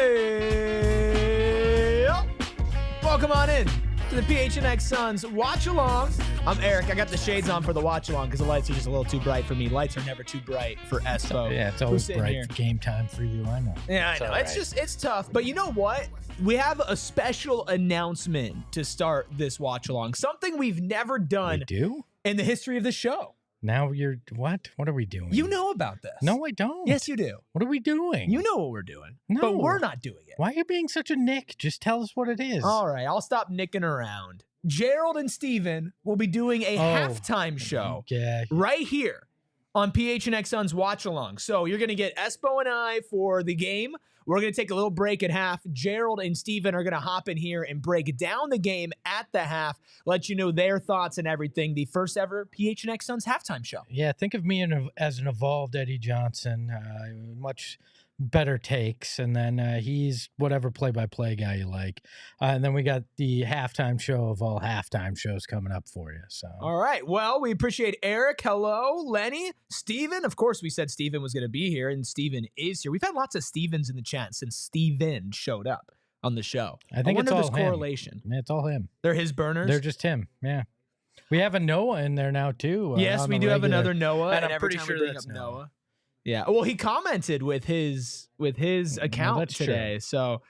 Hey, welcome on in to the PHNX Suns Watch Along. I'm Eric. I got the shades on for the watch along because the lights are just a little too bright for me. Lights are never too bright for Espo. Yeah, it's always bright here. for game time for you. I know. Yeah, I know. It's tough. But you know what? We have a special announcement to start this watch along. Something we've never done We do? in the history of the show. Now you're what? What are we doing? You know about this. No, I don't. Yes, you do. What are we doing? You know what we're doing. No. But we're not doing it. Why are you being such a Nick? Just tell us what it is. All right, I'll stop nicking around. Gerald and Steven will be doing a halftime show right here on PHNX Suns Watch Along. So you're going to get Espo and I for the game. We're going to take a little break at half. Gerald and Steven are going to hop in here and break down the game at the half, let you know their thoughts and everything. The first ever PHNX Suns halftime show. Yeah, think of me as an evolved Eddie Johnson, much better takes, and then he's whatever play-by-play guy you like. And then we got the halftime show of all halftime shows coming up for you. So all right. Well, we appreciate Eric. Hello, Lenny, Steven. Of course, we said Steven was going to be here, and Steven is here. We've had lots of Stevens in the chat since Steven showed up on the show. I think it's all him. Correlation. Yeah, it's all him. They're his burners. They're just him. Yeah. We have a Noah in there now too. Yes, we do have another Noah, and I'm every pretty time sure we bring that's up Noah. Yeah. Well, he commented with his account today. True. So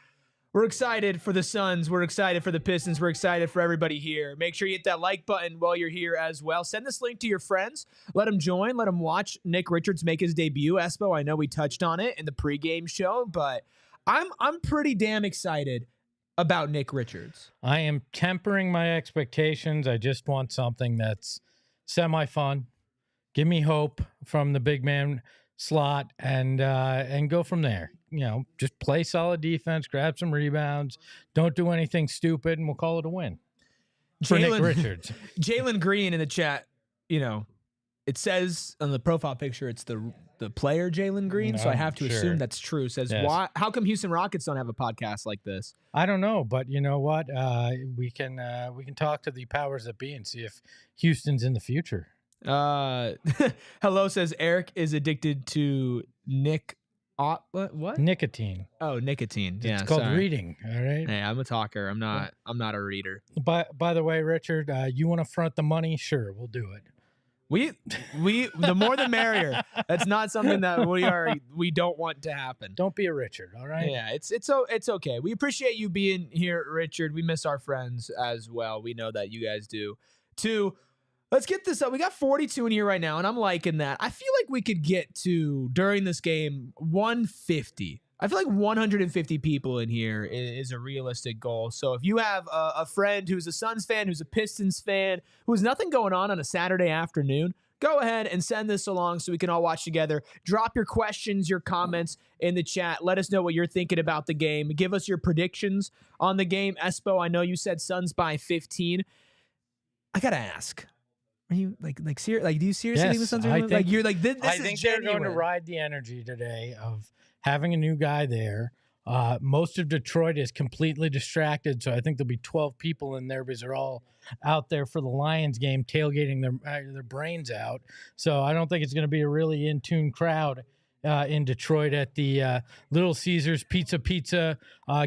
we're excited for the Suns. We're excited for the Pistons. We're excited for everybody here. Make sure you hit that like button while you're here as well. Send this link to your friends. Let them join. Let them watch Nick Richards make his debut. Espo, I know we touched on it in the pregame show, but I'm pretty damn excited about Nick Richards. I am tempering my expectations. I just want something that's semi-fun. Give me hope from the big man slot and go from there. You know, just play solid defense, grab some rebounds, don't do anything stupid, and we'll call it a win for Nick Richards. Jalen Green in the chat, you know, it says on the profile picture it's the player Jalen Green, so I have to assume that's true. Says, yes. Why? How come Houston Rockets don't have a podcast like this? I don't know, but you know what? We can talk to the powers that be and see if Houston's in the future. Hello says Eric is addicted to what? Nicotine. Oh, nicotine. It's called reading. All right. Hey, I'm a talker. I'm not a reader. By the way, Richard, you want to front the money? Sure, we'll do it. We the more the merrier. That's not something that we don't want to happen. Don't be a Richard, all right? Yeah, it's okay. We appreciate you being here, Richard. We miss our friends as well. We know that you guys do too. Let's get this up. We got 42 in here right now, and I'm liking that. I feel like we could get to, during this game, 150. I feel like 150 people in here is a realistic goal. So if you have a friend who's a Suns fan, who's a Pistons fan, who has nothing going on a Saturday afternoon, go ahead and send this along so we can all watch together. Drop your questions, your comments in the chat. Let us know what you're thinking about the game. Give us your predictions on the game. Espo, I know you said Suns by 15. I got to ask. Are you serious? Like, do you seriously think the Suns are going to you're like, this I is think genuine. they're going to ride the energy today of having a new guy there. Most of Detroit is completely distracted, so I think there'll be 12 people in there because they're all out there for the Lions game, tailgating their brains out. So I don't think it's going to be a really in-tune crowd in Detroit at the Little Caesars Pizza.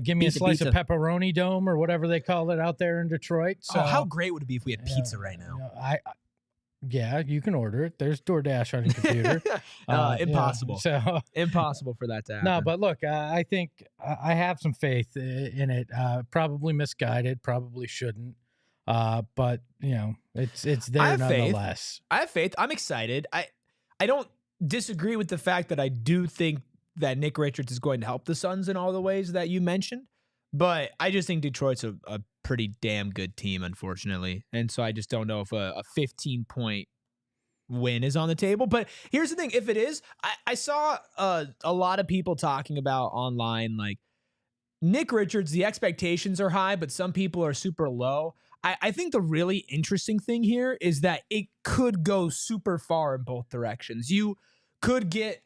Give me a slice of pepperoni dome or whatever they call it out there in Detroit. So how great would it be if we had pizza right now? Yeah, you can order it. There's DoorDash on your computer. Impossible. So impossible for that to happen. No, but look, I think I have some faith in it. Probably misguided. Probably shouldn't. But you know, it's there nonetheless. I have faith. I'm excited. I don't disagree with the fact that I do think that Nick Richards is going to help the Suns in all the ways that you mentioned. But I just think Detroit's a pretty damn good team, unfortunately. And so I just don't know if a 15-point win is on the table. But here's the thing. If it is, I saw a lot of people talking about online, like, Nick Richards, the expectations are high, but some people are super low. I think the really interesting thing here is that it could go super far in both directions. You could get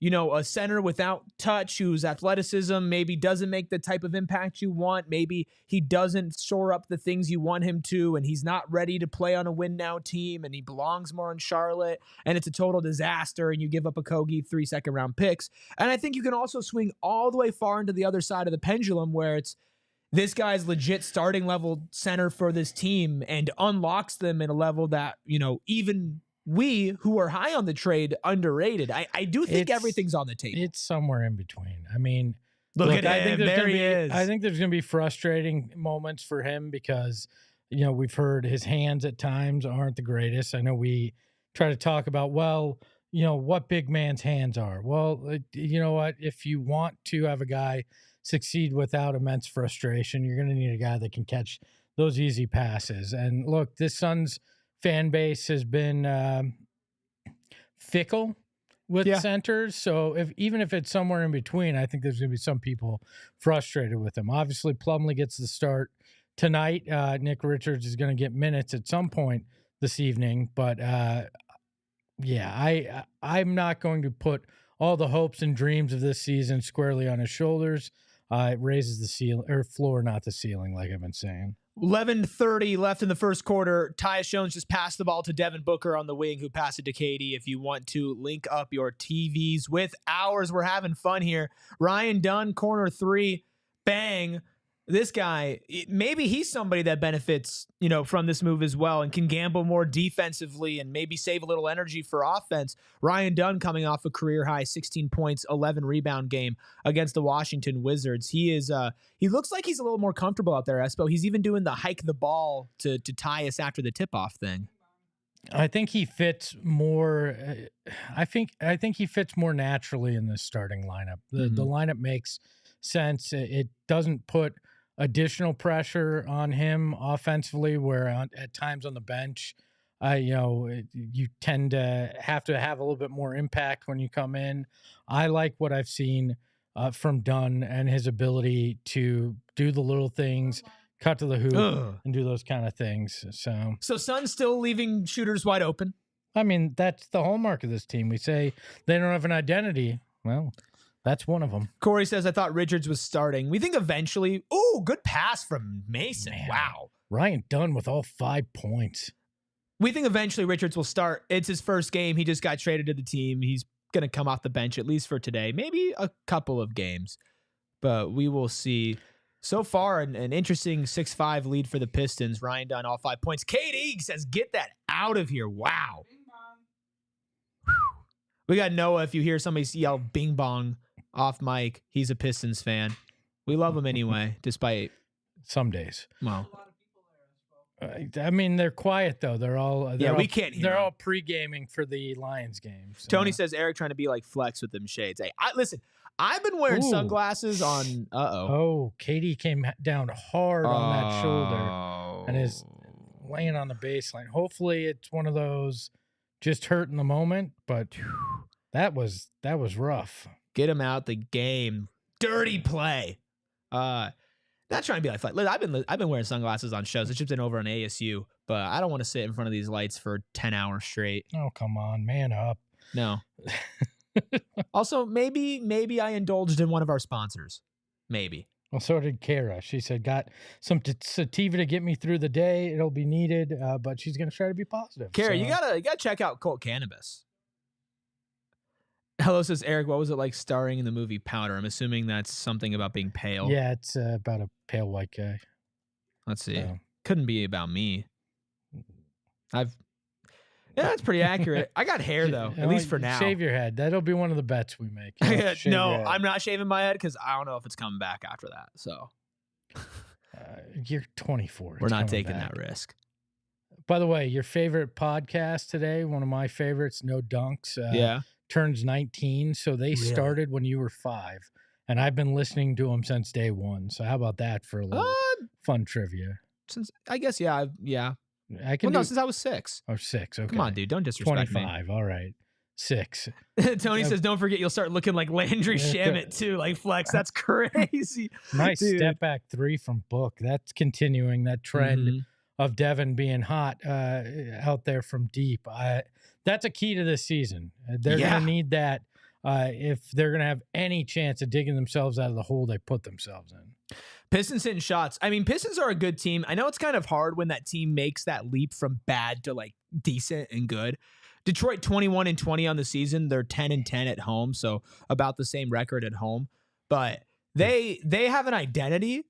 a center without touch whose athleticism maybe doesn't make the type of impact you want. Maybe he doesn't shore up the things you want him to, and he's not ready to play on a win now team, and he belongs more in Charlotte, and it's a total disaster, and you give up a Kogi 3 second-round picks. And I think you can also swing all the way far into the other side of the pendulum where it's this guy's legit starting level center for this team and unlocks them in a level that, even we who are high on the trade underrated. I do think everything's on the table. It's somewhere in between. I mean, look at him. There he is. I think there's going to be frustrating moments for him because, we've heard his hands at times aren't the greatest. I know we try to talk about, what big man's hands are. Well, you know what? If you want to have a guy succeed without immense frustration, you're going to need a guy that can catch those easy passes. And look, this Suns fan base has been fickle with centers. So even if it's somewhere in between, I think there's going to be some people frustrated with him. Obviously, Plumlee gets the start tonight. Nick Richards is going to get minutes at some point this evening. But, I'm not going to put all the hopes and dreams of this season squarely on his shoulders. It raises the ceiling or floor, not the ceiling, like I've been saying. 11:30 left in the first quarter. Tyus Jones just passed the ball to Devin Booker on the wing, who passed it to Katie. If you want to link up your TVs with ours, we're having fun here. Ryan Dunn, corner 3, bang. This guy, maybe he's somebody that benefits, from this move as well and can gamble more defensively and maybe save a little energy for offense. Ryan Dunn coming off a career high 16 points, 11 rebound game against the Washington Wizards. He looks like he's a little more comfortable out there, Espo. He's even doing the hike the ball to tie us after the tip-off thing. I think he fits more. I think he fits more naturally in this starting lineup. The lineup makes sense. It doesn't put additional pressure on him offensively, where at times on the bench, you tend to have a little bit more impact when you come in. I like what I've seen from Dunn and his ability to do the little things, cut to the hoop, and do those kind of things. So Suns still leaving shooters wide open. I mean, that's the hallmark of this team. We say they don't have an identity. Well, that's one of them. Corey says, I thought Richards was starting. We think eventually. Oh, good pass from Mason. Man, wow. Ryan Dunn with all 5 points. We think eventually Richards will start. It's his first game. He just got traded to the team. He's going to come off the bench, at least for today. Maybe a couple of games. But we will see. So far, an interesting 6-5 lead for the Pistons. Ryan Dunn, all 5 points. Kate Eag says, get that out of here. Wow. We got Noah. If you hear somebody yell bing bong off mic, he's a Pistons fan. We love him anyway, despite some days. Well, I mean, they're quiet though. We can't hear. They're all pre-gaming for the Lions game. So. Tony says Eric trying to be like Flex with them shades. Hey, listen. I've been wearing sunglasses on. Oh, Katie came down hard on that shoulder and is laying on the baseline. Hopefully, it's one of those just hurt in the moment, but that was rough. Get him out the game. Dirty play. Not trying to be like Flex. I've been wearing sunglasses on shows. It's just been over on ASU, but I don't want to sit in front of these lights for 10 hours straight. Oh, come on, man up. No. Also, maybe I indulged in one of our sponsors. Maybe. Well, so did Kara. She said, got some sativa to get me through the day. It'll be needed, but she's going to try to be positive. Kara, you gotta check out Colt Cannabis. Hello, says Eric. What was it like starring in the movie Powder? I'm assuming that's something about being pale. Yeah, it's about a pale white guy. Let's see. So. Couldn't be about me. Yeah, that's pretty accurate. I got hair, though, at least for now. Shave your head. That'll be one of the bets we make. No, I'm not shaving my head because I don't know if it's coming back after that. So you're 24. We're not taking that risk. By the way, your favorite podcast today, one of my favorites, No Dunks, turns 19. So they started when you were 5. And I've been listening to them since day 1. So how about that for a little fun trivia? I guess, yeah. Since I was 6. Oh, 6. Okay. Come on, dude. Don't disrespect 25. All right. 6. Tony says, don't forget, you'll start looking like Landry Shamet, too. Like Flex. That's crazy. Nice step back 3 from Book. That's continuing that trend of Devin being hot out there from deep. That's a key to this season. They're going to need that if they're going to have any chance of digging themselves out of the hole they put themselves in. Pistons hitting shots. I mean, Pistons are a good team. I know it's kind of hard when that team makes that leap from bad to like decent and good. Detroit 21-20 on the season. They're 10-10 at home, so about the same record at home. But they have an identity.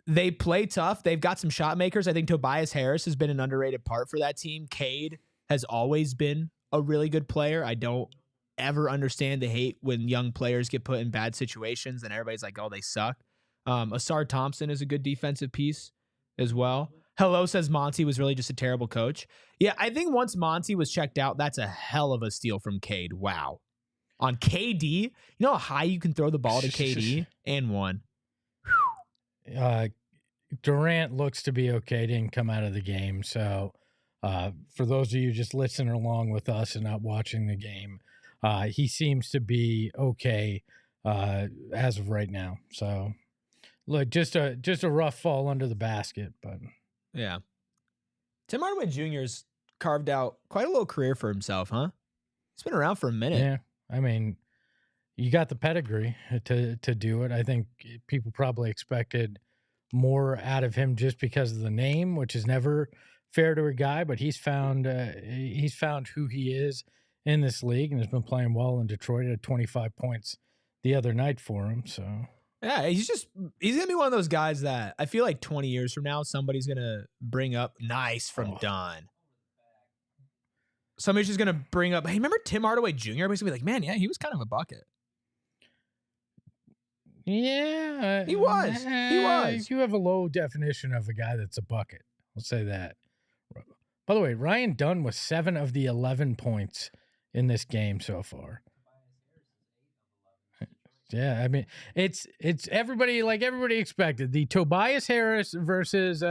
They play tough. They've got some shot makers. I think Tobias Harris has been an underrated part for that team. Cade has always been a really good player. I don't ever understand the hate when young players get put in bad situations and everybody's like, oh, they suck. Asar Thompson is a good defensive piece as well. Hello says Monty was really just a terrible coach. Yeah, I think once Monty was checked out, that's a hell of a steal from Cade. Wow. On KD, you know how high you can throw the ball to KD? And one. Durant looks to be okay. Didn't come out of the game. So for those of you just listening along with us and not watching the game, he seems to be okay as of right now. So look, just a rough fall under the basket, but yeah. Tim Hardaway Jr.'s carved out quite a little career for himself, huh? He's been around for a minute. Yeah, I mean, you got the pedigree to do it. I think people probably expected more out of him just because of the name, which is never fair to a guy. But he's found who he is in this league and has been playing well in Detroit. At 25 points the other night for him. So yeah, he's gonna be one of those guys that I feel like 20 years from now somebody's gonna bring up nice from Dunn. Somebody's just gonna bring up, hey, remember Tim Hardaway Jr.? Everybody's gonna be like, man, yeah, he was kind of a bucket. Yeah, he was. He was. You have a low definition of a guy that's a bucket. I'll say that. By the way, Ryan Dunn was 7 of the 11 points in this game so far. Yeah, I mean, it's everybody expected the Tobias Harris versus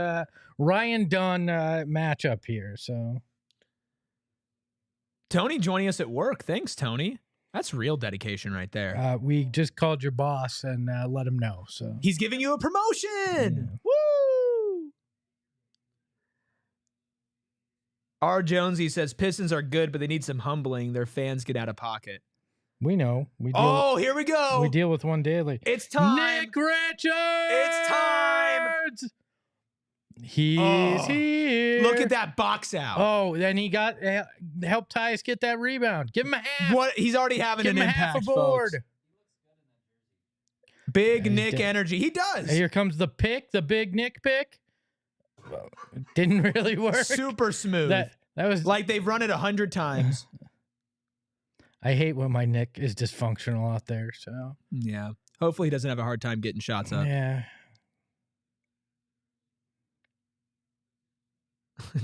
Ryan Dunn matchup here. So Tony joining us at work. Thanks, Tony. That's real dedication right there. We just called your boss and let him know. So he's giving you a promotion. Yeah. Woo! R. Jonesy says Pistons are good, but they need some humbling. Their fans get out of pocket. We know. Here we go. We deal with one daily. It's time. Nick Richards. It's time. He's here. Look at that box out. Oh, then he got helped Tyus get that rebound. Give him a half. What? He's already having an impact, half a board. Folks. Big Nick energy. He does. Here comes the pick, the big Nick pick. Didn't really work. Super smooth. That was like they've run it 100 times. I hate when my Nick is dysfunctional out there. So yeah, hopefully he doesn't have a hard time getting shots up. Yeah.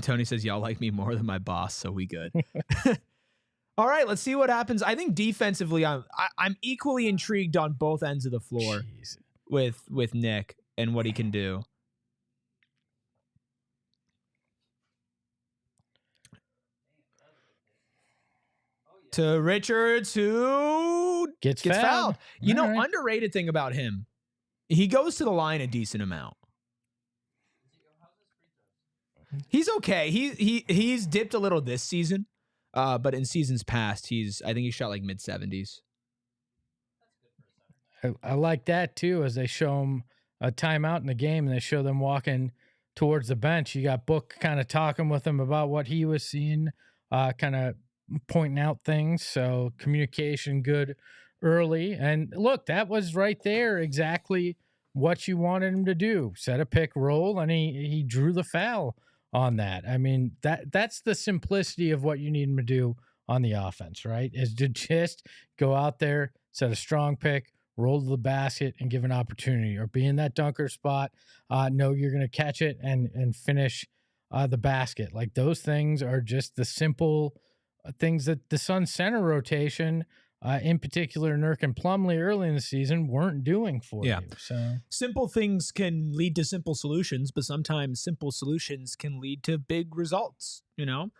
Tony says y'all like me more than my boss, so we good. All right, let's see what happens. I think defensively, I'm equally intrigued on both ends of the floor. Jeez. with Nick and what he can do. To Richards, who gets fouled. You know, underrated thing about him, he goes to the line a decent amount. He's okay. He's dipped a little this season, but in seasons past, I think he shot like mid-70s. I like that too, as they show him a timeout in the game and they show them walking towards the bench. You got Book kind of talking with him about what he was seeing, kind of pointing out things. So communication good early. And look, that was right there exactly what you wanted him to do. Set a pick, roll, and he drew the foul on that. I mean, that's the simplicity of what you need him to do on the offense, right? Is to just go out there, set a strong pick, roll to the basket, and give an opportunity, or be in that dunker spot. Know you're going to catch it and finish the basket. Like, those things are just the simple things that the Suns center rotation, in particular Nurk and Plumlee early in the season, weren't doing for you. So simple things can lead to simple solutions, but sometimes simple solutions can lead to big results. You know,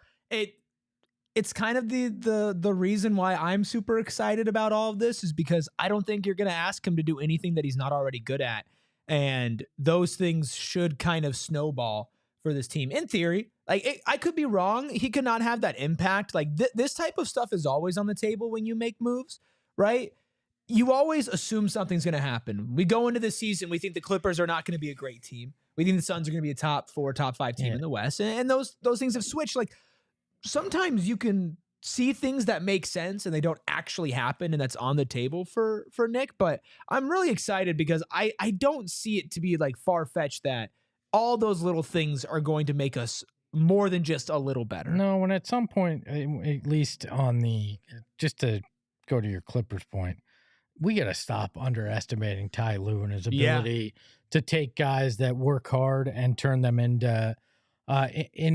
it's kind of the reason why I'm super excited about all of this, is because I don't think you're going to ask him to do anything that he's not already good at. And those things should kind of snowball for this team. In theory, like, I could be wrong. He could not have that impact. Like, this type of stuff is always on the table when you make moves, right? You always assume something's going to happen. We go into this season, we think the Clippers are not going to be a great team. We think the Suns are going to be a top 4, top 5 team in the West. And those things have switched. Like, sometimes you can see things that make sense and they don't actually happen, and that's on the table for Nick. But I'm really excited because I don't see it to be like far-fetched that all those little things are going to make us more than just a little better. No, when at some point, at least on the, just to go to your Clippers point, we got to stop underestimating Ty Lue and his ability to take guys that work hard and turn them into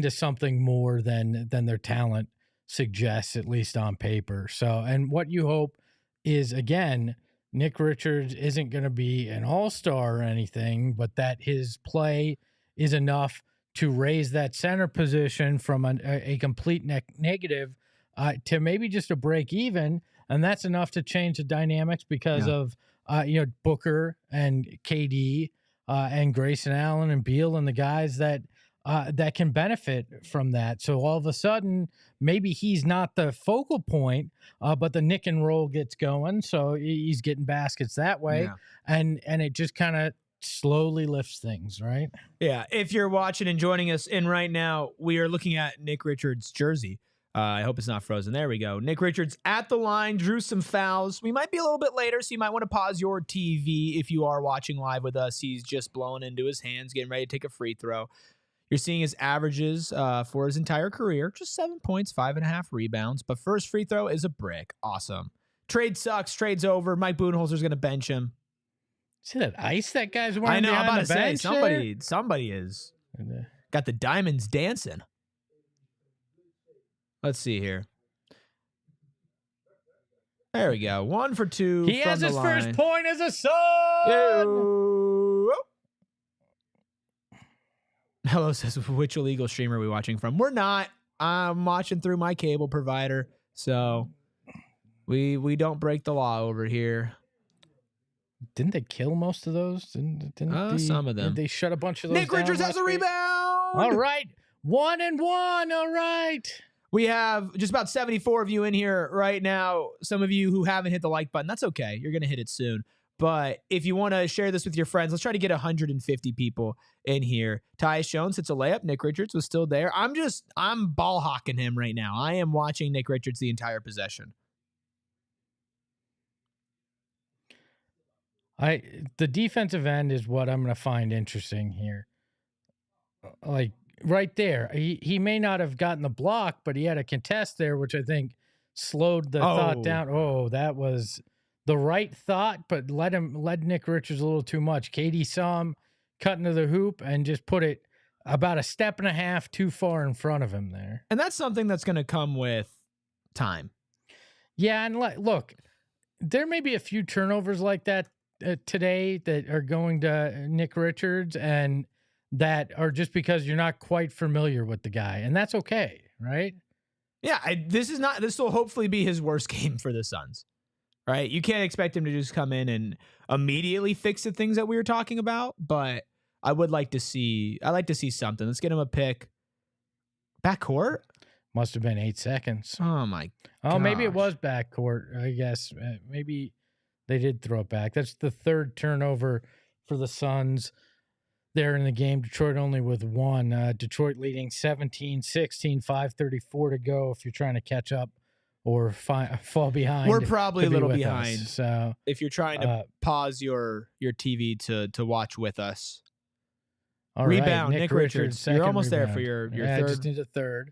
something more than their talent suggests, at least on paper. So, and what you hope is, again, Nick Richards isn't going to be an all-star or anything, but that his play is enough to raise that center position from a complete negative to maybe just a break even. And that's enough to change the dynamics because of, Booker and KD and Grayson Allen and Beal and the guys that can benefit from that. So all of a sudden, maybe he's not the focal point, but the Nick and roll gets going. So he's getting baskets that way. Yeah. And it just kind of slowly lifts things, right? Yeah. If you're watching and joining us in right now, we are looking at Nick Richards' jersey. I hope it's not frozen. There we go. Nick Richards at the line, drew some fouls. We might be a little bit later, so you might want to pause your TV if you are watching live with us. He's just blowing into his hands, getting ready to take a free throw. You're seeing his averages for his entire career, just 7 points, 5.5 rebounds. But first free throw is a brick. Awesome. Trade sucks. Trade's over. Mike Budenholzer's going to bench him. See that ice that guy's wearing? I know. I'm about to say somebody is got the diamonds dancing. Let's see here. There we go. 1 for 2. He has his first point as a Sun. Hello, says which illegal streamer are we watching from? We're not. I'm watching through my cable provider, so we don't break the law over here. Didn't they kill most of those? Didn't some of them. Did they shut a bunch of those Nick down Richards has a rebound. All right. 1 and 1. All right. We have just about 74 of you in here right now. Some of you who haven't hit the like button, that's okay. You're going to hit it soon. But if you want to share this with your friends, let's try to get 150 people in here. Tyus Jones hits a layup. Nick Richards was still there. I'm ball hawking him right now. I am watching Nick Richards the entire possession. The defensive end is what I'm going to find interesting here. Like right there, he may not have gotten the block, but he had a contest there, which I think slowed the thought down. Oh, that was the right thought, but led Nick Richards a little too much. KD saw him cut into the hoop and just put it about a step and a half too far in front of him there. And that's something that's going to come with time. Yeah, and look, there may be a few turnovers like that today that are going to Nick Richards and that are just because you're not quite familiar with the guy, and that's okay, right? Yeah, this will hopefully be his worst game for the Suns. Right? You can't expect him to just come in and immediately fix the things that we were talking about, but I'd like to see something. Let's get him a pick. Backcourt? Must have been 8 seconds. Oh my Oh, maybe it was backcourt, I guess. Maybe they did throw it back. That's the third turnover for the Suns there in the game. Detroit only with 1. Detroit leading 17-16, 5:34 to go if you're trying to catch up or fall behind. We're probably a little behind. So if you're trying to pause your TV to watch with us. All rebound, right, Nick Richards. You're almost rebound. there for your I third. just need a third.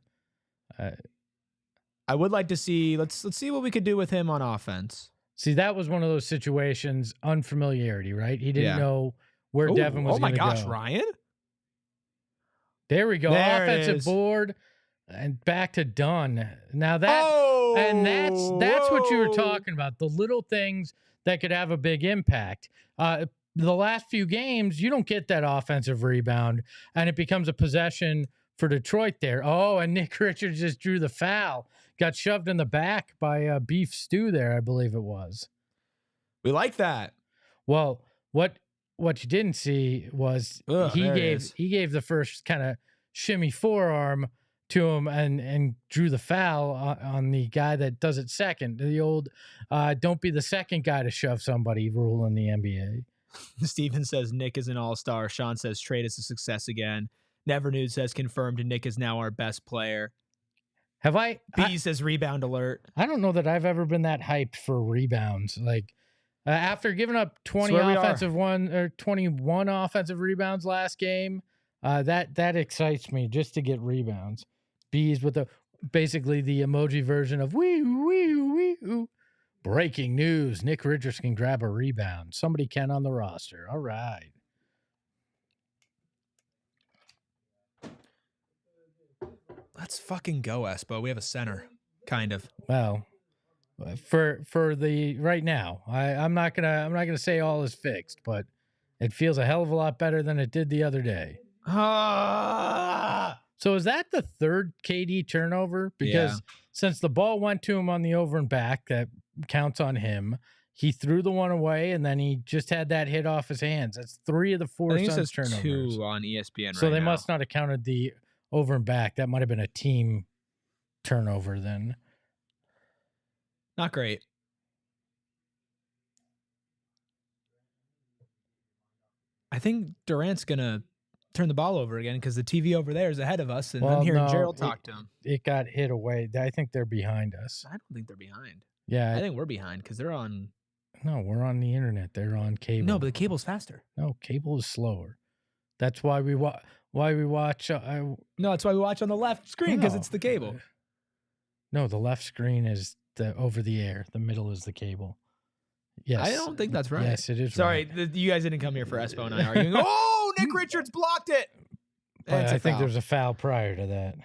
I would like to see. Let's see what we could do with him on offense. See, that was one of those situations, unfamiliarity, right? He didn't know where Devin was going to go. Oh my gosh, Ryan. There we go. There Offensive board and back to Dunn. Now that's what you were talking about. The little things that could have a big impact. The last few games, you don't get that offensive rebound, and it becomes a possession for Detroit there. Oh, and Nick Richards just drew the foul. Got shoved in the back by Beef Stew there, I believe it was. We like that. Well, what you didn't see was he gave the first kind of shimmy forearm to him and drew the foul on the guy that does it second. The old don't be the second guy to shove somebody rule in the NBA. Steven says Nick is an all-star. Sean says trade is a success again. Never Nude says confirmed Nick is now our best player. Have I? B says rebound alert. I don't know that I've ever been that hyped for rebounds. Like after giving up 21 offensive rebounds last game, that excites me just to get rebounds. B's with basically the emoji version of wee wee wee. Breaking news: Nick Richards can grab a rebound. Somebody can on the roster. All right. Let's fucking go, Espo. We have a center, kind of. Well, for the right now, I'm not gonna say all is fixed, but it feels a hell of a lot better than it did the other day. So is that the third KD turnover? Because since the ball went to him on the over and back, that counts on him. He threw the one away, and then he just had that hit off his hands. That's 3 of the 4 Suns turnovers. 2 on ESPN so they must not have counted the over and back. That might have been a team turnover then. Not great. I think Durant's going to turn the ball over again because the TV over there is ahead of us, and I'm hearing Gerald talk to him. It got hit away. I think they're behind us. I don't think they're behind. Yeah. I think we're behind because they're on... No, we're on the internet. They're on cable. No, but the cable's faster. No, cable is slower. That's why we watch... No, that's why we watch on the left screen because it's the cable. No, the left screen is the over the air. The middle is the cable. Yes. I don't think that's right. Yes, it is. Sorry, right. You guys didn't come here for Espo and I arguing. Oh, Nick Richards blocked it. I think there was a foul prior to that.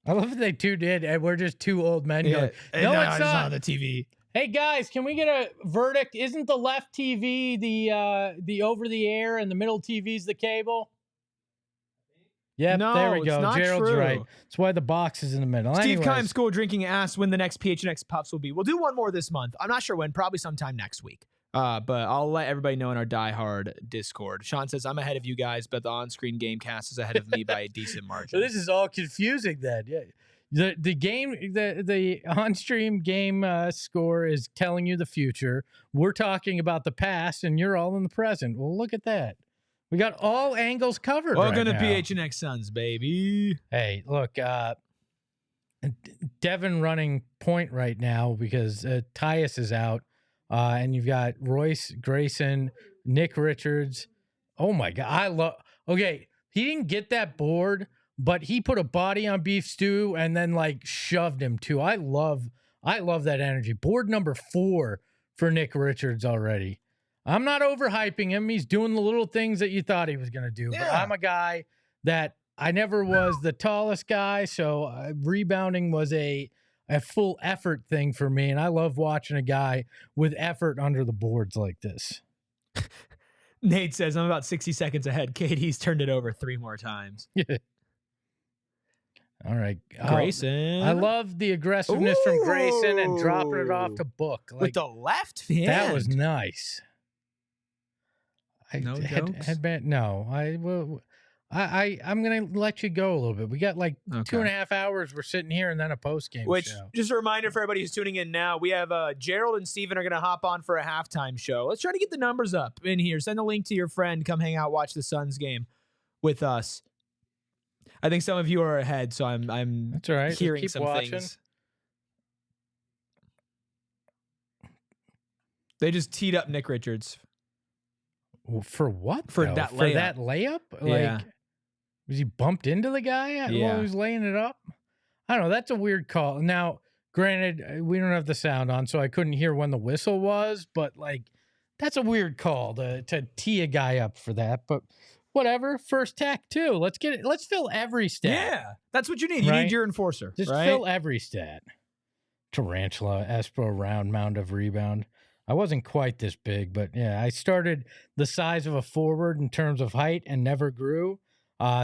I love that they two did, and we're just two old men going, no, it's not on the TV. Hey guys, can we get a verdict? Isn't the left TV the over the air and the middle TV's the cable? Yep, no, there we go. It's not Gerald's true. right. That's why the box is in the middle. Steve Keim School Drinking asked when the next PHNX Puffs will be. We'll do one more this month. I'm not sure when, probably sometime next week. But I'll let everybody know in our diehard Discord. Sean says, I'm ahead of you guys, but the on-screen game cast is ahead of me by a decent margin. So this is all confusing then. Yeah. The game, the on-stream game score is telling you the future. We're talking about the past, and you're all in the present. Well, look at that. We got all angles covered. Welcome to now. PHNX Suns, baby. Hey, look, Devin running point right now because Tyus is out, and you've got Royce Grayson, Nick Richards. Oh my God, Okay, he didn't get that board, but he put a body on beef stew and then like shoved him too. I love that energy. Board number 4 for Nick Richards already. I'm not overhyping him. He's doing the little things that you thought he was going to do. Yeah. But I'm a guy that I never was the tallest guy, so rebounding was a full effort thing for me, and I love watching a guy with effort under the boards like this. Nate says, I'm about 60 seconds ahead. KD's turned it over 3 more times. All right. Grayson. I love the aggressiveness from Grayson and dropping it off to Book. Like, with the left hand. That was nice. No jokes? Headband. No, I'm gonna let you go a little bit. We got like 2.5 hours. We're sitting here, and then a post game show. Just a reminder for everybody who's tuning in now, we have Gerald and Steven are gonna hop on for a halftime show. Let's try to get the numbers up in here. Send a link to your friend. Come hang out, watch the Suns game with us. I think some of you are ahead, so I'm That's all right. hearing Keep some watching. things. They just teed up Nick Richards. For what? For though? that For layup. that layup? Yeah. Like, was he bumped into the guy while he was laying it up? I don't know. That's a weird call. Now, granted, we don't have the sound on, so I couldn't hear when the whistle was, but like, that's a weird call to tee a guy up for that. But whatever. First tech too. Let's get it. Let's fill every stat. Yeah, that's what you need. You need your enforcer. Just right? fill every stat. Tarantula, Espro, round mound of rebound. I wasn't quite this big, but yeah, I started the size of a forward in terms of height and never grew.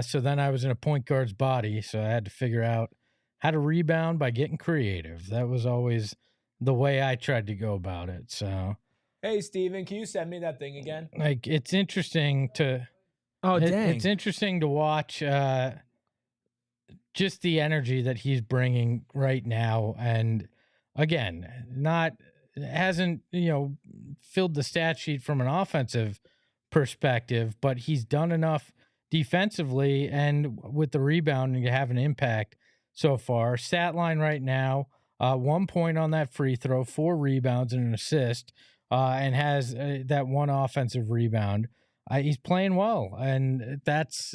So then I was in a point guard's body, so I had to figure out how to rebound by getting creative. That was always the way I tried to go about it. So, hey, Steven, can you send me that thing again? Like, it's interesting to. Oh, dang! It's interesting to watch just the energy that he's bringing right now. And again, hasn't, filled the stat sheet from an offensive perspective, but he's done enough defensively and with the rebounding to have an impact so far. Stat line right now, 1 point on that free throw, 4 rebounds and an assist, and has that 1 offensive rebound. He's playing well, and that's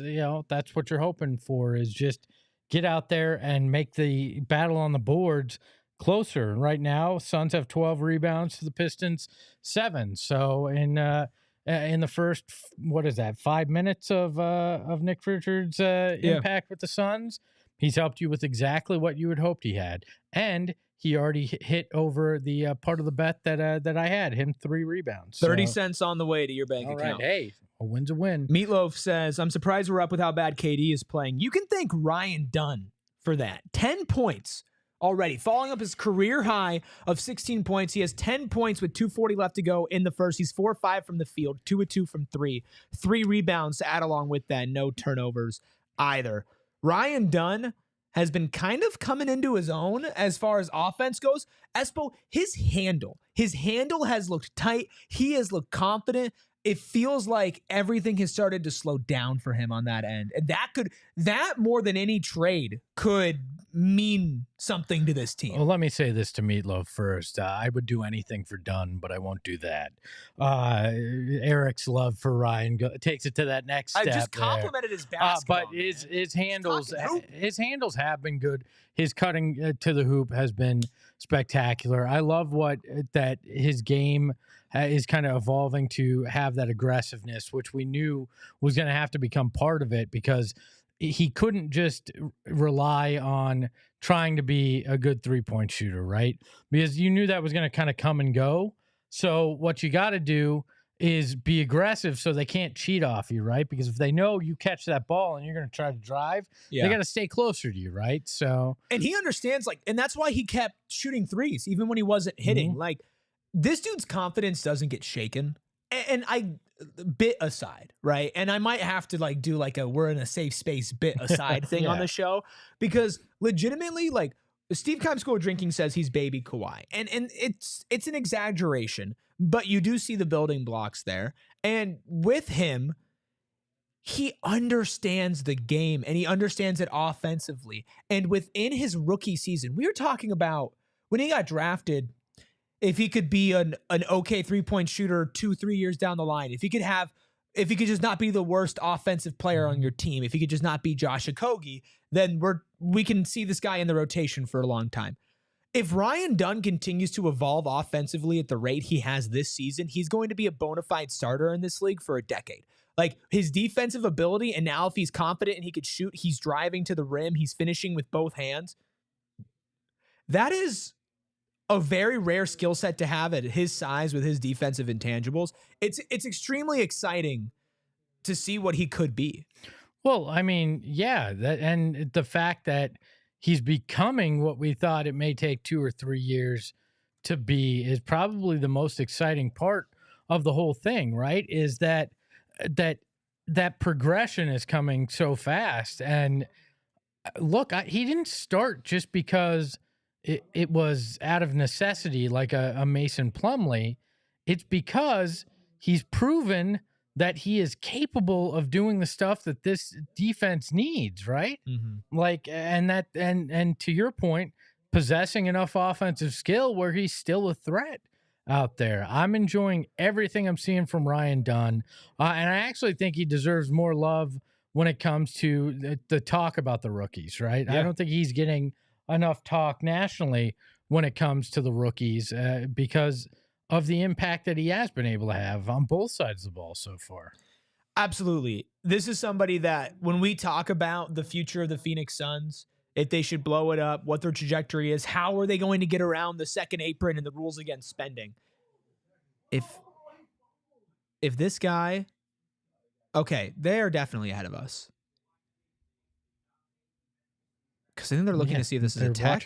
what you're hoping for, is just get out there and make the battle on the boards closer. Right now, Suns have 12 rebounds to the Pistons 7. So in the first, 5 minutes of Nick Richards' impact with the Suns, he's helped you with exactly what you had hoped he had, and he already hit over the part of the bet that I had him 3 rebounds. 30 cents on the way to your bank account. Right. Hey, a win's a win. Meatloaf says, I'm surprised we're up with how bad KD is playing. You can thank Ryan Dunn for that. 10 points already, following up his career high of 16 points. He has 10 points with 2:40 left to go in the first. He's 4-5 from the field, 2-2 from 3. 3 rebounds to add along with that. No turnovers either. Ryan Dunn has been kind of coming into his own as far as offense goes. Espo, his handle has looked tight. He has looked confident. It feels like everything has started to slow down for him on that end. And that more than any trade could mean something to this team. Well, let me say this to Meatloaf first. I would do anything for Dunn, but I won't do that. Eric's love for Ryan takes it to that next step. I just complimented his basketball. But his handles have been good. His cutting to the hoop has been spectacular. I love that his game is kind of evolving to have that aggressiveness, which we knew was going to have to become part of it, because he couldn't just rely on trying to be a good 3-point shooter, right? Because you knew that was going to kind of come and go. So what you got to do is be aggressive so they can't cheat off you, right? Because if they know you catch that ball and you're going to try to drive, they got to stay closer to you, right? So, and he understands, and that's why he kept shooting threes even when he wasn't hitting. Mm-hmm. This dude's confidence doesn't get shaken. And I bit aside, right? And I might have to do a we're in a safe space bit aside thing on the show, because legitimately, Steve Kimesco Drinking says he's baby Kawhi, and it's an exaggeration, but you do see the building blocks there. And with him, he understands the game, and he understands it offensively. And within his rookie season, we were talking about when he got drafted, if he could be an okay 3-point shooter 2-3 years down the line, if he could just not be the worst offensive player on your team, if he could just not be Josh Okogie, then we can see this guy in the rotation for a long time. If Ryan Dunn continues to evolve offensively at the rate he has this season, he's going to be a bona fide starter in this league for a decade. His defensive ability, and now if he's confident and he could shoot, he's driving to the rim, he's finishing with both hands. That is a very rare skill set to have at his size with his defensive intangibles. It's extremely exciting to see what he could be. Well, I mean, yeah, and the fact that he's becoming what we thought it may take 2 or 3 years to be is probably the most exciting part of the whole thing, right? Is that progression is coming so fast. And look, he didn't start just because it was out of necessity, like a Mason Plumlee. It's because he's proven that he is capable of doing the stuff that this defense needs, right? Mm-hmm. And to your point, possessing enough offensive skill where he's still a threat out there. I'm enjoying everything I'm seeing from Ryan Dunn. And I actually think he deserves more love when it comes to the talk about the rookies, right? Yeah. I don't think he's getting enough talk nationally when it comes to the rookies because of the impact that he has been able to have on both sides of the ball so far. Absolutely. This is somebody that when we talk about the future of the Phoenix Suns, if they should blow it up, what their trajectory is, how are they going to get around the second apron and the rules against spending? If this guy, okay, they are definitely ahead of us. Because I think they're looking to see if this is a tech.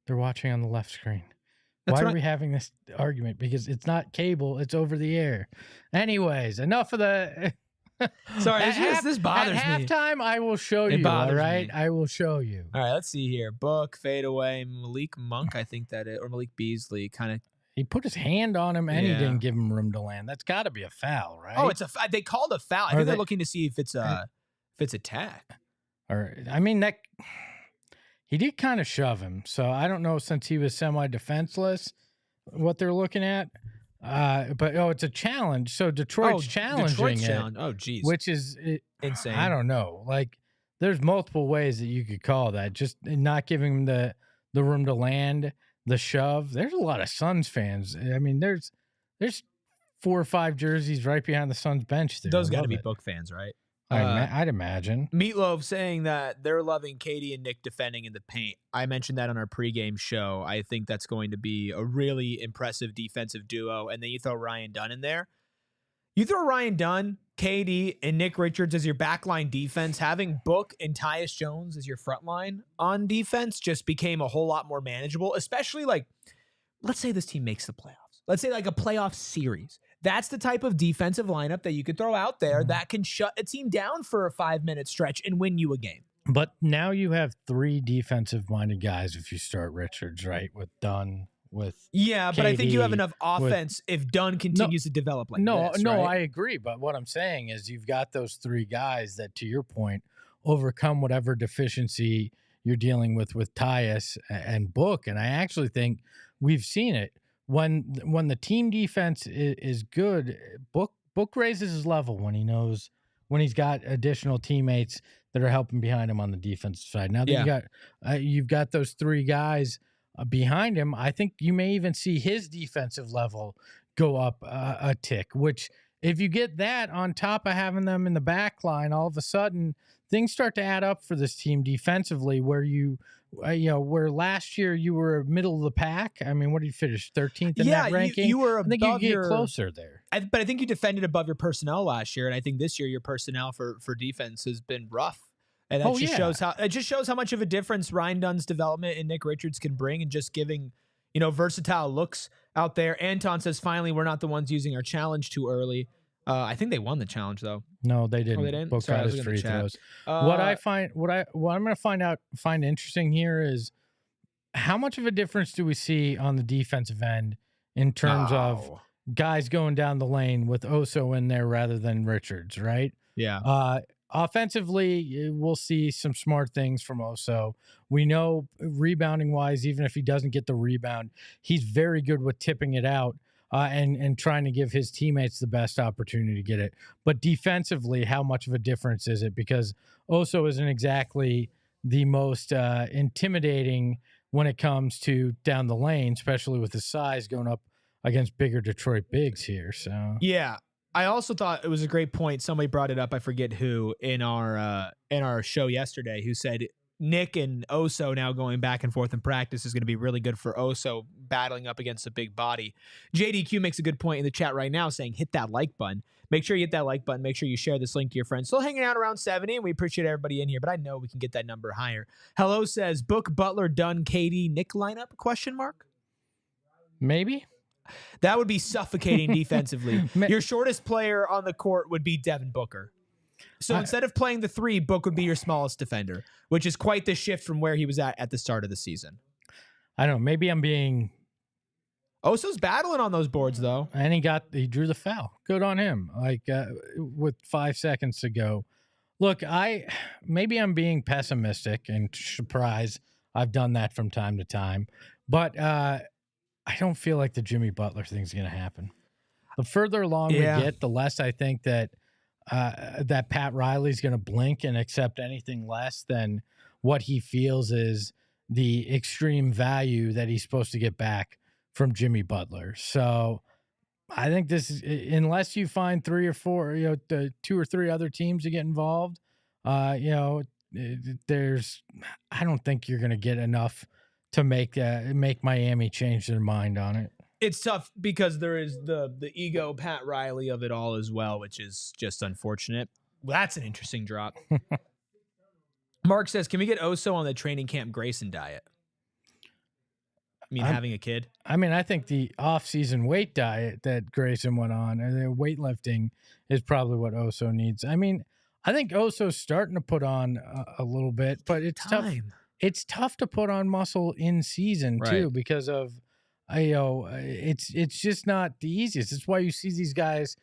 They're watching on the left screen. Why are we having this argument? Because it's not cable, it's over the air. Anyways, enough of the Sorry, this bothers at me. halftime, I will show you. All right, I will show you. All right, let's see here. Book, fadeaway, Malik Monk, I think that is, or Malik Beasley, kind of. He put his hand on him, and he didn't give him room to land. That's got to be a foul, right? Oh, they called a foul. I think they're looking to see if it's a tag. Or I mean that he did kind of shove him. So I don't know, since he was semi-defenseless, what they're looking at. But it's a challenge. So Detroit's challenging it. Oh, geez. Which is insane. I don't know. Like, there's multiple ways that you could call that. Just not giving him the room to land, the shove. There's a lot of Suns fans. I mean, there's 4 or 5 jerseys right behind the Suns bench there. Those got to be Book fans, right? I'd imagine. Meatloaf saying that they're loving Katie and Nick defending in the paint. I mentioned that on our pregame show. I think that's going to be a really impressive defensive duo. And then you throw Ryan Dunn in there. You throw Ryan Dunn, KD, and Nick Richards as your backline defense. Having Book and Tyus Jones as your front line on defense just became a whole lot more manageable, especially like, let's say this team makes the playoffs. Let's say like a playoff series. That's the type of defensive lineup that you could throw out there that can shut a team down for a 5-minute stretch and win you a game. But now you have 3 defensive-minded guys if you start Richards, right? With Dunn, with KD, but I think you have enough offense if Dunn continues to develop like this. No, right? I agree. But what I'm saying is you've got those 3 guys that, to your point, overcome whatever deficiency you're dealing with Tyus and Book. And I actually think we've seen it. When the team defense is good, Book raises his level when he's got additional teammates that are helping behind him on the defensive side. Now that you've got those 3 guys behind him, I think you may even see his defensive level go up a tick. Which, if you get that on top of having them in the back line, all of a sudden things start to add up for this team defensively. Where last year you were middle of the pack. I mean, what did you finish? 13th in that ranking? You were above. I think you get closer there. But I think you defended above your personnel last year, and I think this year your personnel for defense has been rough. And that just shows how much of a difference Ryan Dunn's development and Nick Richards can bring, and just giving versatile looks out there. Anton says, finally, we're not the ones using our challenge too early. I think they won the challenge though. No, they didn't. Oh, they didn't. Book got his free throws. What I'm going to find interesting here is how much of a difference do we see on the defensive end in terms of guys going down the lane with Oso in there rather than Richards, right? Yeah. Offensively, we'll see some smart things from Oso. We know rebounding wise, even if he doesn't get the rebound, he's very good with tipping it out. And trying to give his teammates the best opportunity to get it. But defensively, how much of a difference is it? Because Oso isn't exactly the most intimidating when it comes to down the lane, especially with his size going up against bigger Detroit bigs here. So yeah, I also thought it was a great point. Somebody brought it up. I forget who in our show yesterday, who said Nick and Oso now going back and forth in practice is going to be really good for Oso battling up against a big body. JDQ makes a good point in the chat right now saying, hit that like button. Make sure you hit that like button. Make sure you share this link to your friends. Still hanging out around 70, and we appreciate everybody in here, but I know we can get that number higher. Hello says, Book, Butler, Dunn, KD, Nick lineup, ? Maybe. That would be suffocating defensively. Your shortest player on the court would be Devin Booker. So instead of playing the 3, Book would be your smallest defender, which is quite the shift from where he was at the start of the season. I don't know. Maybe I'm being... Oso's battling on those boards, though. And he drew the foul. Good on him. With 5 seconds to go. Look, maybe I'm being pessimistic and surprised. I've done that from time to time. But I don't feel like the Jimmy Butler thing's going to happen. The further along we get, the less I think that Pat Riley's going to blink and accept anything less than what he feels is the extreme value that he's supposed to get back from Jimmy Butler. So I think this is, unless you find 3 or 4, the 2 or 3 other teams to get involved, I don't think you're going to get enough to make Miami change their mind on it. It's tough because there is the ego Pat Riley of it all as well, which is just unfortunate. Well, that's an interesting drop. Mark says, can we get Oso on the training camp Grayson diet? having a kid. I mean, I think the off-season weight diet that Grayson went on, and the weightlifting, is probably what Oso needs. I mean, I think Oso's starting to put on a little bit, but it's tough. It's tough to put on muscle in season too, because of, it's just not the easiest. It's why you see these guys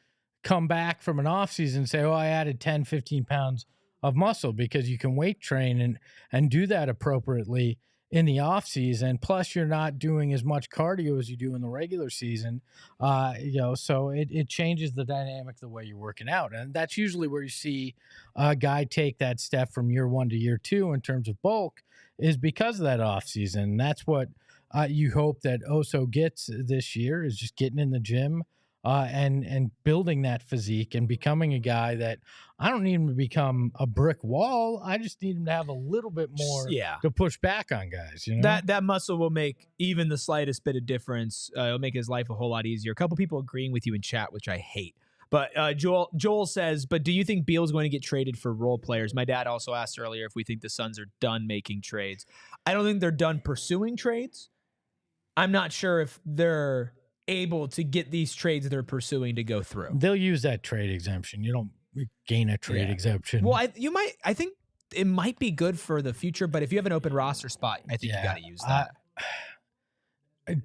come back from an off season and say, oh, I added 10, 15 pounds of muscle, because you can weight train and do that appropriately in the off season. Plus you're not doing as much cardio as you do in the regular season. So it changes the dynamic the way you're working out. And that's usually where you see a guy take that step from year 1 to year 2 in terms of bulk, is because of that off season. And that's what you hope that Oso gets this year, is just getting in the gym and building that physique and becoming a guy that I don't need him to become a brick wall. I just need him to have a little bit more to push back on guys. You know? That muscle will make even the slightest bit of difference. It'll make his life a whole lot easier. A couple people agreeing with you in chat, which I hate. But Joel says, but do you think Beal's going to get traded for role players? My dad also asked earlier if we think the Suns are done making trades. I don't think they're done pursuing trades. I'm not sure if they're able to get these trades they're pursuing to go through. They'll use that trade exemption. You don't gain a trade exemption. Well, I think it might be good for the future, but if you have an open roster spot, I think you got to use that.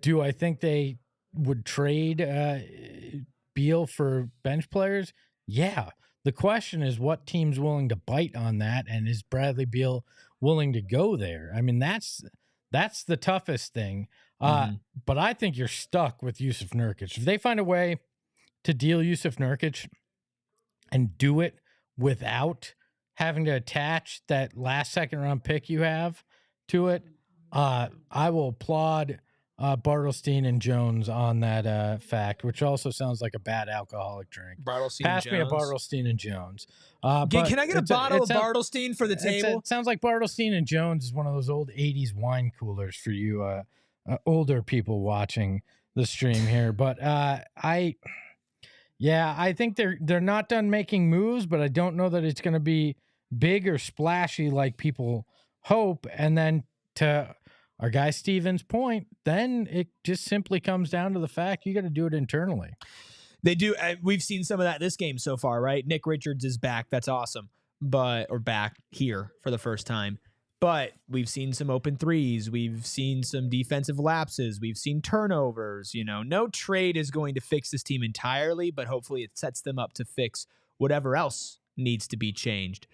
Do I think they would trade Beal for bench players? Yeah. The question is, what team's willing to bite on that, and is Bradley Beal willing to go there? I mean, that's the toughest thing. But I think you're stuck with Yusuf Nurkic. If they find a way to deal Yusuf Nurkic and do it without having to attach that last second round pick you have to it, I will applaud Bartlestein and Jones on that fact, which also sounds like a bad alcoholic drink. Pass me a Bartlestein and Jones. Can I get a bottle of Bartlestein for the table? It sounds like Bartlestein and Jones is one of those old 80s wine coolers for you older people watching the stream here. But I think they're not done making moves, but I don't know that it's going to be big or splashy like people hope. And then to our guy Steven's point, then it just simply comes down to the fact you got to do it internally. They do. We've seen some of that this game so far, right? Nick Richards is back. That's awesome. Or back here for the first time. But we've seen some open threes. We've seen some defensive lapses. We've seen turnovers. No trade is going to fix this team entirely, but hopefully it sets them up to fix whatever else needs to be changed.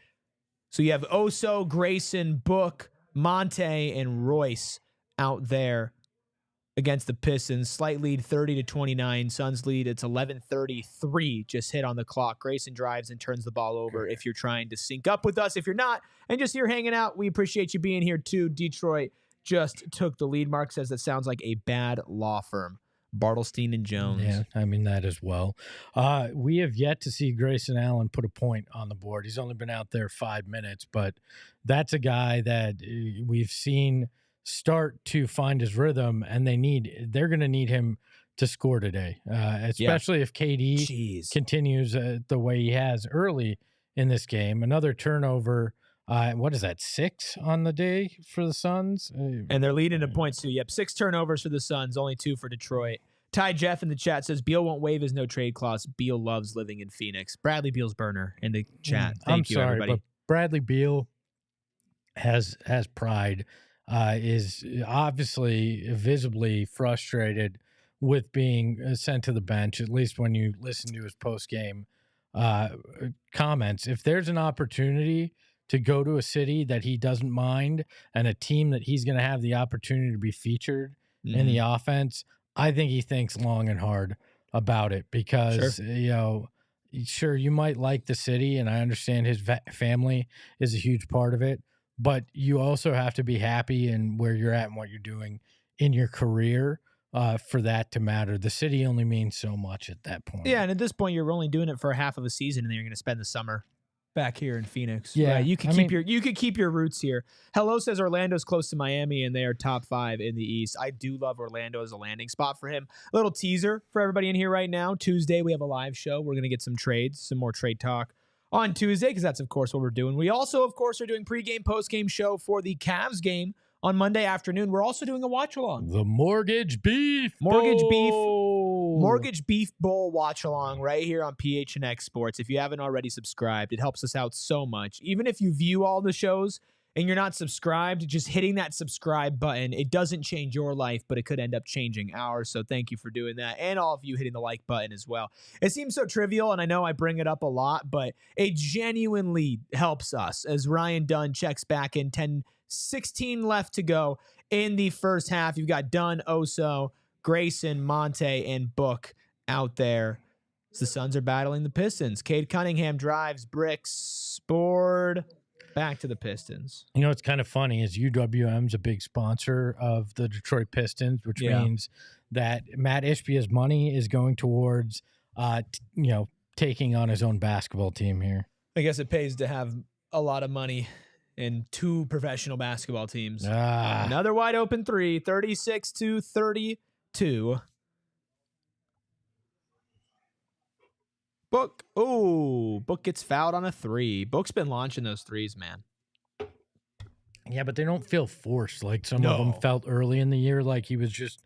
So you have Oso, Grayson, Book, Monte, and Royce out there against the Pistons. Slight lead, 30-29. Suns lead, it's 11:33. Just hit on the clock. Grayson drives and turns the ball over. If you're trying to sync up with us, if you're not, and just here hanging out, we appreciate you being here too. Detroit just took the lead. Mark says that sounds like a bad law firm. Bartlestein and Jones. Yeah, I mean that as well. We have yet to see Grayson Allen put a point on the board. He's only been out there 5 minutes, but that's a guy that we've seen start to find his rhythm, and they're going to need him to score today, especially if KD continues the way he has early in this game. Another turnover. What is that, 6 on the day for the Suns? And they're leading to points too. Yep, 6 turnovers for the Suns, only 2 for Detroit. Ty Jeff in the chat says Beal won't waive his no trade clause. Beal loves living in Phoenix. Bradley Beal's burner in the chat. Thank you, everybody. But Bradley Beal has pride. Is obviously visibly frustrated with being sent to the bench, at least when you listen to his post-game comments. If there's an opportunity to go to a city that he doesn't mind and a team that he's going to have the opportunity to be featured in the offense, I think he thinks long and hard about it, because, sure, you might like the city, and I understand his family is a huge part of it, but you also have to be happy in where you're at and what you're doing in your career for that to matter. The city only means so much at that point. Yeah, and at this point, you're only doing it for half of a season, and then you're going to spend the summer back here in Phoenix. Yeah, right? You could keep your roots here. Hello says Orlando's close to Miami, and they are top 5 in the East. I do love Orlando as a landing spot for him. A little teaser for everybody in here right now. Tuesday, we have a live show. We're going to get some trades, some more trade talk on Tuesday, because that's, of course, what we're doing. We also, of course, are doing pregame, postgame show for the Cavs game on Monday afternoon. We're also doing a watch along. The Mortgage Beef Bowl watch along right here on PHNX Sports. If you haven't already subscribed, it helps us out so much. Even if you view all the shows and you're not subscribed, just hitting that subscribe button, it doesn't change your life, but it could end up changing ours. So thank you for doing that. And all of you hitting the like button as well. It seems so trivial, and I know I bring it up a lot, but it genuinely helps us as Ryan Dunn checks back in 10-16 left to go in the first half. You've got Dunn, Oso, Grayson, Monte, and Book out there. The Suns are battling the Pistons. Cade Cunningham drives, bricks, board. Back to the Pistons. You know, it's kind of funny is UWM's a big sponsor of the Detroit Pistons, which means that Matt Ishbia's money is going towards, taking on his own basketball team here. I guess it pays to have a lot of money in 2 professional basketball teams. Another wide open 3, 36-32. Book. Oh, Book gets fouled on a 3. Book's been launching those 3s, man. Yeah, but they don't feel forced like some of them felt early in the year, like he was just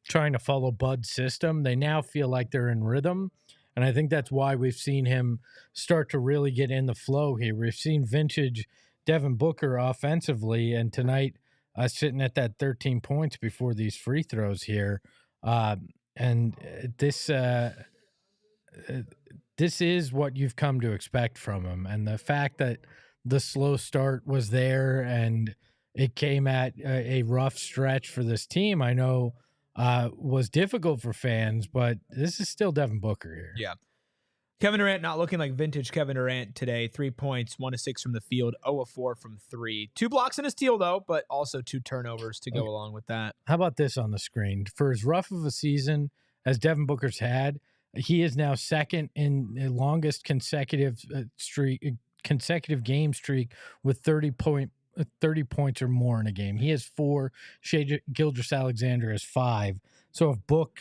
trying to follow Bud's system. They now feel like they're in rhythm, and I think that's why we've seen him start to really get in the flow here. We've seen vintage Devin Booker offensively, and tonight sitting at that 13 points before these free throws here. This is what you've come to expect from him. And the fact that the slow start was there and it came at a rough stretch for this team, I know was difficult for fans, but this is still Devin Booker here. Yeah. Kevin Durant not looking like vintage Kevin Durant today. 3 points, 1 of 6 from the field, 0 of 4 from 3. 2 blocks and a steal, though, but also 2 turnovers to go along with that. How about this on the screen? For as rough of a season as Devin Booker's had, he is now second in the longest consecutive game streak with 30 points or more in a game. He has 4. Shai Gilgeous-Alexander has 5. So if Book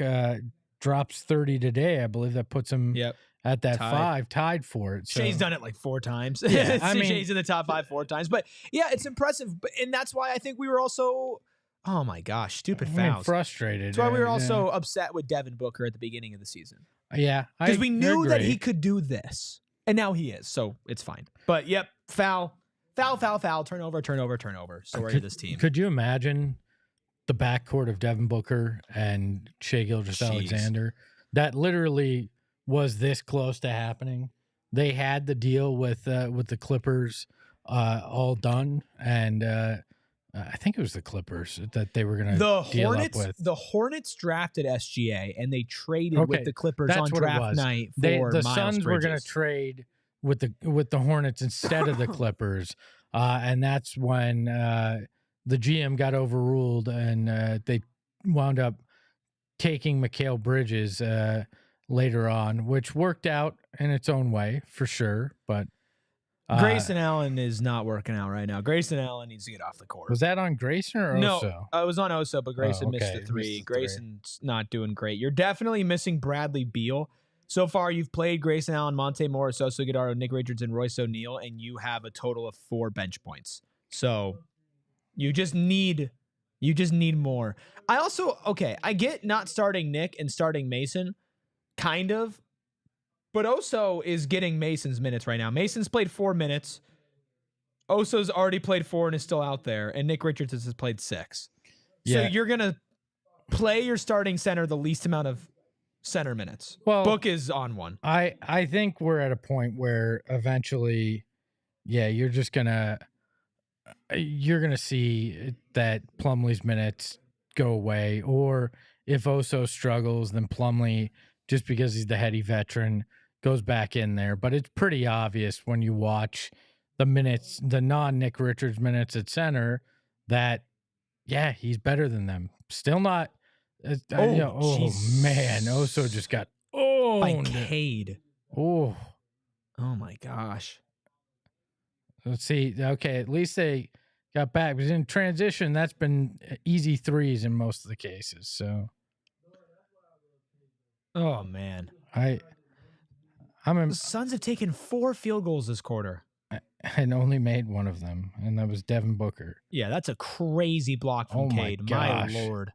drops 30 today, I believe that puts him at that tied for it. So. Shai's done it like 4 times. Yeah, I mean, Shai's in the top 5 4 times. But yeah, it's impressive. And that's why I think we were also, oh my gosh, stupid fouls. Frustrated. That's why we were also upset with Devin Booker at the beginning of the season. Yeah. Because we knew that he could do this. And now he is. So it's fine. But yep, foul, turnover. Sorry to this team. Could you imagine the backcourt of Devin Booker and Shai Gilgeous-Alexander? That literally was this close to happening. They had the deal with the Clippers all done, and I think it was the Clippers that they were going to deal up with. The Hornets drafted SGA, and they traded with the Clippers on draft night for the Miles Suns Bridges. were going to trade with the Hornets instead of the Clippers, and that's when the GM got overruled, and they wound up taking Mikal Bridges later on, which worked out in its own way for sure, but. Grayson Allen is not working out right now. Grayson Allen needs to get off the court. Was that on Grayson or Oso? No, it was on Oso, but Grayson missed the 3. Grayson's not doing great. You're definitely missing Bradley Beal. So far, you've played Grayson Allen, Monte Morris, Oso Guidaro, Nick Richards, and Royce O'Neal, and you have a total of 4 bench points. So you just need more. I get not starting Nick and starting Mason, kind of. But Oso is getting Mason's minutes right now. Mason's played 4 minutes. Oso's already played 4 and is still out there. And Nick Richards has played 6. So you're going to play your starting center the least amount of center minutes. Well, Book is on 1. I think we're at a point where eventually, you're going to see that Plumlee's minutes go away. Or if Oso struggles, then Plumlee, just because he's the heady veteran, goes back in there. But it's pretty obvious when you watch the minutes, the non-Nick Richards minutes at center, that, he's better than them. Still not. Man, Oso just got owned. By Cade. Oh my gosh. Let's see. Okay, at least they got back. Because in transition, that's been easy 3s in most of the cases. So. Oh man. The Suns have taken 4 field goals this quarter. and only made one of them, and that was Devin Booker. Yeah, that's a crazy block from Oh my Cade. My gosh. Lord.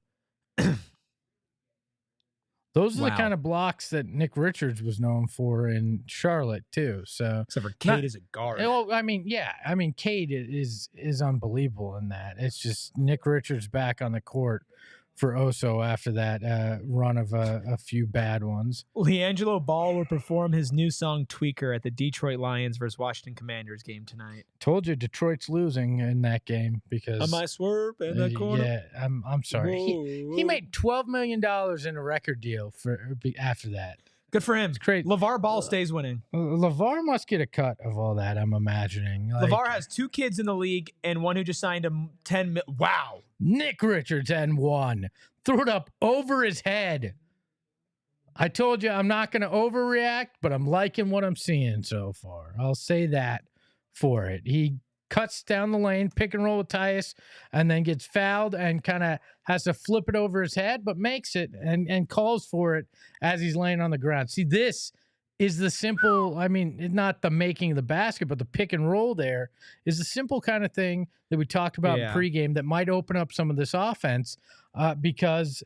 Those are the Wow. kind of blocks that Nick Richards was known for in Charlotte too. So Except for Cade is a guard. well, I mean, yeah, I mean, Cade is unbelievable in that. It's just Nick Richards back on the court for Oso after that run of a few bad ones. LiAngelo Ball will perform his new song "Tweaker" at the Detroit Lions versus Washington Commanders game tonight. Told you Detroit's losing in that game because I might swerve in that corner. Yeah, I'm sorry. He made $12 million in a record deal after that. Good for him. It's great. LeVar Ball stays winning. LeVar must get a cut of all that, I'm imagining. LeVar has 2 kids in the league and one who just signed a 10 mil. Wow. Nick Richards and one. Threw it up over his head. I told you I'm not going to overreact, but I'm liking what I'm seeing so far. I'll say that for it. He cuts down the lane, pick and roll with Tyus, and then gets fouled and kind of has to flip it over his head, but makes it and calls for it as he's laying on the ground. See, this is the simple, I mean, not the making of the basket, but the pick and roll there is the simple kind of thing that we talked about in pregame that might open up some of this offense because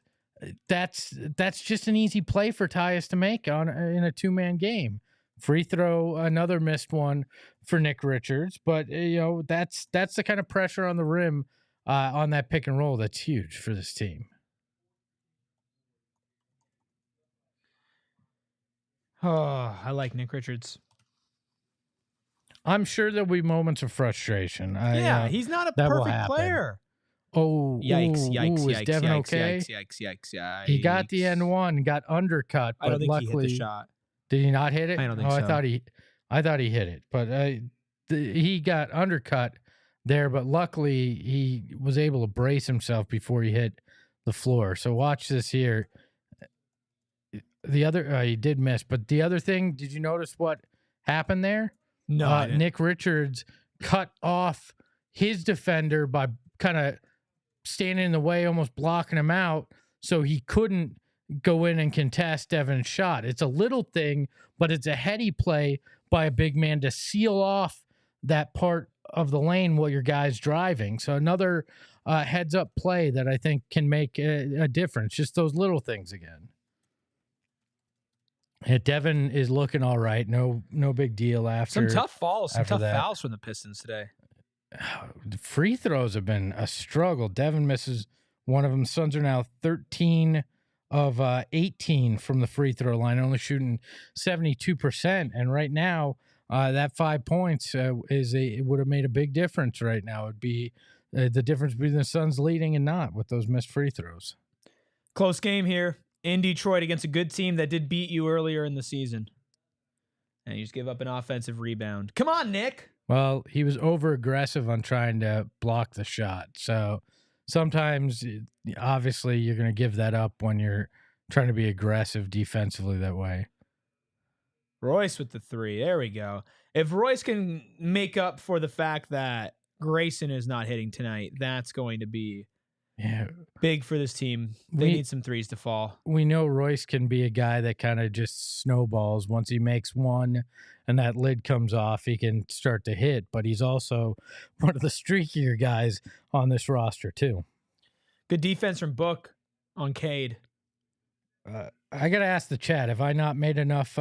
that's just an easy play for Tyus to make in a 2-man game. Free throw, another missed one for Nick Richards, but that's the kind of pressure on the rim on that pick and roll that's huge for this team. Oh, I like Nick Richards. I'm sure there'll be moments of frustration. He's not a perfect player. Oh, yikes! Is Devin okay? Yikes! He got the N1, got undercut, but I don't think luckily he hit the shot. Did he not hit it? I don't think so. I thought he hit it, but he got undercut there. But luckily, he was able to brace himself before he hit the floor. So watch this here. The other he did miss, but the other thing, did you notice what happened there? No, Nick Richards cut off his defender by kind of standing in the way, almost blocking him out, so he couldn't go in and contest Devin's shot. It's a little thing, but it's a heady play by a big man to seal off that part of the lane while your guy's driving. So another heads up play that I think can make a difference. Just those little things again. Yeah, Devin is looking all right. No big deal after. Some tough falls, some tough fouls from the Pistons today. The free throws have been a struggle. Devin misses one of them. Suns are now 13 of 18 from the free throw line, only shooting 72%. And right now, that 5 points it would have made a big difference right now. It'd be the difference between the Suns leading and not with those missed free throws. Close game here in Detroit against a good team that did beat you earlier in the season. And you just give up an offensive rebound. Come on, Nick. Well, he was over aggressive on trying to block the shot. So sometimes, obviously, you're going to give that up when you're trying to be aggressive defensively that way. Royce with the 3. There we go. If Royce can make up for the fact that Grayson is not hitting tonight, that's going to be big for this team. They need some 3s to fall. We know Royce can be a guy that kind of just snowballs. Once he makes one and that lid comes off, he can start to hit. But he's also one of the streakier guys on this roster, too. Good defense from Book on Cade. I got to ask the chat, have I not made enough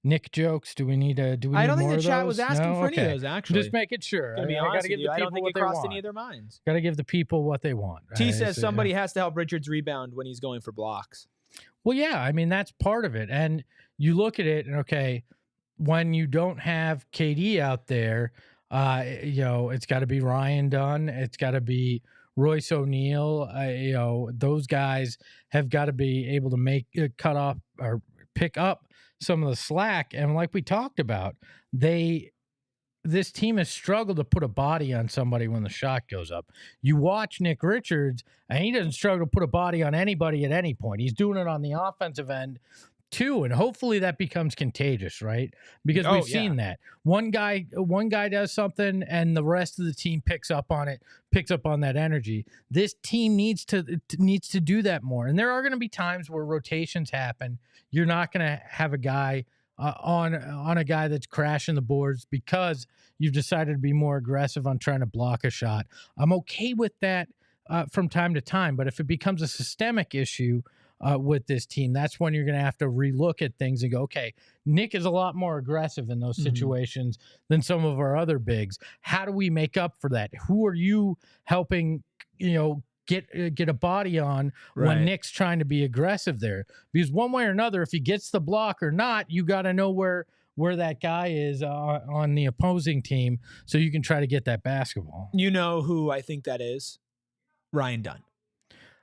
Nick jokes? Do we need I don't think the chat those? was asking for any of those, actually. Just making sure. To be honest with you, I don't think it crossed any of their minds. Got to give the people what they want. T says somebody has to help Richards rebound when he's going for blocks. Well, yeah, I mean, that's part of it. And you look at it, and okay, when you don't have KD out there, it's got to be Ryan Dunn. It's got to be Royce O'Neal. Those guys have got to be able to make cut off or pick up some of the slack. And like we talked about, this team has struggled to put a body on somebody when the shot goes up. You watch Nick Richards, and he doesn't struggle to put a body on anybody at any point. He's doing it on the offensive end too, and hopefully that becomes contagious, right? Because we've seen that. One guy does something, and the rest of the team picks up on it, picks up on that energy. This team needs to do that more. And there are going to be times where rotations happen. You're not going to have a guy on a guy that's crashing the boards because you've decided to be more aggressive on trying to block a shot. I'm okay with that from time to time, but if it becomes a systemic issue with this team, that's when you're going to have to relook at things and go, okay, Nick is a lot more aggressive in those situations than some of our other bigs. How do we make up for that? Who are you helping, get a body on when Nick's trying to be aggressive there? Because one way or another, if he gets the block or not, you got to know where that guy is on the opposing team so you can try to get that basketball. You know who I think that is? Ryan Dunn.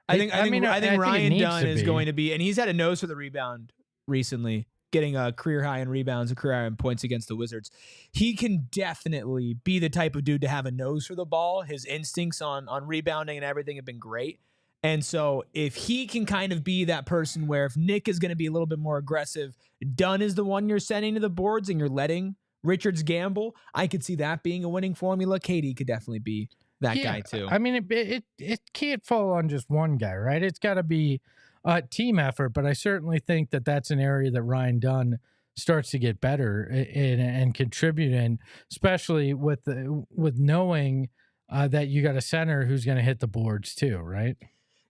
I think Ryan Dunn is going to be, and he's had a nose for the rebound recently, getting a career high in rebounds, a career high in points against the Wizards. He can definitely be the type of dude to have a nose for the ball. His instincts on rebounding and everything have been great. And so if he can kind of be that person where if Nick is going to be a little bit more aggressive, Dunn is the one you're sending to the boards and you're letting Richards gamble, I could see that being a winning formula. KD could definitely be that guy too. I mean, it can't fall on just one guy, right? It's got to be a team effort, but I certainly think that that's an area that Ryan Dunn starts to get better in and contribute in, especially with knowing that you got a center who's going to hit the boards too, right?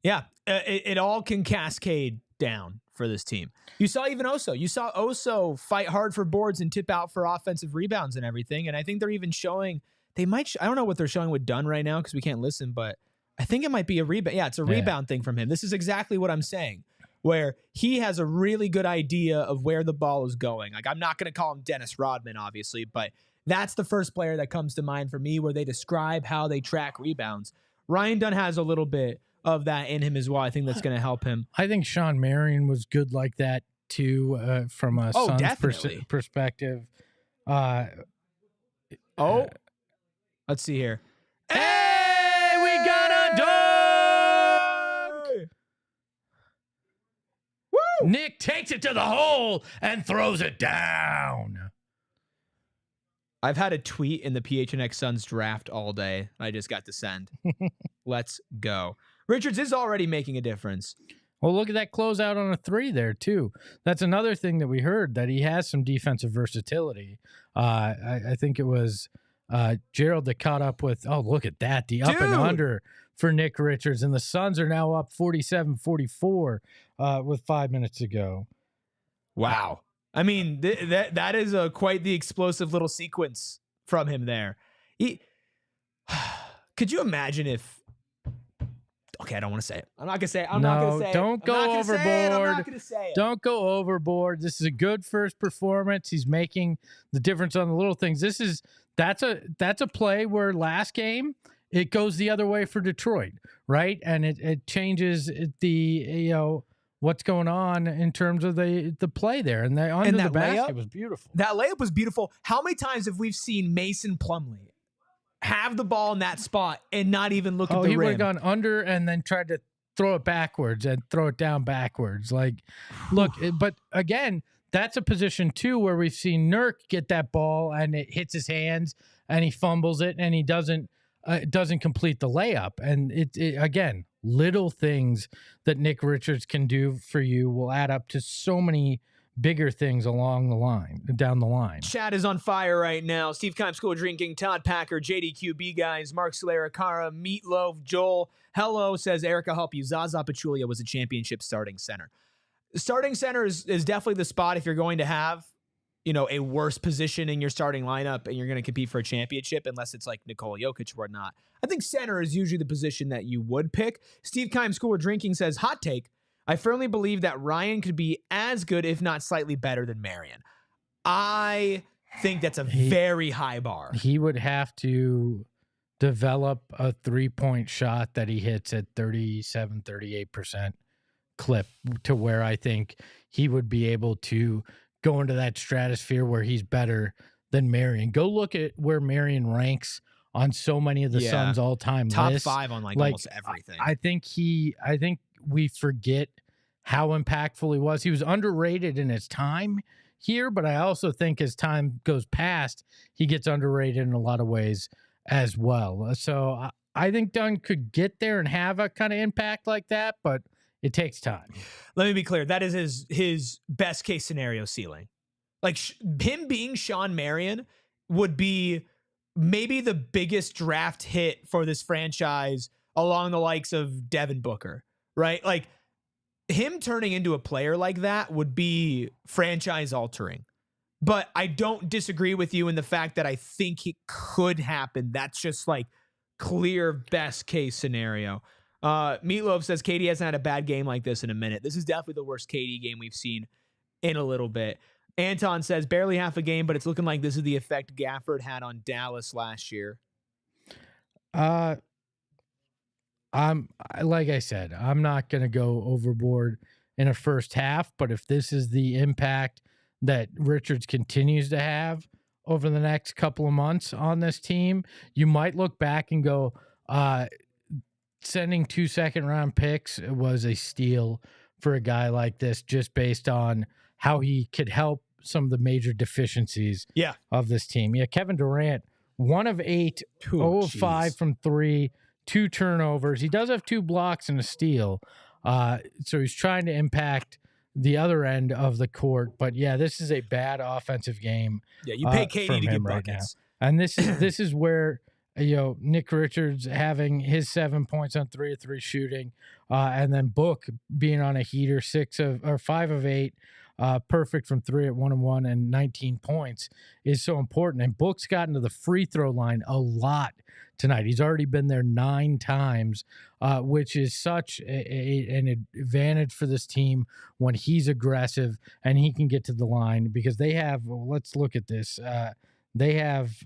Yeah, it all can cascade down for this team. You saw even Oso. You saw Oso fight hard for boards and tip out for offensive rebounds and everything, and I think they're even showing. They might. I don't know what they're showing with Dunn right now because we can't listen, but I think it might be a rebound. Yeah, it's a rebound thing from him. This is exactly what I'm saying, where he has a really good idea of where the ball is going. Like, I'm not going to call him Dennis Rodman, obviously, but that's the first player that comes to mind for me where they describe how they track rebounds. Ryan Dunn has a little bit of that in him as well. I think that's going to help him. I think Sean Marion was good like that too, from a Suns perspective. Let's see here. Hey, we got a dunk! Woo! Nick takes it to the hole and throws it down. I've had a tweet in the PHNX Suns draft all day. I just got to send. Let's go. Richards is already making a difference. Well, look at that closeout on a 3 there, too. That's another thing that we heard, that he has some defensive versatility. I think it was Gerald that caught up with, look at that, the up and under for Nick Richards. And the Suns are now up 47-44 with 5 minutes to go. Wow. I mean, that is quite the explosive little sequence from him there. Could you imagine if... Okay, I don't want to say it. I'm not going to say it. I'm not going to say it. Don't go overboard. I'm not going to say it. Don't go overboard. This is a good first performance. He's making the difference on the little things. That's a play where last game it goes the other way for Detroit, right? And it changes what's going on in terms of the play there. And the basket was beautiful. That layup was beautiful. How many times have we seen Mason Plumlee have the ball in that spot and not even look at the rim? He would have gone under and then tried to throw it backwards and throw it down backwards. Like, look, but again, that's a position too where we've seen Nurk get that ball and it hits his hands and he fumbles it and he doesn't complete the layup. And it again, little things that Nick Richards can do for you will add up to so many bigger things down the line. Chat is on fire right now. Steve Keim, School of Drinking, Todd Packer, JDQB guys, Mark Solera, Cara, Meatloaf, Joel. Hello, says Erica, help you. Zaza Pachulia was a championship starting center. Starting center is definitely the spot if you're going to have, a worse position in your starting lineup and you're going to compete for a championship, unless it's like Nikola Jokic or whatnot. I think center is usually the position that you would pick. Steve Keim, School of Drinking says, hot take, I firmly believe that Ryan could be as good, if not slightly better, than Marion. I think that's a very high bar. He would have to develop a three-point shot that he hits at 37-38% clip to where I think he would be able to go into that stratosphere where he's better than Marion. Go look at where Marion ranks on so many of the Suns all-time top lists. 5 on like almost everything. I think we forget how impactful he was. He was underrated in his time here, but I also think as time goes past, he gets underrated in a lot of ways as well. So I think Dunn could get there and have a kind of impact like that, but it takes time. Let me be clear. That is his best case scenario ceiling. Like him being Sean Marion would be maybe the biggest draft hit for this franchise along the likes of Devin Booker, right? Like him turning into a player like that would be franchise altering. But I don't disagree with you in the fact that I think it could happen. That's just like clear best case scenario. Meatloaf says KD hasn't had a bad game like this in a minute. This is definitely the worst KD game we've seen in a little bit. Anton says barely half a game, but it's looking like this is the effect Gafford had on Dallas last year. Like I said, I'm not going to go overboard in a first half, but if this is the impact that Richards continues to have over the next couple of months on this team, you might look back and go, sending 2 second-round picks was a steal for a guy like this, just based on how he could help some of the major deficiencies of this team. Yeah, Kevin Durant, 1 of 8, 0 of 5 from 3, 2 turnovers. He does have 2 blocks and a steal. So he's trying to impact the other end of the court. But yeah, this is a bad offensive game. Yeah, you pay KD to get buckets. Now. And this is where Nick Richards having his 7 points on 3 of 3 shooting, and then Book being on a heater, 5 of 8, perfect from 3 at 1 of 1 and 19 points is so important. And Book's gotten to the free throw line a lot tonight. He's already been there 9 times, which is such an advantage for this team when he's aggressive and he can get to the line, because they have, let's look at this. They have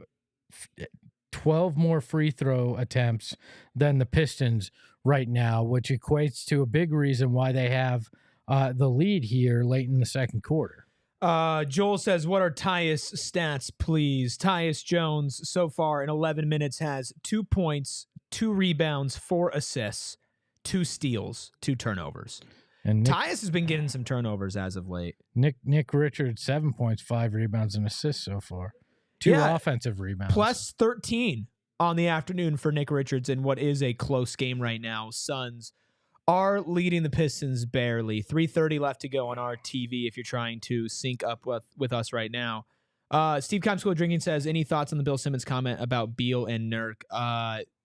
12 more free throw attempts than the Pistons right now, which equates to a big reason why they have the lead here late in the second quarter. Joel says, what are Tyus' stats, please? Tyus Jones so far in 11 minutes has 2 points, 2 rebounds, 4 assists, 2 steals, 2 turnovers. And Tyus has been getting some turnovers as of late. Nick Richards, 7 points, 5 rebounds, and assists so far. 2 offensive rebounds. Plus 13 on the afternoon for Nick Richards in what is a close game right now. Suns are leading the Pistons barely. 3:30 left to go on our TV if you're trying to sync up with us right now. Steve Comschool Drinking says, any thoughts on the Bill Simmons comment about Beal and Nurk?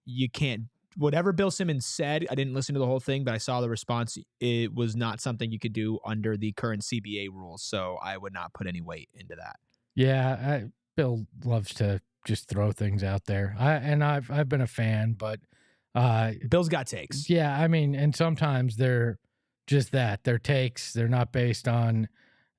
You can't. Whatever Bill Simmons said, I didn't listen to the whole thing, but I saw the response. It was not something you could do under the current CBA rules, so I would not put any weight into that. Yeah, Bill loves to just throw things out there. I've been a fan, but Bill's got takes. Yeah, I mean, and sometimes they're just that. They're takes. They're not based on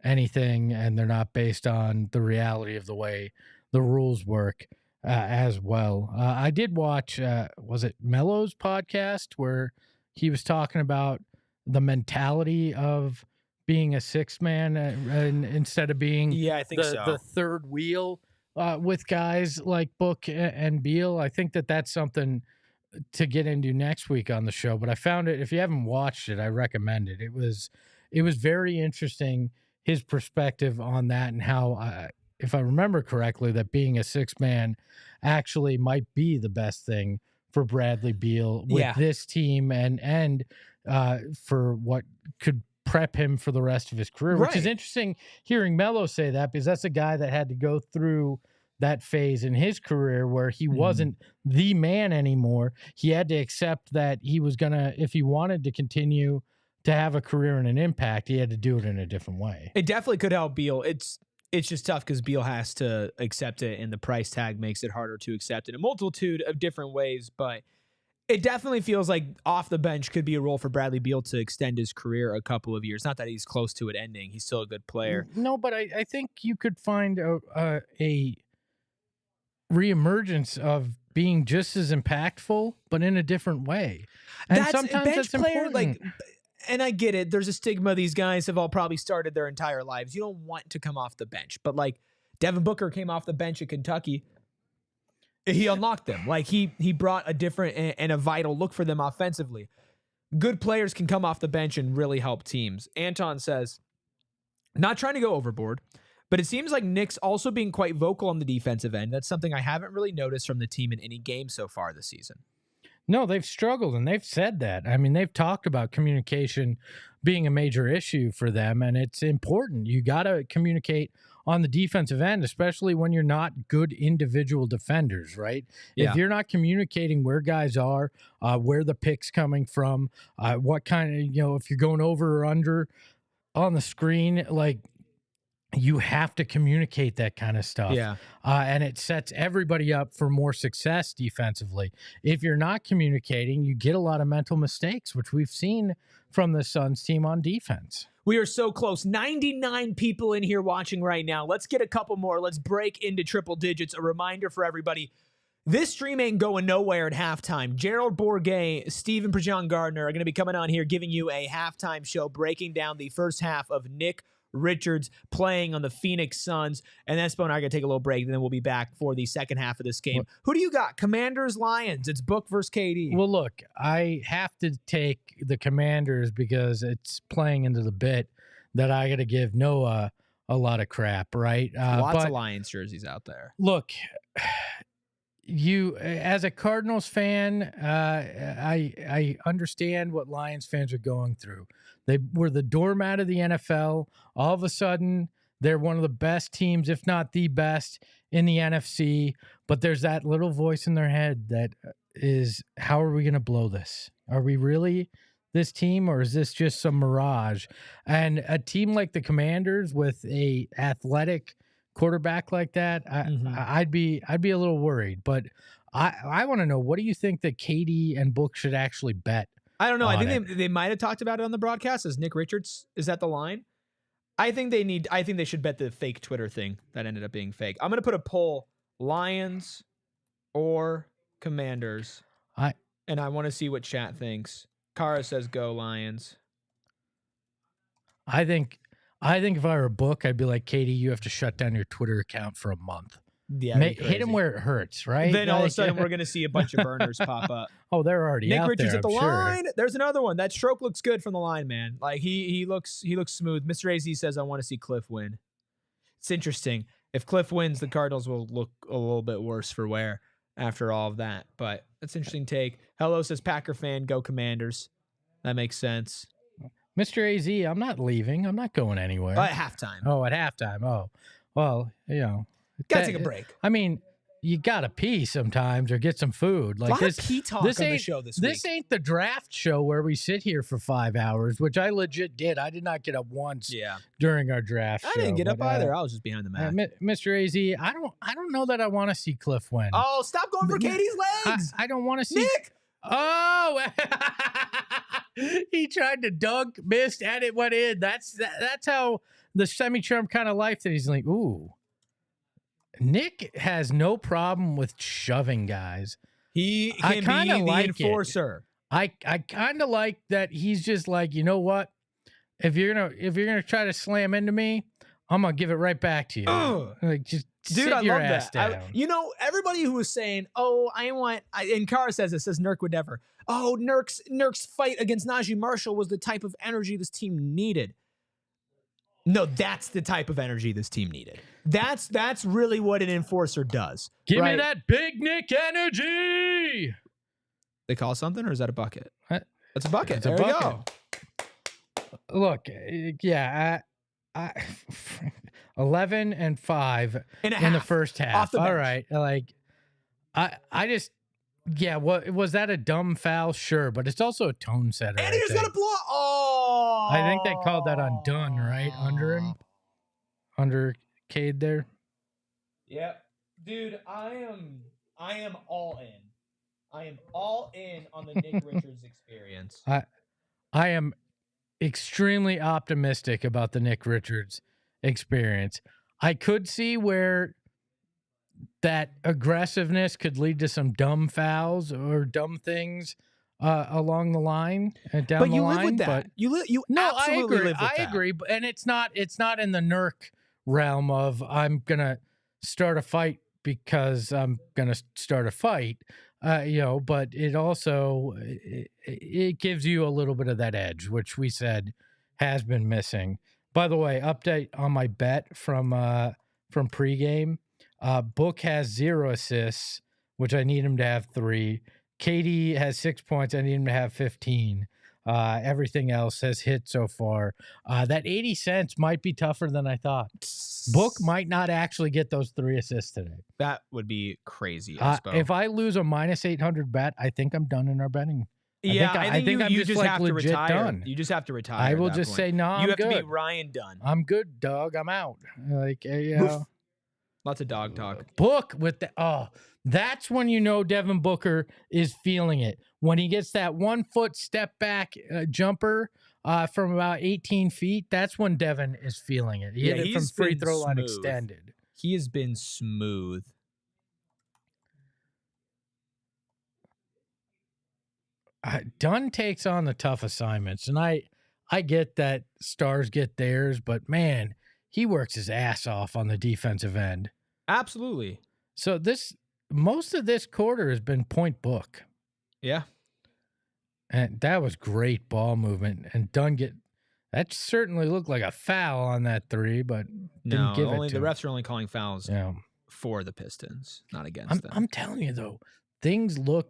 anything, and they're not based on the reality of the way the rules work as well. I did watch, was it Melo's podcast, where he was talking about the mentality of being a 6-man and instead of being the third wheel with guys like Book and Beal. I think that's something to get into next week on the show, but I found it, if you haven't watched it, I recommend it. It was very interesting, his perspective on that, and how, if I remember correctly, that being a 6-man actually might be the best thing for Bradley Beal with this team, and for what could prep him for the rest of his career, which is interesting hearing Melo say that, because that's a guy that had to go through that phase in his career where he wasn't the man anymore. He had to accept that he was gonna, if he wanted to continue to have a career and an impact, he had to do it in a different way. It definitely could help Beal. It's just tough because Beal has to accept it, and the price tag makes it harder to accept in a multitude of different ways. But it definitely feels like off the bench could be a role for Bradley Beal to extend his career a couple of years. Not that he's close to it ending. He's still a good player. No, but I think you could find a reemergence of being just as impactful, but in a different way. And sometimes that's important. Like, and I get it. There's a stigma. These guys have all probably started their entire lives. You don't want to come off the bench, but like Devin Booker came off the bench at Kentucky. He unlocked them. Like he brought a different and a vital look for them offensively. Good players can come off the bench and really help teams. Anton says, not trying to go overboard, but it seems like Nick's also being quite vocal on the defensive end. That's something I haven't really noticed from the team in any game so far this season. No, they've struggled, and they've said that. I mean, they've talked about communication being a major issue for them, and it's important. You got to communicate on the defensive end, especially when you're not good individual defenders, right? Yeah. If you're not communicating where guys are, where the pick's coming from, what kind of, if you're going over or under on the screen, like, you have to communicate that kind of stuff. Yeah. And it sets everybody up for more success defensively. If you're not communicating, you get a lot of mental mistakes, which we've seen from the Suns team on defense. We are so close. 99 people in here watching right now. Let's get a couple more. Let's break into triple digits. A reminder for everybody, this stream ain't going nowhere at halftime. Gerald Bourguet, Steven Prejean Gardner are going to be coming on here giving you a halftime show, breaking down the first half of Nick Richards playing on the Phoenix Suns. And then Spo and I are going to take a little break, and then we'll be back for the second half of this game. Who do you got? Commanders, Lions. It's Book versus KD. Well, look, I have to take the Commanders because it's playing into the bit that I got to give Noah a lot of crap, right? Lots of Lions jerseys out there. Look, you, as a Cardinals fan, I understand what Lions fans are going through. They were the doormat of the NFL. All of a sudden, they're one of the best teams, if not the best, in the NFC. But there's that little voice in their head that is, how are we going to blow this? Are we really this team, or is this just some mirage? And a team like the Commanders with a athletic quarterback like that, I'd be a little worried. But I want to know, what do you think that KD and Book should actually bet? I don't know. I think they might have talked about it on the broadcast as Nick Richards. Is that the line? I think they should bet the fake Twitter thing that ended up being fake. I'm going to put a poll, Lions or Commanders. And I want to see what chat thinks. Kara says go Lions. I think if I were a Book, I'd be like, Katie, you have to shut down your Twitter account for a month. Yeah, hit him where it hurts, right? Then all of a sudden we're going to see a bunch of burners pop up. Oh, they're already Nick out Richards there, at the I'm line. sure. There's another one. That stroke looks good from the line, man. Like he looks smooth. Mr. AZ says I want to see Cliff win. It's interesting. If Cliff wins, the Cardinals will look a little bit worse for wear after all of that. But that's an interesting take. Hello says Packer fan, go Commanders. That makes sense. Mr. AZ, I'm not leaving. I'm not going anywhere. At halftime. Oh, at halftime. Oh, well, Gotta take a break. I mean, you gotta pee sometimes or get some food. Like, a lot of pee talk on the show this week. This ain't the draft show where we sit here for 5 hours, which I legit did. I did not get up once during our draft show. I didn't get up either. I was just behind the mat. Mr. AZ, I don't know that I want to see Cliff win. Oh, stop going for Katie's legs. I don't want to see Nick. Oh, he tried to dunk, missed, and it went in. That's how the semi-charm kind of life that he's like, ooh. Nick has no problem with shoving guys. He can be the enforcer. I kind of like that he's just like, you know what? If you're gonna try to slam into me, I'm gonna give it right back to you. Like, just dude, sit your love ass that. down. Everybody who was saying, "Oh, and Kara says Nurk would never. Oh, Nurk's fight against Najee Marshall was the type of energy this team needed. No, that's the type of energy this team needed. That's really what an enforcer does. Give me that big Nick energy. They call something, or is that a bucket? That's a bucket. It's there a bucket. you go. Look, yeah, I 11 and 5 in the first half. All right, like I just. Yeah, was that a dumb foul? Sure, but it's also a tone setter. And he just got a block. Oh, I think they called that on Dunn, right? Under him, under Cade there. Yep, dude, I am all in. I am all in on the Nick Richards experience. I am extremely optimistic about the Nick Richards experience. I could see where that aggressiveness could lead to some dumb fouls or dumb things along the line, down but the you line. live with that. But You no, absolutely live with that. I agree, and it's not in the Nurk realm of I'm gonna start a fight because I'm gonna start a fight. But it also it gives you a little bit of that edge, which we said has been missing. By the way, update on my bet from pregame. Book has 0 assists, which I need him to have 3. KD has 6 points. I need him to have 15. Everything else has hit so far. That 80 cents might be tougher than I thought. Book might not actually get those 3 assists today. That would be crazy. If I lose a minus 800 bet, I think I'm done in our betting. I think I'm you just like have to legit retire. Done. You just have to retire. I will just say, no, you have to be Ryan Dunn. I'm good, dog. I'm out. Like, Lots of dog talk. Book with the that's when you know Devin Booker is feeling it. When he gets that 1 foot step back jumper from about 18 feet, that's when Devin is feeling it. He hit it from free throw line extended. He has been smooth. Dunn takes on the tough assignments, and I get that stars get theirs, but man, he works his ass off on the defensive end. Absolutely. So most of this quarter has been point Book. Yeah. And that was great ball movement. And Dunn that certainly looked like a foul on that 3, but didn't give it to the refs are only calling fouls yeah. for the Pistons, not against them. I'm telling you though, things look,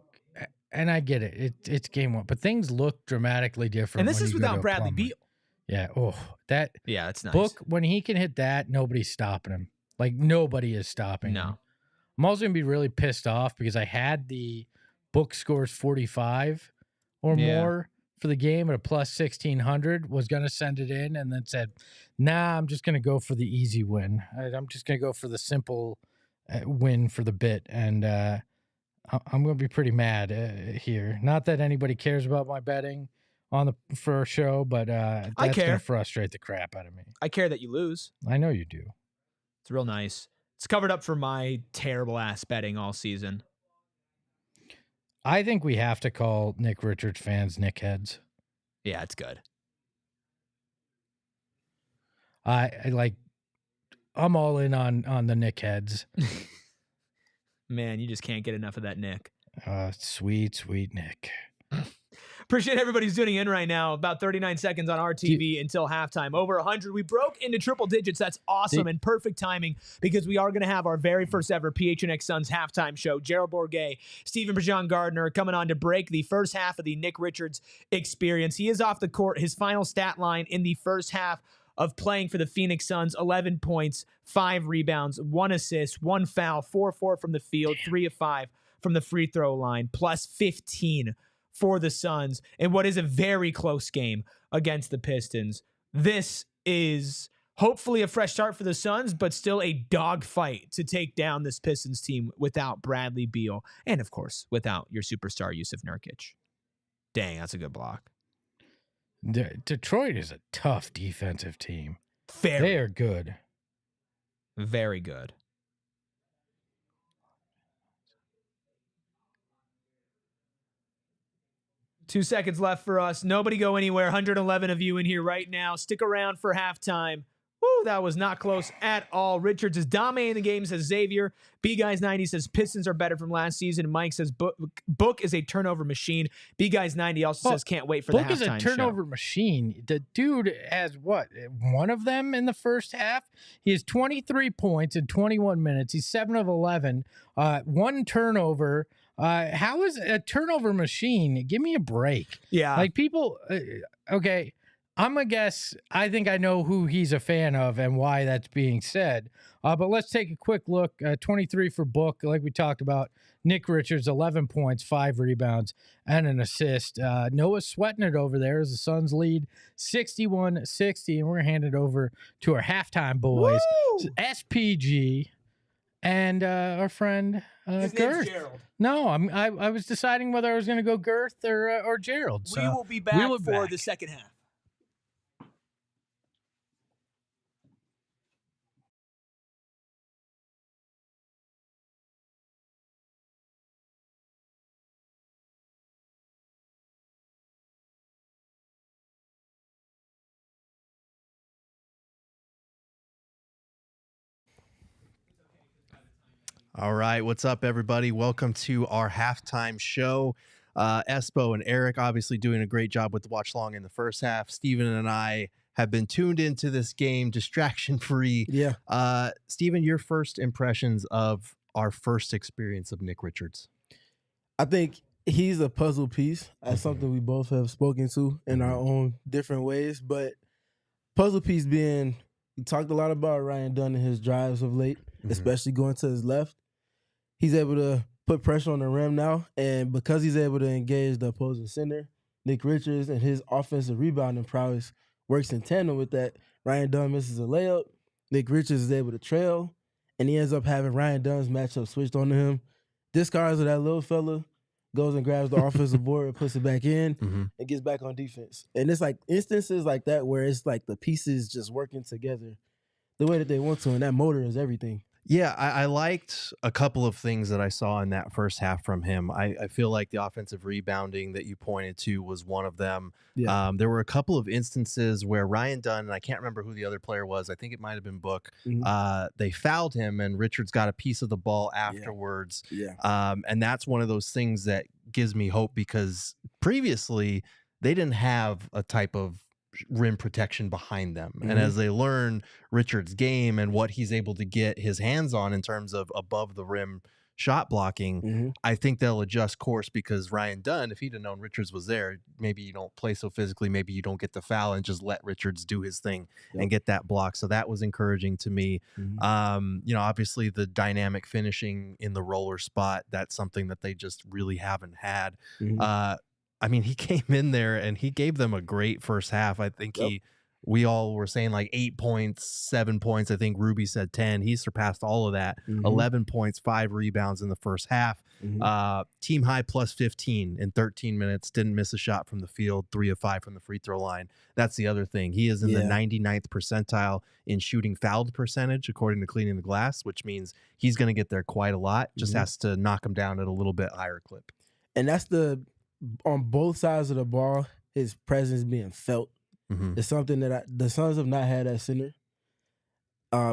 and I get it. It's game 1, but things look dramatically different. And this is without Bradley Beal. Yeah. That's nice. Book, when he can hit that, nobody's stopping him. Like nobody is stopping him. I'm also gonna be really pissed off because I had the Book scores 45 or more for the game at a plus 1600. Was gonna send it in and then said, "Nah, I'm just gonna go for the easy win. I'm just gonna go for the simple win for the bit." And I'm gonna be pretty mad here. Not that anybody cares about my betting for a show, but that's gonna frustrate the crap out of me. I care that you lose. I know you do. It's real nice. It's covered up for my terrible ass betting all season. I think we have to call Nick Richards fans Nick heads. Yeah, it's good. I'm all in on the Nick heads. Man, you just can't get enough of that Nick. Sweet Nick. Appreciate everybody's tuning in right now. About 39 seconds on our TV until halftime. Over 100. We broke into triple digits. That's awesome and perfect timing because we are going to have our very first ever PHNX Suns halftime show. Gerald Bourguet, Stephen Prejean Gardner coming on to break the first half of the Nick Richards experience. He is off the court. His final stat line in the first half of playing for the Phoenix Suns, 11 points, 5 rebounds, 1 assist, 1 foul, 4-4 from the field, 3 of 5 from the free throw line, plus 15 for the Suns in what is a very close game against the Pistons. This is hopefully a fresh start for the Suns, but still a dogfight to take down this Pistons team without Bradley Beal and, of course, without your superstar Yusuf Nurkic. Dang, that's a good block. Detroit is a tough defensive team. They are good. Very good. Two seconds left for us. Nobody go anywhere. 111 of you in here right now. Stick around for halftime. Woo, that was not close at all. Richards is dominating the game, says Xavier. B-Guys90 says Pistons are better from last season. Mike says Book is a turnover machine. B-Guys90 also says can't wait for the halftime show. Book is a turnover machine. The dude has what? One of them in the first half? He has 23 points in 21 minutes. He's 7 of 11. 1 turnover. How is a turnover machine? Give me a break. Yeah. Like people, okay, I'm going to guess, I think I know who he's a fan of and why that's being said. But let's take a quick look. 23 for Book, like we talked about. Nick Richards, 11 points, 5 rebounds, and an assist. Noah's sweating it over there as the Suns lead 61-60, and we're going to hand it over to our halftime boys, SPG, and our friend Girth. Gerald. No, I was deciding whether I was going to go Girth or Gerald. So we will be back for the second half. All right, what's up, everybody? Welcome to our halftime show. Espo and Eric obviously doing a great job with the watch long in the first half. Steven and I have been tuned into this game, distraction-free. Yeah. Steven, your first impressions of our first experience of Nick Richards? I think he's a puzzle piece. That's something we both have spoken to in our own different ways. But puzzle piece being, we talked a lot about Ryan Dunn and his drives of late, especially going to his left. He's able to put pressure on the rim now, and because he's able to engage the opposing center, Nick Richards and his offensive rebounding prowess works in tandem with that. Ryan Dunn misses a layup. Nick Richards is able to trail, and he ends up having Ryan Dunn's matchup switched onto him. Discards of that little fella, goes and grabs the offensive board and puts it back in and gets back on defense. And it's like instances like that where it's like the pieces just working together the way that they want to, and that motor is everything. Yeah, I liked a couple of things that I saw in that first half from him. I feel like the offensive rebounding that you pointed to was one of them. Yeah. There were a couple of instances where Ryan Dunn, and I can't remember who the other player was, I think it might have been Book, they fouled him, and Richards got a piece of the ball afterwards. Yeah. And that's one of those things that gives me hope, because previously they didn't have a type of rim protection behind them. And as they learn Richard's game and what he's able to get his hands on in terms of above the rim shot blocking, I think they'll adjust course, because Ryan Dunn, if he'd have known Richards was there, maybe you don't play so physically, maybe you don't get the foul and just let Richards do his thing and get that block. So that was encouraging to me. You know, obviously the dynamic finishing in the roller spot, that's something that they just really haven't had. I mean, he came in there and he gave them a great first half. I think we all were saying like 8 points, 7 points. I think Ruby said 10. He surpassed all of that. 11 points, 5 rebounds in the first half. Team high plus 15 in 13 minutes. Didn't miss a shot from the field. 3 of 5 from the free throw line. That's the other thing. He is in the 99th percentile in shooting fouled percentage, according to Cleaning the Glass, which means he's going to get there quite a lot. Just has to knock him down at a little bit higher clip. And that's on both sides of the ball, his presence being felt. It's something that the Suns have not had at center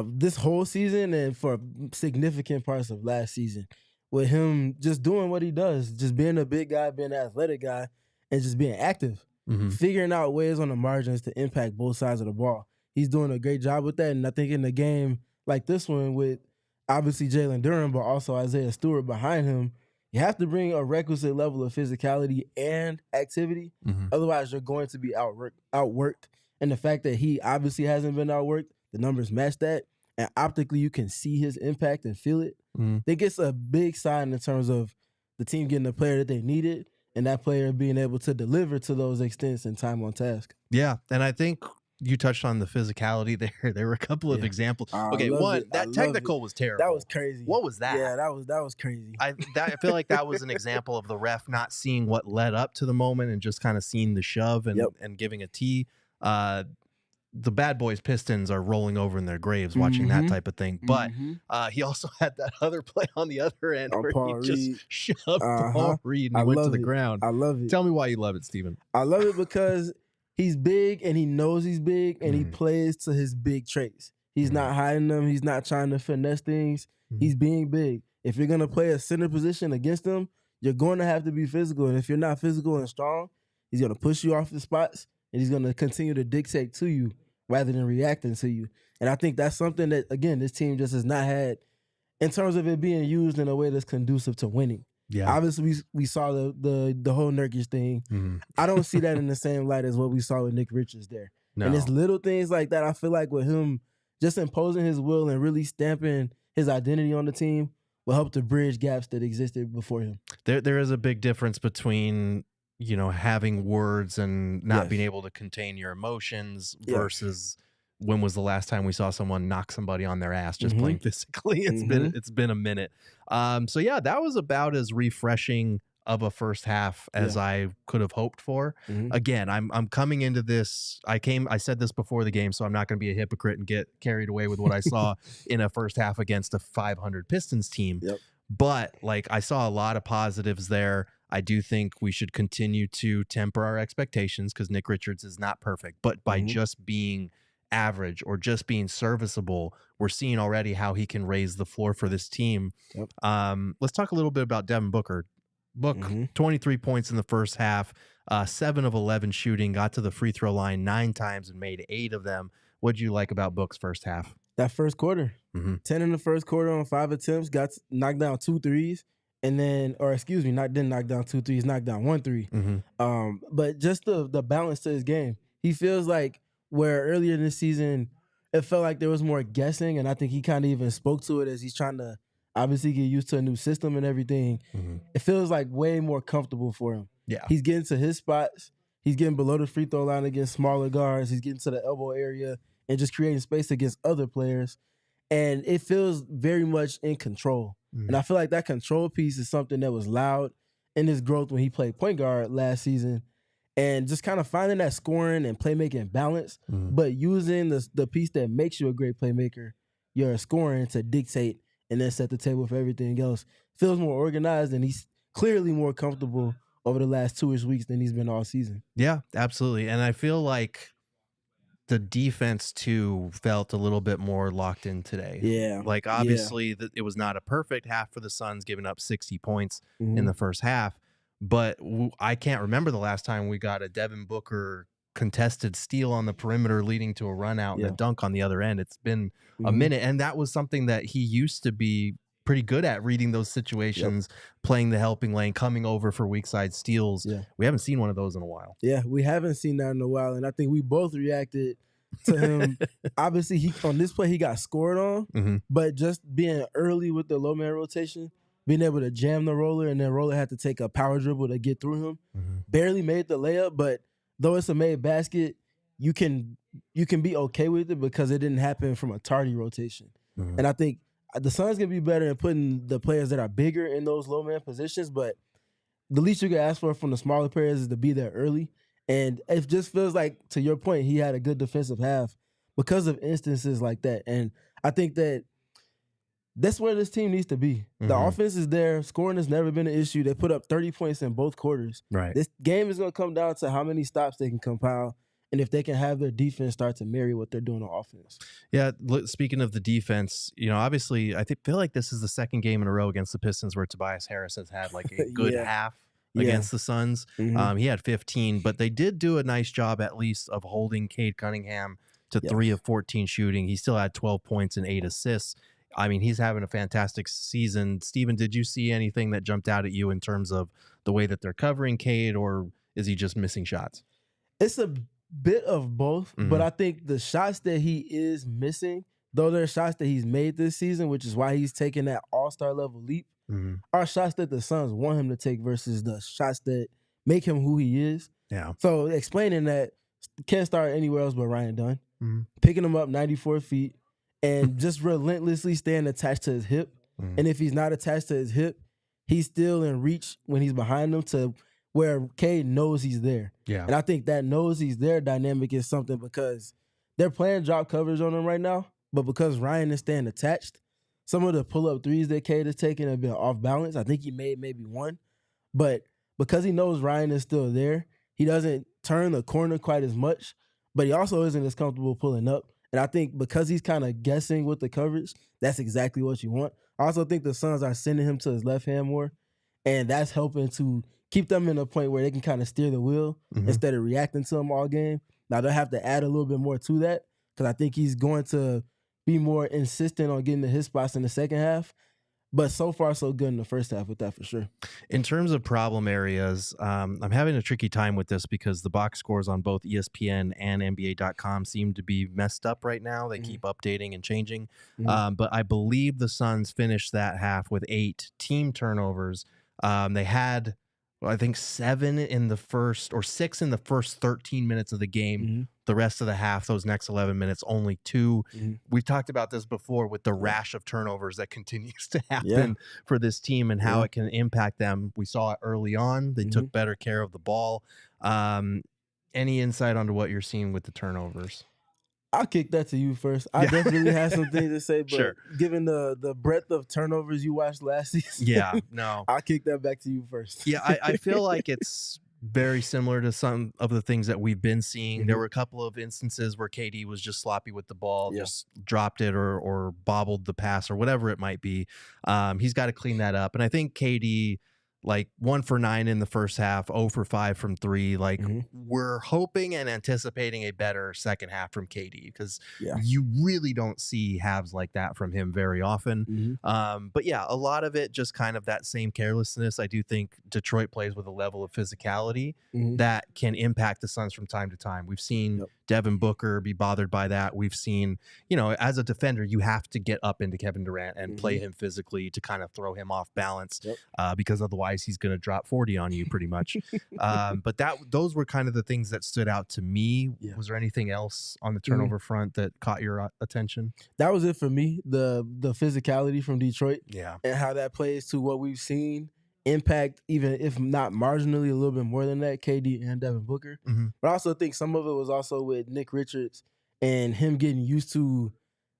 this whole season, and for significant parts of last season, with him just doing what he does, just being a big guy, being an athletic guy, and just being active, figuring out ways on the margins to impact both sides of the ball. He's doing a great job with that, and I think in a game like this one with obviously Jalen Durant, but also Isaiah Stewart behind him, you have to bring a requisite level of physicality and activity. Otherwise, you're going to be outworked. And the fact that he obviously hasn't been outworked, the numbers match that. And optically, you can see his impact and feel it. I think it's a big sign in terms of the team getting the player that they needed, and that player being able to deliver to those extents in time on task. Yeah, and I think you touched on the physicality there. There were a couple of examples. Okay, one, that technical was terrible. That was crazy. What was that? Yeah, that was crazy. I feel like that was an example of the ref not seeing what led up to the moment and just kind of seeing the shove and giving a tee. The bad boys Pistons are rolling over in their graves watching that type of thing. But he also had that other play on the other end where Paul he Reed. just shoved Paul Reed and he went to the ground. I love it. Tell me why you love it, Steven. I love it because he's big and he knows he's big and he plays to his big traits. He's not hiding them. He's not trying to finesse things. He's being big. If you're going to play a center position against him, you're going to have to be physical. And if you're not physical and strong, he's going to push you off the spots and he's going to continue to dictate to you rather than reacting to you. And I think that's something that, again, this team just has not had in terms of it being used in a way that's conducive to winning. Yeah. Obviously, we saw the whole Nurkic thing. I don't see that in the same light as what we saw with Nick Richards there. No. And it's little things like that. I feel like with him just imposing his will and really stamping his identity on the team will help to bridge gaps that existed before him. There is a big difference between, you know, having words and not being able to contain your emotions versus when was the last time we saw someone knock somebody on their ass just playing physically? It's been a minute. So yeah, that was about as refreshing of a first half as I could have hoped for. Again, I'm coming into this. I said this before the game, so I'm not going to be a hypocrite and get carried away with what I saw in a first half against a 500 Pistons team. But like, I saw a lot of positives there. I do think we should continue to temper our expectations because Nick Richards is not perfect, but by just being average or just being serviceable, we're seeing already how he can raise the floor for this team. Let's talk a little bit about Devin Booker. 23 points in the first half, 7 of 11 shooting, got to the free throw line 9 times and made 8 of them. What'd you like about Book's first half? That first quarter, 10 in the first quarter on 5 attempts, knocked down 2 threes, and then, or excuse me, didn't knock down 2 threes, knocked down 1 3. But just the balance to his game, he feels like where earlier in the season it felt like there was more guessing, and I think he kind of even spoke to it as he's trying to obviously get used to a new system and everything. It feels like way more comfortable for him. Yeah, he's getting to his spots. He's getting below the free throw line against smaller guards. He's getting to the elbow area and just creating space against other players. And it feels very much in control. And I feel like that control piece is something that was loud in his growth when he played point guard last season. And just kind of finding that scoring and playmaking balance, but using the piece that makes you a great playmaker, your scoring, to dictate and then set the table for everything else. Feels more organized, and he's clearly more comfortable over the last 2-ish weeks than he's been all season. Yeah, absolutely. And I feel like the defense too felt a little bit more locked in today. Yeah. Like obviously it was not a perfect half for the Suns, giving up 60 points in the first half, but I can't remember the last time we got a Devin Booker contested steal on the perimeter leading to a run out and a dunk on the other end. It's been a minute, and that was something that he used to be pretty good at, reading those situations, playing the helping lane, coming over for weak side steals. We haven't seen one of those in a while. Yeah, we haven't seen that in a while, and I think we both reacted to him. Obviously, on this play, he got scored on, but just being early with the low man rotation, being able to jam the roller, and then roller had to take a power dribble to get through him. Barely made the layup, but though it's a made basket, you can be okay with it because it didn't happen from a tardy rotation. And I think the Suns can be better in putting the players that are bigger in those low man positions, but the least you can ask for from the smaller players is to be there early. And it just feels like, to your point, he had a good defensive half because of instances like that. And I think that's where this team needs to be. The offense is there. Scoring has never been an issue. They put up 30 points in both quarters. This game is going to come down to how many stops they can compile and if they can have their defense start to marry what they're doing on offense. Yeah, speaking of the defense, obviously I feel like this is the second game in a row against the Pistons where Tobias Harris has had like a good half against the Suns. He had 15, but they did do a nice job at least of holding Cade Cunningham to 3 of 14 shooting. He still had 12 points and 8 assists. I mean, he's having a fantastic season. Steven, did you see anything that jumped out at you in terms of the way that they're covering Cade, or is he just missing shots? It's a bit of both, but I think the shots that he is missing, though they're shots that he's made this season, which is why he's taking that all-star level leap, are shots that the Suns want him to take versus the shots that make him who he is. Yeah. So explaining that can't start anywhere else but Ryan Dunn, picking him up 94 feet and just relentlessly staying attached to his hip. And if he's not attached to his hip, he's still in reach when he's behind him to where Cade knows he's there. And I think that knows he's there dynamic is something because they're playing drop coverage on him right now, but because Ryan is staying attached, some of the pull-up threes that Cade is taking have been off balance. I think he made maybe one, but because he knows Ryan is still there, he doesn't turn the corner quite as much, but he also isn't as comfortable pulling up. And I think because he's kind of guessing with the coverage, that's exactly what you want. I also think the Suns are sending him to his left hand more, and that's helping to keep them in a point where they can kind of steer the wheel instead of reacting to him all game. Now, they'll have to add a little bit more to that because I think he's going to be more insistent on getting to his spots in the second half. But so far, so good in the first half with that for sure. In terms of problem areas, I'm having a tricky time with this because the box scores on both ESPN and NBA.com seem to be messed up right now. They keep updating and changing. But I believe the Suns finished that half with 8 team turnovers. They had, I think, 7 in the first or 6 in the first 13 minutes of the game. The rest of the half, those next 11 minutes, only 2. We've talked about this before with the rash of turnovers that continues to happen for this team and how it can impact them. We saw it early on. They took better care of the ball. Any insight onto what you're seeing with the turnovers? I'll kick that to you first. I definitely have some things to say, but given the breadth of turnovers you watched last season, I'll kick that back to you first. I feel like it's very similar to some of the things that we've been seeing. There were a couple of instances where KD was just sloppy with the ball, just dropped it or bobbled the pass or whatever it might be. He's got to clean that up. And I think KD, like 1 for 9 in the first half, 0 for 5 from 3. Like we're hoping and anticipating a better second half from KD because you really don't see halves like that from him very often. But yeah, a lot of it just kind of that same carelessness. I do think Detroit plays with a level of physicality that can impact the Suns from time to time. We've seen Devin Booker be bothered by that. We've seen, you know, as a defender, you have to get up into Kevin Durant and play him physically to kind of throw him off balance because otherwise he's going to drop 40 on you pretty much. But those were kind of the things that stood out to me. Was there anything else on the turnover front that caught your attention? That was it for me. The physicality from Detroit and how that plays to what we've seen impact, even if not marginally, a little bit more than that, KD and Devin Booker. But I also think some of it was also with Nick Richards and him getting used to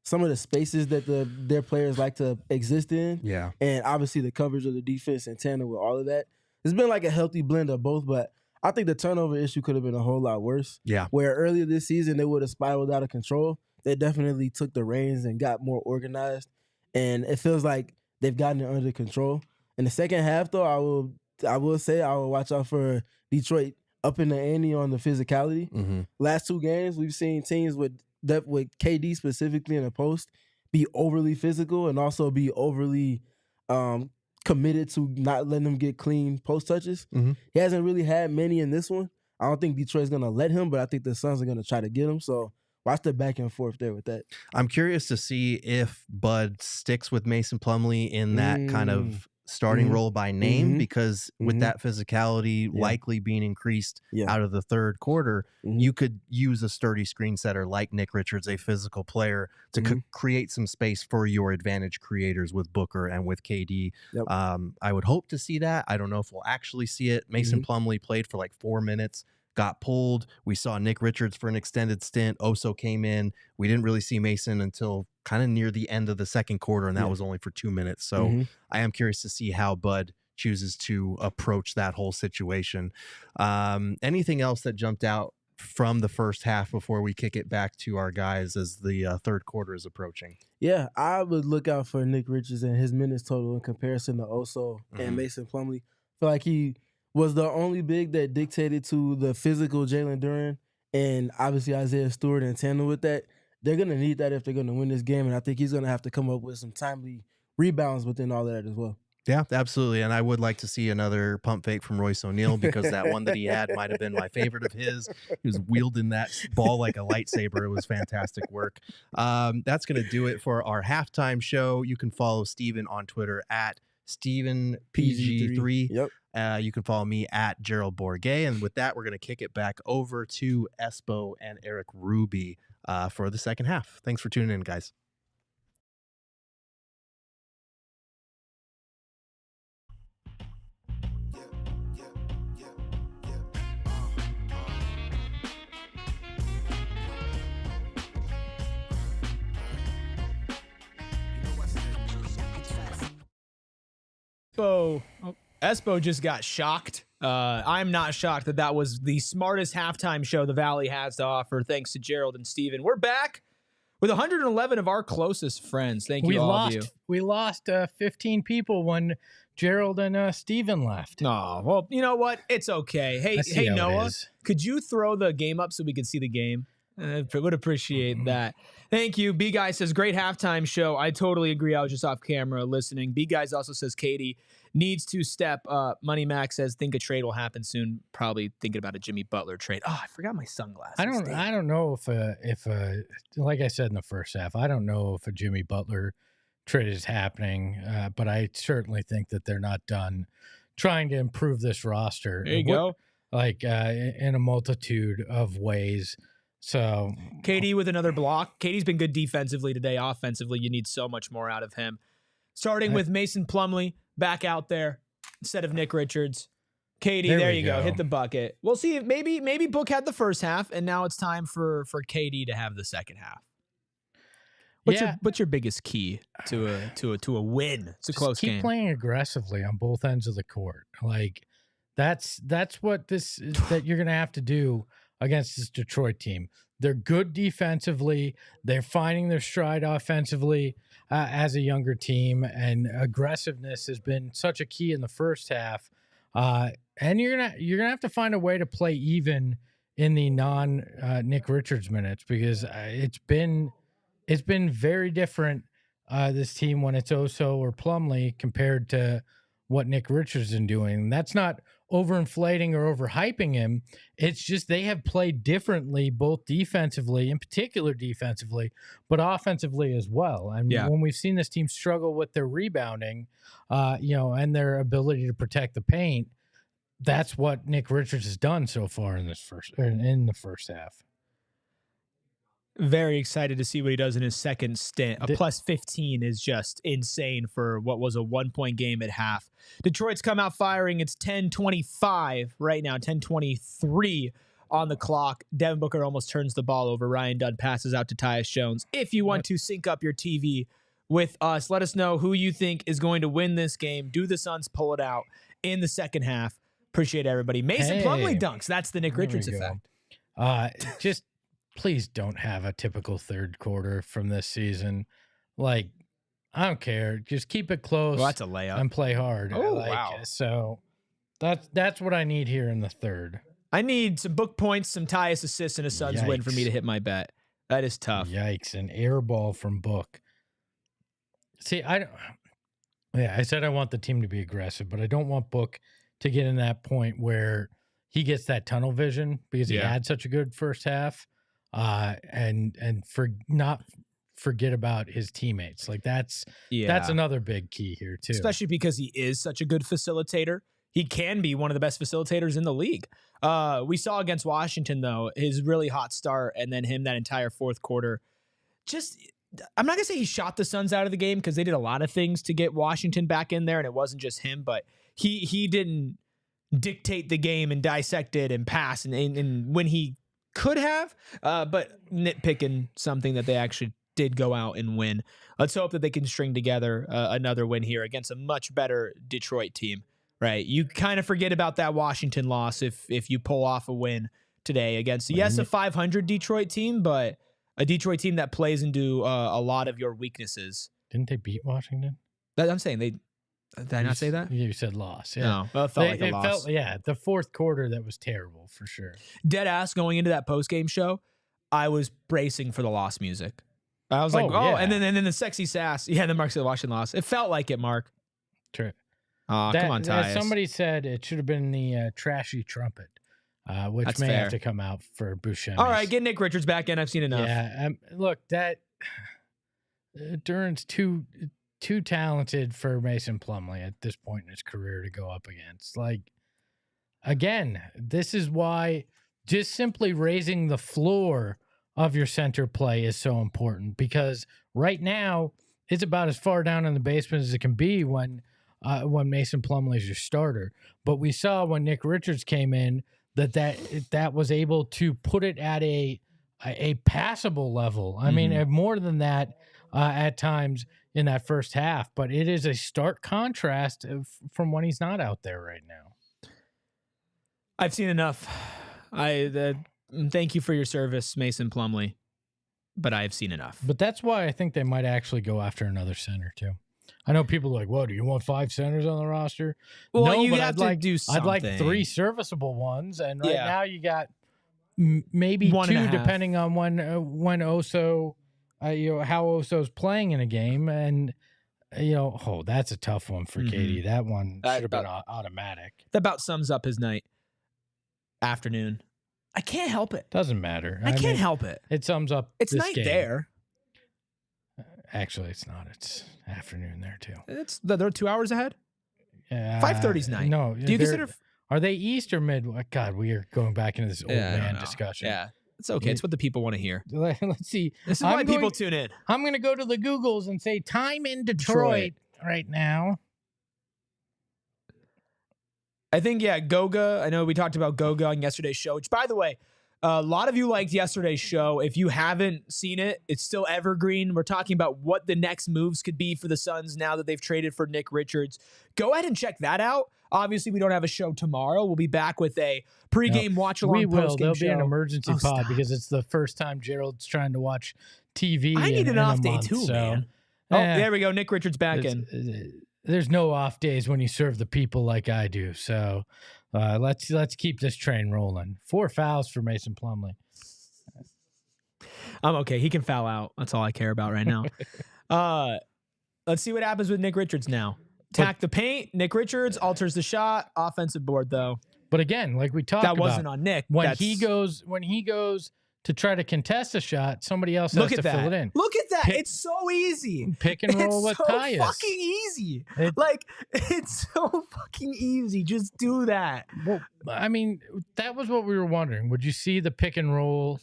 some of the spaces that their players like to exist in. And obviously the coverage of the defense in tandem with all of that. It's been like a healthy blend of both, but I think the turnover issue could have been a whole lot worse. Where earlier this season they would have spiraled out of control. They definitely took the reins and got more organized. And it feels like they've gotten it under control. In the second half, though, I will say I will watch out for Detroit up in the ante on the physicality. Last 2 games, we've seen teams with KD specifically in the post be overly physical and also be overly committed to not letting him get clean post touches. He hasn't really had many in this one. I don't think Detroit's going to let him, but I think the Suns are going to try to get him. So watch the back and forth there with that. I'm curious to see if Bud sticks with Mason Plumlee in that kind of starting role by name, because with that physicality likely being increased out of the third quarter, you could use a sturdy screen setter like Nick Richards, a physical player, to create some space for your advantage creators with Booker and with KD. I would hope to see that. I don't know if we'll actually see it. Mason Plumlee played for like 4 minutes, got pulled. We saw Nick Richards for an extended stint. Oso came in. We didn't really see Mason until kind of near the end of the second quarter, and that was only for 2 minutes. So I am curious to see how Bud chooses to approach that whole situation. Anything else that jumped out from the first half before we kick it back to our guys as the third quarter is approaching? Yeah, I would look out for Nick Richards and his minutes total in comparison to Oso and Mason Plumlee. I feel like he was the only big that dictated to the physical Jalen Durant and obviously Isaiah Stewart in tandem with that. They're going to need that if they're going to win this game, and I think he's going to have to come up with some timely rebounds within all of that as well. Yeah, absolutely. And I would like to see another pump fake from Royce O'Neal, because that one that he had might have been my favorite of his. He was wielding that ball like a lightsaber. It was fantastic work. That's going to do it for our halftime show. You can follow Steven on Twitter at StevenPG3. You can follow me at Gerald Bourget. And with that, we're going to kick it back over to Espo and Eric Ruby for the second half. Thanks for tuning in, guys. Espo just got shocked. I'm not shocked that was the smartest halftime show the Valley has to offer, thanks to Gerald and Steven. We're back with 111 of our closest friends. Thank you, all of you. We lost 15 people when Gerald and Steven left. Oh, well, you know what? It's okay. Hey, Noah, could you throw the game up so we could see the game? I would appreciate that. Thank you. B-Guy says, great halftime show. I totally agree. I was just off camera listening. B-Guys also says Katie needs to step up. Money Mac says, think a trade will happen soon. Probably thinking about a Jimmy Butler trade. Oh, I forgot my sunglasses. I don't know if like I said in the first half, I don't know if a Jimmy Butler trade is happening, but I certainly think that they're not done trying to improve this roster. There you go. Like in a multitude of ways. So KD with another block. KD's been good defensively today. Offensively, you need so much more out of him. Starting with Mason Plumlee back out there instead of Nick Richards. KD, there you go. Hit the bucket. We'll see if maybe Book had the first half, and now it's time for KD to have the second half. What's your biggest key to a win? It's a close game. Keep playing aggressively on both ends of the court. Like that's what that you're gonna have to do against this Detroit team. They're good defensively. They're finding their stride offensively as a younger team, and aggressiveness has been such a key in the first half. And you're gonna have to find a way to play even in the non Nick Richards minutes, because it's been very different. This team, when it's Oso or Plumlee, compared to what Nick Richards is doing. That's not overinflating or overhyping him. It's just they have played differently, both defensively, in particular defensively, but offensively as well. And when we've seen this team struggle with their rebounding, and their ability to protect the paint, that's what Nick Richards has done so far in the first half. Very excited to see what he does in his second stint. A plus 15 is just insane for what was a 1-point game at half. Detroit's come out firing. It's 10:25 right now, 10:23 on the clock. Devin Booker almost turns the ball over. Ryan Dunn passes out to Tyus Jones. If you want to sync up your TV with us, let us know who you think is going to win this game. Do the Suns pull it out in the second half? Appreciate everybody. Mason Plumlee dunks. That's the Nick Richards effect. Just please don't have a typical third quarter from this season. Like, I don't care. Just keep it close. Well, that's a layup. And play hard. Oh, wow. So that's what I need here in the third. I need some book points, some Tyus assists, and a Suns win for me to hit my bet. That is tough. Yikes. An air ball from Book. See, I said I want the team to be aggressive, but I don't want Book to get in that point where he gets that tunnel vision, because he had such a good first half. And not forget about his teammates. Like that's another big key here too. Especially because he is such a good facilitator. He can be one of the best facilitators in the league. We saw against Washington, though, his really hot start, and then him that entire fourth quarter. I'm not going to say he shot the Suns out of the game, because they did a lot of things to get Washington back in there, and it wasn't just him, but he didn't dictate the game and dissect it and pass. And when he could have, but nitpicking something that they actually did go out and win. Let's hope that they can string together another win here against a much better Detroit team, right? You kind of forget about that Washington loss if you pull off a win today against, a 500 Detroit team, but a Detroit team that plays into a lot of your weaknesses. Didn't they beat Washington? I'm saying they... Did I not say that? You said loss. Yeah. No, well, it felt like a loss. The fourth quarter, that was terrible for sure. Dead ass going into that post-game show, I was bracing for the loss music. I was and then the sexy sass. Yeah, then Mark said Washington loss. It felt like it, Mark. True. Oh, come on, Tyus. Somebody said it should have been the trashy trumpet, which That's may fair. have to come out for Buscemi. All right, get Nick Richards back in. I've seen enough. Yeah, look, that Durant's too talented for Mason Plumlee at this point in his career to go up against. Like, again, this is why just simply raising the floor of your center play is so important, because right now it's about as far down in the basement as it can be when Mason Plumlee is your starter. But we saw when Nick Richards came in that was able to put it at a passable level. I mean, more than that at times in that first half, but it is a stark contrast from when he's not out there right now. I've seen enough. Thank you for your service, Mason Plumlee, but I've seen enough. But that's why I think they might actually go after another center too. I know people are like, "What? Do you want 5 centers on the roster?" Well, no, you but have to do something. I'd like 3 serviceable ones, and right now you got maybe 1.5. 2, depending on when Oso. How Oso's playing in a game, and that's a tough one for Katie. That one should have been automatic. That about sums up his afternoon. I can't help it. Doesn't matter. I can't help it. It sums up. It's this night game. there. Actually, it's not. It's afternoon there too. They're 2 hours ahead. 5:30's night. No, do you consider? Are they east or mid? God, we are going back into this old man discussion. Yeah. It's okay. It's what the people want to hear. Let's see. This is why people tune in. I'm going to go to the Googles and say time in Detroit right now. I think, Goga. I know we talked about Goga on yesterday's show, which, by the way, a lot of you liked yesterday's show. If you haven't seen it, it's still evergreen. We're talking about what the next moves could be for the Suns now that they've traded for Nick Richards. Go ahead and check that out. Obviously, we don't have a show tomorrow. We'll be back with a pregame watch along. We will. Post-game There'll show. be an emergency pod stop. because it's the first time Gerald's trying to watch TV. I need an in off a day month, too, so, man. Oh, there we go. Nick Richards back in. There's no off days when you serve the people like I do. So let's keep this train rolling. 4 fouls for Mason Plumlee. I'm okay. He can foul out. That's all I care about right now. Let's see what happens with Nick Richards now. Attack the paint. Nick Richards alters the shot. Offensive board though. But again, like we talked about, that wasn't on Nick. When he goes to try to contest a shot, somebody else has to fill it in. Look at that. It's so easy. Pick and roll with Tyus. It's so fucking easy. It's so fucking easy. Just do that. Well, I mean, that was what we were wondering. Would you see the pick and roll,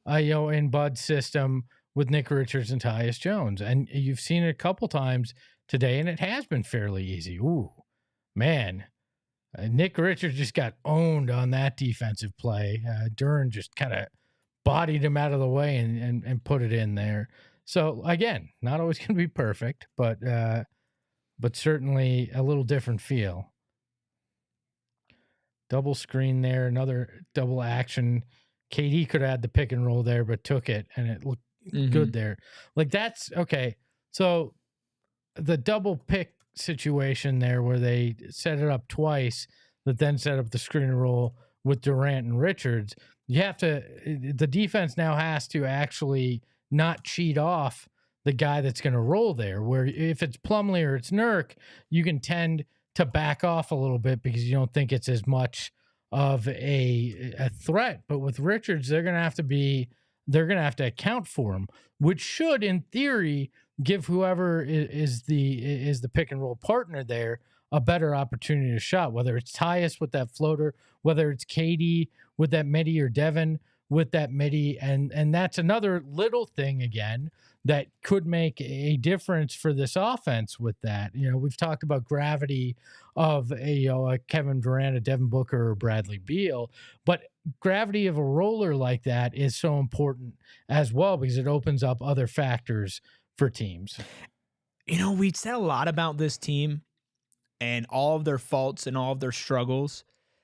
in Bud's system with Nick Richards and Tyus Jones? And you've seen it a couple times today, and it has been fairly easy. Ooh, man. Nick Richards just got owned on that defensive play. Durant just kind of bodied him out of the way and put it in there. So again, not always going to be perfect, but certainly a little different feel. Double screen there, another double action. KD could have had the pick and roll there, but took it, and it looked good there. Like, that's okay. So the double pick situation there where they set it up twice, that then set up the screen and roll with Durant and Richards. The defense now has to actually not cheat off the guy that's going to roll there, where if it's Plumlee or it's Nurk, you can tend to back off a little bit because you don't think it's as much of a threat. But with Richards, they're going to have to account for him, which should, in theory, give whoever is the pick and roll partner there a better opportunity to shot, whether it's Tyus with that floater, whether it's KD with that midi, or Devin with that midi. And that's another little thing, again, that could make a difference for this offense with that. We've talked about gravity of a Kevin Durant, a Devin Booker, or Bradley Beal, but gravity of a roller like that is so important as well because it opens up other factors for teams. We said a lot about this team and all of their faults and all of their struggles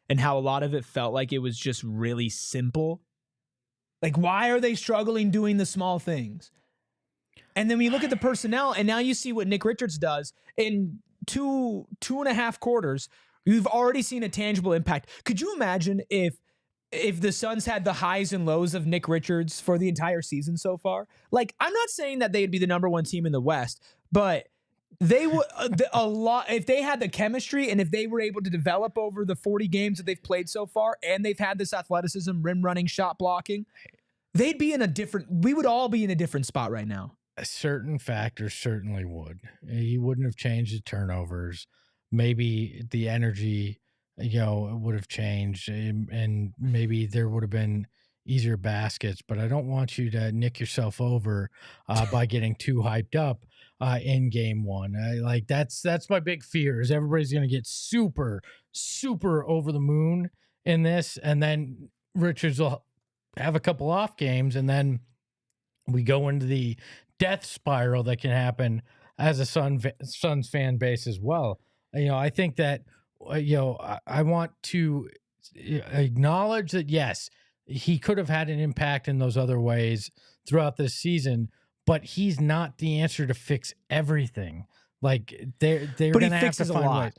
and how a lot of it felt like it was just really simple. Like, why are they struggling doing the small things? And then we look at the personnel, and now you see what Nick Richards does in two and a half quarters. You've already seen a tangible impact. Could you imagine if the Suns had the highs and lows of Nick Richards for the entire season so far? Like, I'm not saying that they'd be the number one team in the West, but they would a lot if they had the chemistry and if they were able to develop over the 40 games that they've played so far, and they've had this athleticism, rim running, shot blocking. We would all be in a different spot right now. Certain factors certainly would. He wouldn't have changed the turnovers. Maybe the energy, would have changed, and maybe there would have been easier baskets. But I don't want you to nick yourself over by getting too hyped up in game one. That's my big fear, is everybody's going to get super, super over the moon in this, and then Richards will have a couple off games, and then we go into the death spiral that can happen as a Suns fan base as well. I think that, I want to acknowledge that, yes, he could have had an impact in those other ways throughout this season, but he's not the answer to fix everything. Like, they're going to have to find ways.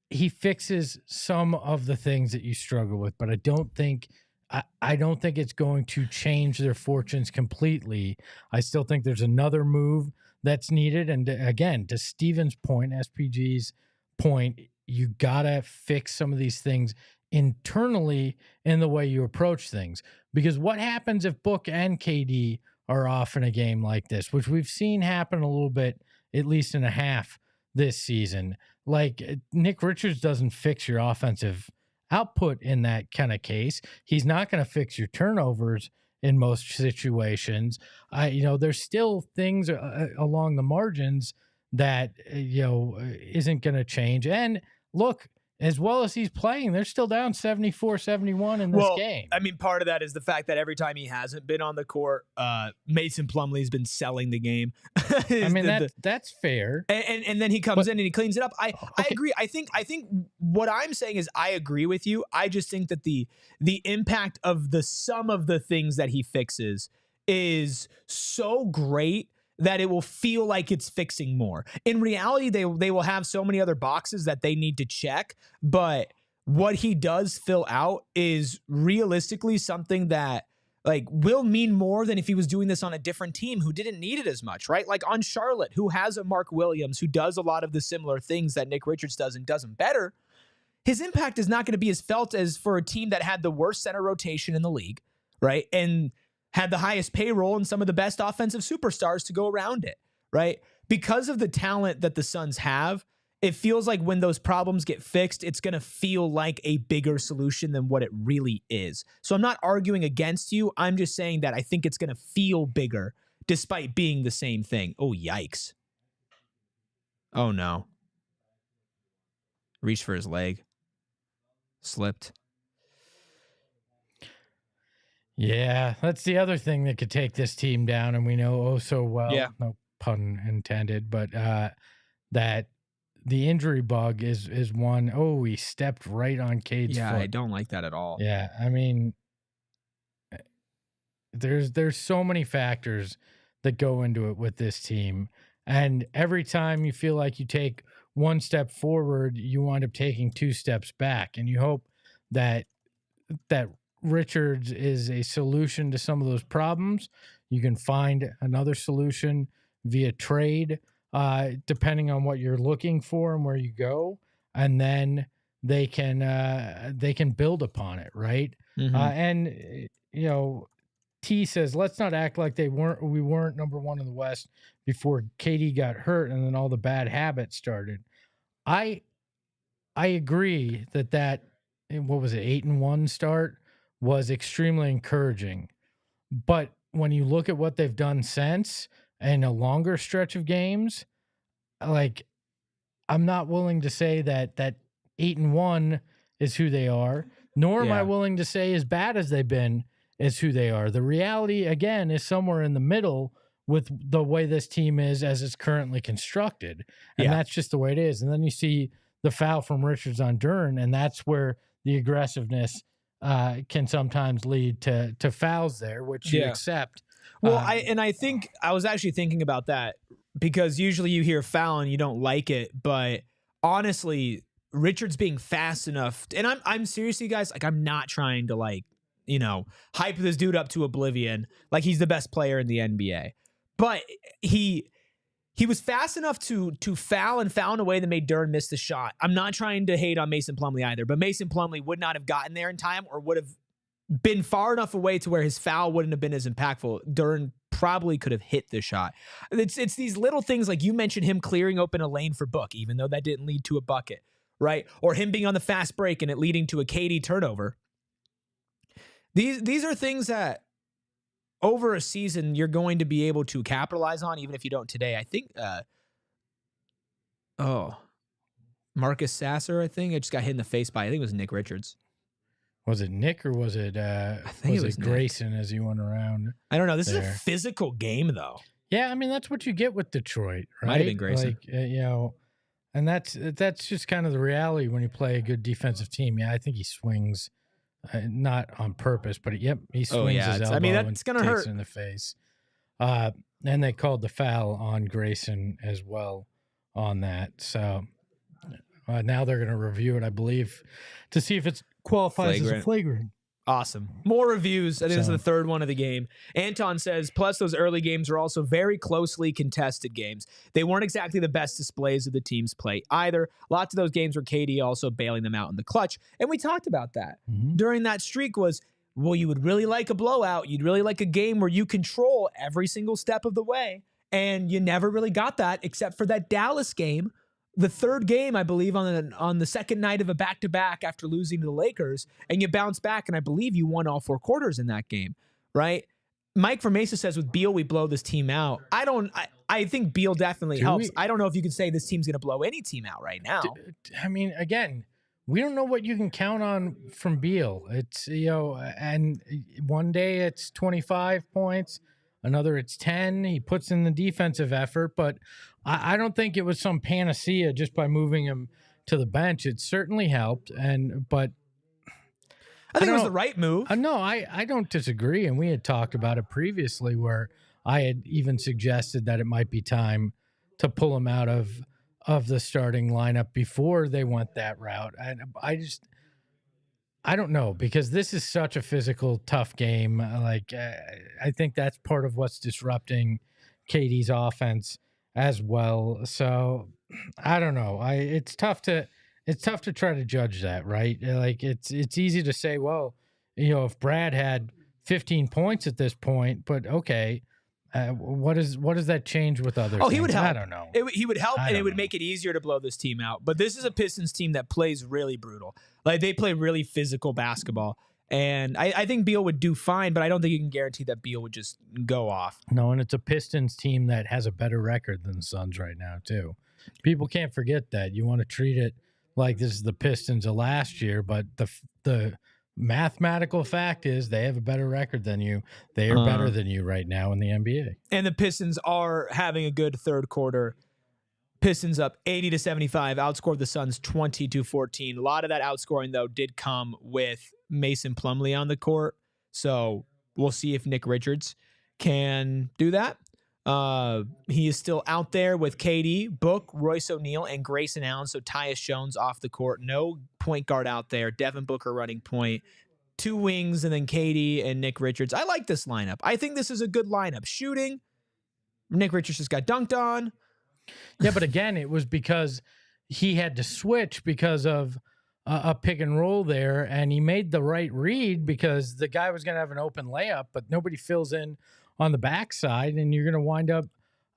He fixes some of the things that you struggle with, but I don't think it's going to change their fortunes completely. I still think there's another move that's needed. And again, to Steven's point, SPG's point, you got to fix some of these things internally in the way you approach things. Because what happens if Book and KD are off in a game like this, which we've seen happen a little bit, at least in a half this season? Like, Nick Richards doesn't fix your offensive output in that kind of case. He's not going to fix your turnovers in most situations. There's still things along the margins that isn't going to change. And look, as well as he's playing, they're still down 74-71 in this game. I mean, part of that is the fact that every time he hasn't been on the court, Mason Plumlee's been selling the game. I mean, that's fair. And then he comes in and he cleans it up. I agree. I think what I'm saying is I agree with you. I just think that the impact of the sum of the things that he fixes is so great that it will feel like it's fixing more. In reality, they will have so many other boxes that they need to check, but what he does fill out is realistically something that like will mean more than if he was doing this on a different team who didn't need it as much, right? Like on Charlotte, who has a Mark Williams who does a lot of the similar things that Nick Richards does and does them better. His impact is not going to be as felt as for a team that had the worst center rotation in the league, right? And had the highest payroll and some of the best offensive superstars to go around it, right? Because of the talent that the Suns have, it feels like when those problems get fixed, it's going to feel like a bigger solution than what it really is. So I'm not arguing against you. I'm just saying that I think it's going to feel bigger despite being the same thing. Oh, yikes. Oh, no. Reached for his leg. Slipped. Yeah, that's the other thing that could take this team down, and we know so well, no pun intended, but that the injury bug is one. Oh, he stepped right on Cade's foot. I don't like that at all. Yeah, I mean, there's so many factors that go into it with this team, and every time you feel like you take one step forward, you wind up taking 2 steps back, and you hope that Richards is a solution to some of those problems. You can find another solution via trade, depending on what you're looking for and where you go, and then they can build upon it, right? Mm-hmm. And you know, T says, let's not act like we weren't number 1 in the West before KD got hurt and then all the bad habits started. I agree that what was it, 8-1 start was extremely encouraging. But when you look at what they've done since and a longer stretch of games, like I'm not willing to say that 8-1 is who they are, nor am I willing to say as bad as they've been is who they are. The reality, again, is somewhere in the middle with the way this team is as it's currently constructed. And that's just the way it is. And then you see the foul from Richards on Durant, and that's where the aggressiveness can sometimes lead to fouls there, which you accept. Well, I think I was actually thinking about that because usually you hear foul and you don't like it, but honestly, Richards being fast enough, and I'm seriously, guys, like I'm not trying to hype this dude up to oblivion, like he's the best player in the NBA, but he was fast enough to foul and foul in a way that made Durant miss the shot. I'm not trying to hate on Mason Plumlee either, but Mason Plumlee would not have gotten there in time or would have been far enough away to where his foul wouldn't have been as impactful. Durant probably could have hit the shot. It's these little things, like you mentioned him clearing open a lane for Book, even though that didn't lead to a bucket, right? Or him being on the fast break and it leading to a KD turnover. These are things that over a season you're going to be able to capitalize on, even if you don't today. I think Marcus Sasser, I just got hit in the face by, I think it was Nick Richards. Was it Nick or was it I think it was Grayson as he went around? I don't know. This is a physical game though. Yeah, I mean that's what you get with Detroit, right? Might have been Grayson. Like, and that's just kind of the reality when you play a good defensive team. Yeah, I think he swings not on purpose, but he swings his elbow. I mean, that's gonna hurt in the face. And they called the foul on Grayson as well on that. So now they're going to review it, I believe, to see if it qualifies as a flagrant. Awesome. More reviews. I think this is the third one of the game. Anton says, plus those early games were also very closely contested games. They weren't exactly the best displays of the team's play either. Lots of those games were KD also bailing them out in the clutch. And we talked about that during that streak was, well, you would really like a blowout. You'd really like a game where you control every single step of the way. And you never really got that except for that Dallas game. The third game, I believe, on the second night of a back-to-back after losing to the Lakers, and you bounce back, and I believe you won all 4 quarters in that game, right? Mike from Mesa says, with Beal, we blow this team out. I think Beal definitely helps. I don't know if you can say this team's going to blow any team out right now. I mean, again, we don't know what you can count on from Beal. It's, and one day it's 25 points, another it's 10. He puts in the defensive effort, but I don't think it was some panacea just by moving him to the bench. It certainly helped, but I think it was the right move. No, I don't disagree, and we had talked about it previously where I had even suggested that it might be time to pull him out of the starting lineup before they went that route. And I don't know, because this is such a physical, tough game. I think that's part of what's disrupting KD's offense as well. So I don't know. It's tough to try to judge that, right? Like it's easy to say, well, if Brad had 15 points at this point, but okay. What does that change with others? He would help. I don't know. He would help, and it would make it easier to blow this team out. But this is a Pistons team that plays really brutal. Like, they play really physical basketball. And I think Beal would do fine, but I don't think you can guarantee that Beal would just go off. No, and it's a Pistons team that has a better record than the Suns right now, too. People can't forget that. You want to treat it like this is the Pistons of last year, but the mathematical fact is they have a better record than you. They are better than you right now in the NBA. And the Pistons are having a good third quarter. Pistons up 80-75, outscored the Suns 20-14. A lot of that outscoring, though, did come with Mason Plumlee on the court. So we'll see if Nick Richards can do that. He is still out there with KD, Book, Royce O'Neal, and Grayson Allen. So Tyus Jones off the court. No point guard out there. Devin Booker running point. 2 wings, and then KD and Nick Richards. I like this lineup. I think this is a good lineup. Shooting, Nick Richards just got dunked on. Yeah, but again, it was because he had to switch because of a pick and roll there, and he made the right read because the guy was going to have an open layup, but nobody fills in on the backside, and you're going to wind up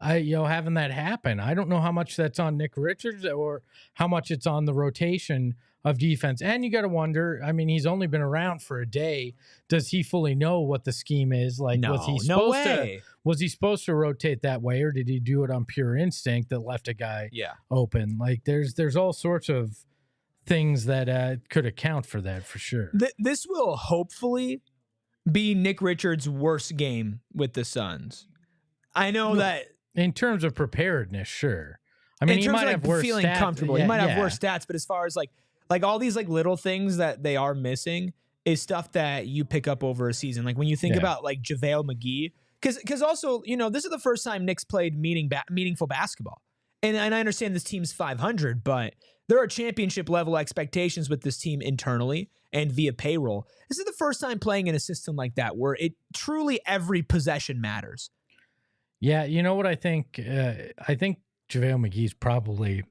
having that happen. I don't know how much that's on Nick Richards or how much it's on the rotation of defense. And you got to wonder, I mean, he's only been around for a day. Does he fully know what the scheme is? Like, was he supposed to rotate that way, or did he do it on pure instinct that left a guy open? Like, there's all sorts of things that could account for that for sure. This will hopefully be Nick Richards' worst game with the Suns. I know that in terms of preparedness, sure. I mean, in he terms might of have worse feeling stats. comfortable. He might have worse stats, but as far as like all these like little things that they are missing is stuff that you pick up over a season. Like when you think about like JaVale McGee, because also, this is the first time Nick's played meaningful basketball. And I understand this team's 500, but there are championship level expectations with this team internally and via payroll. This is the first time playing in a system like that where it truly every possession matters. Yeah, you know what I think? I think JaVale McGee's probably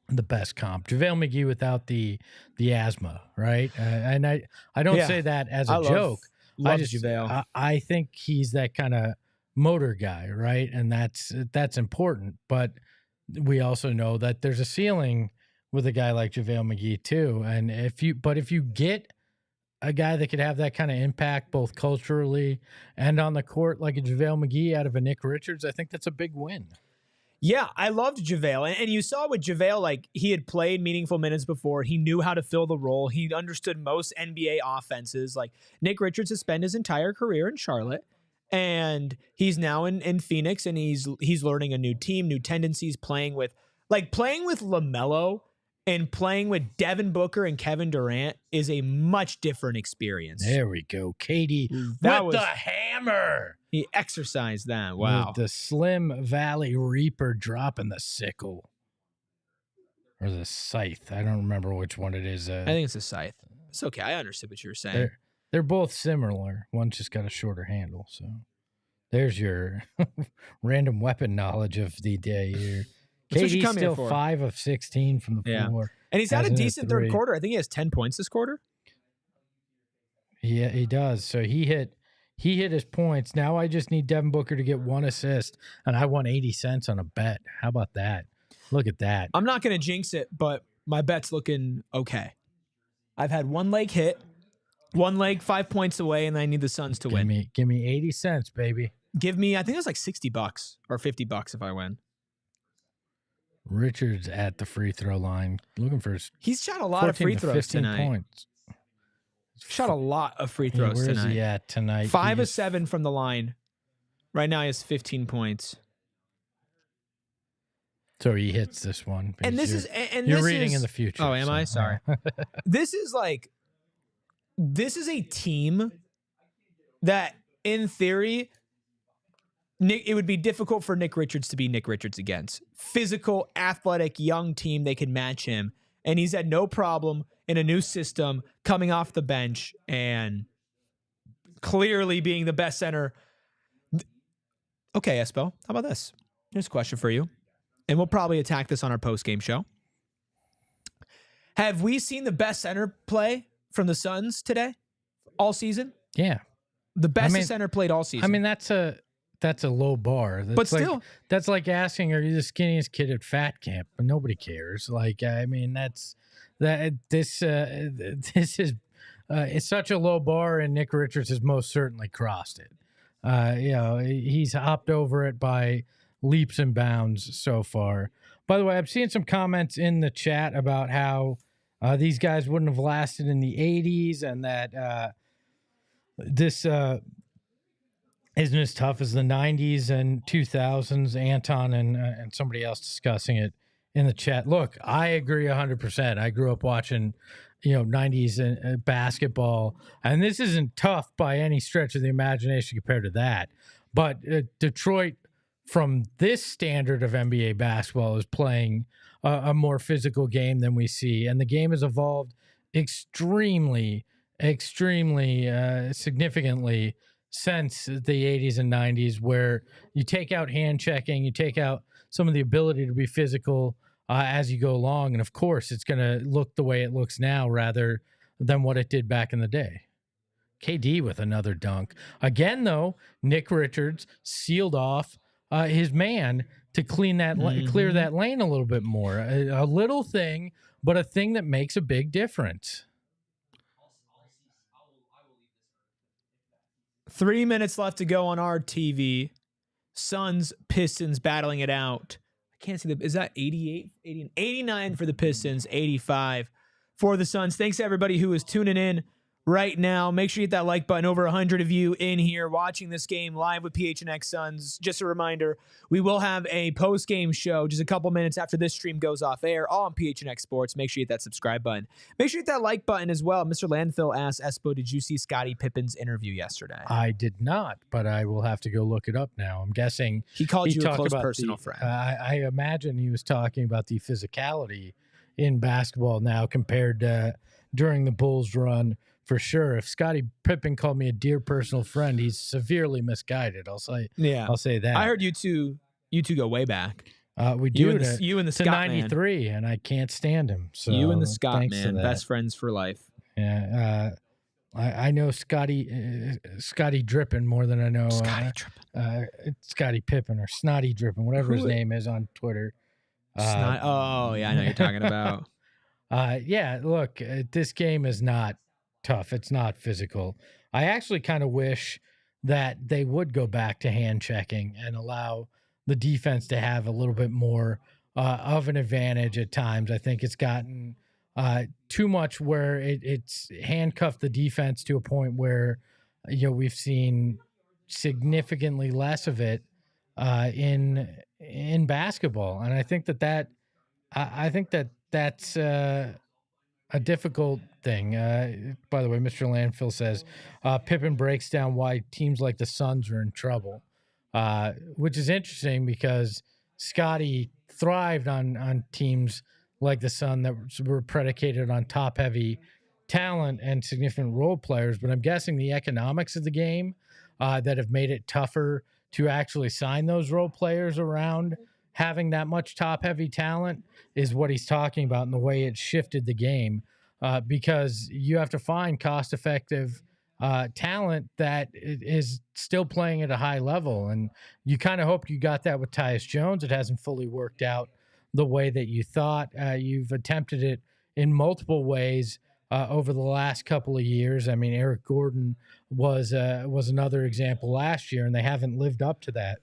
the best comp. JaVale McGee without the asthma, right? And I don't say that as a joke. Love JaVale. I think he's that kind of motor guy, right? And that's important. But we also know that there's a ceiling with a guy like JaVale McGee too. And if you get a guy that could have that kind of impact both culturally and on the court like a JaVale McGee out of a Nick Richards, I think that's a big win. Yeah, I loved JaVale. And you saw with JaVale, like, he had played meaningful minutes before. He knew how to fill the role. He understood most NBA offenses. Like, Nick Richards has spent his entire career in Charlotte, and he's now in Phoenix, and he's learning a new team, new tendencies, playing with LaMelo and playing with Devin Booker and Kevin Durant is a much different experience. There we go. KD with the hammer. He exercised that. Wow. With the Slim Valley Reaper dropping the sickle. Or the scythe. I don't remember which one it is. I think it's a scythe. It's okay. I understood what you were saying. They're both similar. One's just got a shorter handle. So there's your random weapon knowledge of the day here. KD's still 5 of 16 from the floor. And he's had a decent third quarter. I think he has 10 points this quarter. Yeah, he does. So he hit his points. Now I just need Devin Booker to get 1 assist, and I won 80 cents on a bet. How about that? Look at that. I'm not going to jinx it, but my bet's looking okay. I've had 1 leg hit, 1 leg 5 points away, and I need the Suns to win. Give me 80 cents, baby. Give me, I think it was like $60 or $50 if I win. Richards at the free throw line, looking for his He's shot a lot of 14 free to throws 15 tonight. points. Shot a lot of free Yeah, throws where tonight. is he at tonight? 5 of 7 from the line. Right now he has 15 points. So he hits this one. And this you're, is and you're this reading is, in the future. Oh, am I? Sorry. This is a team that, in theory, it would be difficult for Nick Richards to be Nick Richards against. Physical, athletic, young team, they can match him. And he's had no problem in a new system coming off the bench and clearly being the best center. Okay, Espo, how about this? Here's a question for you. And we'll probably attack this on our post-game show. Have we seen the best center play from the Suns today? All season? Yeah. The best center played all season. I mean, that's a low bar. That's but still. That's like asking, are you the skinniest kid at fat camp? But nobody cares. Like, I mean, this is it's such a low bar, and Nick Richards has most certainly crossed it. He's hopped over it by leaps and bounds so far. By the way, I've seen some comments in the chat about how these guys wouldn't have lasted in the 80s and that this isn't as tough as the 90s and 2000s. Anton and somebody else discussing it in the chat. Look, I agree 100%. I grew up watching 90s basketball, and this isn't tough by any stretch of the imagination compared to that. But Detroit, from this standard of NBA basketball, is playing a more physical game than we see. And the game has evolved extremely significantly since the 80s and 90s, where you take out hand checking, you take out some of the ability to be physical as you go along. And of course, it's going to look the way it looks now rather than what it did back in the day. KD with another dunk. Again, though, Nick Richards sealed off his man to clear that lane a little bit more. A little thing, but a thing that makes a big difference. 3 minutes left to go on our TV. Suns, Pistons battling it out. I can't see is that 88? 89 for the Pistons, 85 for the Suns. Thanks to everybody who is tuning in right now. Make sure you hit that like button. Over 100 of you in here watching this game live with PHNX Suns. Just a reminder, we will have a post-game show just a couple minutes after this stream goes off air, all on PHNX Sports. Make sure you hit that subscribe button. Make sure you hit that like button as well. Mr. Landfill asks, Espo, did you see Scottie Pippen's interview yesterday? I did not, but I will have to go look it up now. I'm guessing he called you a close personal friend. I imagine he was talking about the physicality in basketball now compared to during the Bulls run. For sure, if Scottie Pippen called me a dear personal friend, he's severely misguided. I'll say that. I heard you two go way back. We do. You and the to Scott 93, man. And I can't stand him. So you and the Scott man, best friends for life. Yeah, I know Scotty Drippin more than I know Scottie Pippen or Snotty Drippin, whatever his name is on Twitter. Oh yeah, I know you're talking about. Yeah, look, this game is not tough. It's not physical. I actually kind of wish that they would go back to hand checking and allow the defense to have a little bit more of an advantage at times. I think it's gotten too much where it's handcuffed the defense to a point where we've seen significantly less of it in basketball, and I think that's a difficult thing. By the way, Mr. Landfill says Pippen breaks down why teams like the Suns are in trouble, which is interesting because Scotty thrived on teams like the Sun that were predicated on top-heavy talent and significant role players. But I'm guessing the economics of the game that have made it tougher to actually sign those role players around having that much top-heavy talent is what he's talking about, and the way it shifted the game, because you have to find cost-effective talent that is still playing at a high level. And you kind of hope you got that with Tyus Jones. It hasn't fully worked out the way that you thought. You've attempted it in multiple ways over the last couple of years. I mean, Eric Gordon was another example last year, and they haven't lived up to that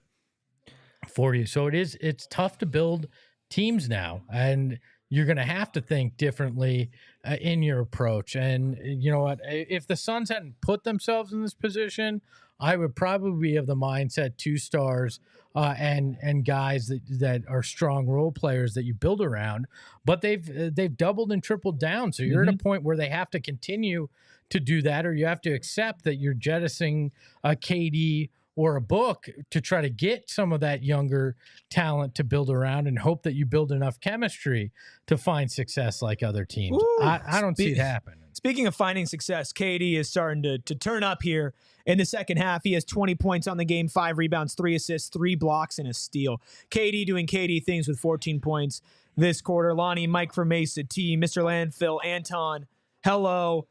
for you. So it's tough to build teams now, and you're going to have to think differently in your approach. And you know what? If the Suns hadn't put themselves in this position, I would probably be of the mindset 2 stars and guys that are strong role players that you build around. But they've doubled and tripled down, so you're at a point where they have to continue to do that, or you have to accept that you're jettisoning a KD or a Book to try to get some of that younger talent to build around and hope that you build enough chemistry to find success like other teams. Ooh, I don't see it happening. Speaking of finding success, KD is starting to turn up here in the second half. He has 20 points on the game, 5 rebounds, 3 assists, 3 blocks, and a steal. KD doing KD things with 14 points this quarter. Lonnie, Mike from Mesa, T, Mr. Landfill, Anton, hello.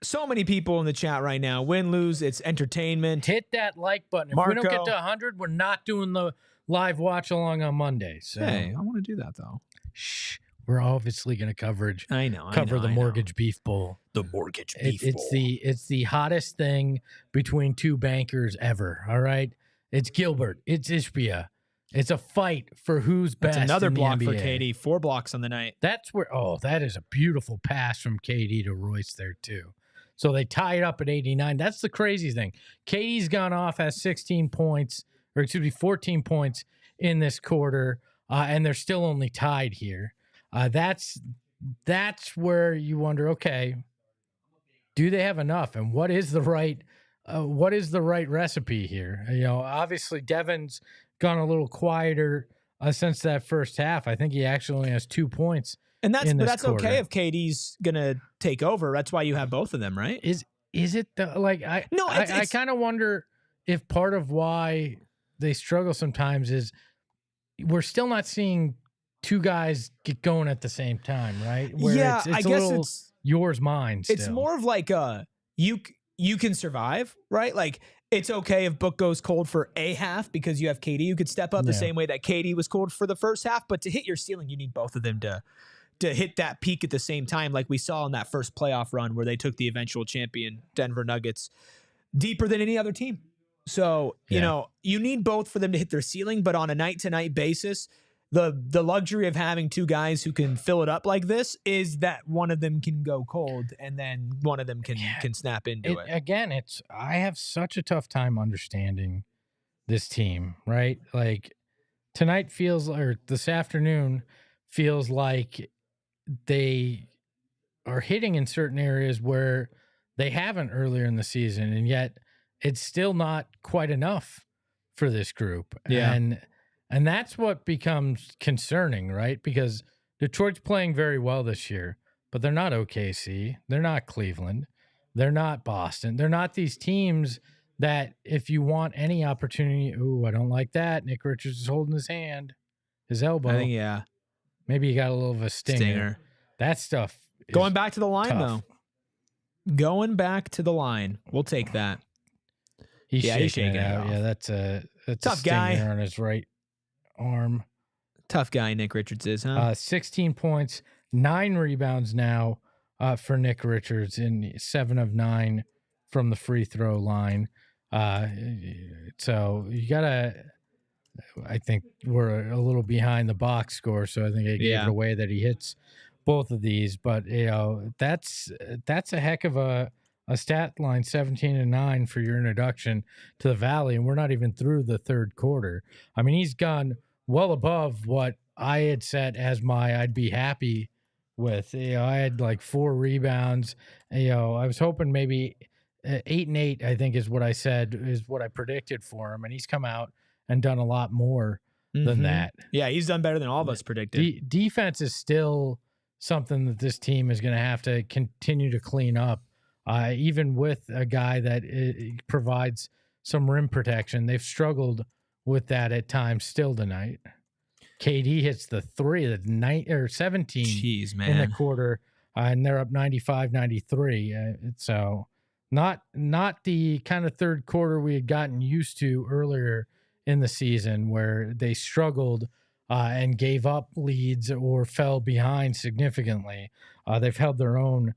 So many people in the chat right now. Win, lose, it's entertainment. Hit that like button. If we don't get to 100, we're not doing the live watch along on Monday. So. Hey, I want to do that, though. Shh. We're obviously going to cover the Mortgage Beef Bowl. The Mortgage Beef Bowl. It's the hottest thing between 2 bankers ever, all right? It's Gilbert. It's Ishbia. It's a fight for who's best. That's another in the block NBA. for KD. 4 blocks on the night. That's where, that is a beautiful pass from KD to Royce there, too. So they tie it up at 89. That's the crazy thing. KD's gone off, has 14 points in this quarter, and they're still only tied here. That's where you wonder, okay, do they have enough? And what is the right recipe here? You know, obviously Devin's gone a little quieter since that first half. I think he actually only has 2 points. And that's quarter. okay if KD's gonna take over. That's why you have both of them, right? Is it I kind of wonder if part of why they struggle sometimes is we're still not seeing 2 guys get going at the same time, right? Where yeah, it's I guess it's yours, mine. Still. It's more of like you can survive, right? Like it's okay if Book goes cold for a half because you have KD. You could step up the same way that KD was cold for the first half, but to hit your ceiling, you need both of them to hit that peak at the same time, like we saw in that first playoff run where they took the eventual champion Denver Nuggets deeper than any other team. So, you know, you need both for them to hit their ceiling, but on a night-to-night basis, the luxury of having 2 guys who can fill it up like this is that one of them can go cold and then one of them can snap into it. Again, I have such a tough time understanding this team, right? Like this afternoon feels like they are hitting in certain areas where they haven't earlier in the season, and yet it's still not quite enough for this group. Yeah. And that's what becomes concerning, right? Because Detroit's playing very well this year, but they're not OKC. They're not Cleveland. They're not Boston. They're not these teams that if you want any opportunity, I don't like that. Nick Richards is holding his elbow. I think, yeah. Maybe he got a little of a stinger. That stuff. Going back to the line, tough. though. Going back to the line. We'll take that. He's shaking it out. Yeah, that's a tough guy on his right arm. Tough guy, Nick Richards is, huh? 16 points, 9 rebounds now for Nick Richards, in 7 of 9 from the free throw line. So you gotta. I think we're a little behind the box score, so I think I gave it away that he hits both of these. But you know, that's a heck of a stat line, 17 and 9 for your introduction to the Valley, and we're not even through the third quarter. I mean, he's gone well above what I had set as I'd be happy with. You know, I had like 4 rebounds. You know, I was hoping maybe 8 and 8. I think is what I said is what I predicted for him, and he's come out and done a lot more than that. Yeah, he's done better than all of us predicted. Defense is still something that this team is going to have to continue to clean up. Even with a guy that provides some rim protection, they've struggled with that at times still tonight. KD hits the 3, the 17 Jeez, man. in the quarter, and they're up 95-93. So not the kind of third quarter we had gotten used to earlier in the season where they struggled and gave up leads or fell behind significantly. They've held their own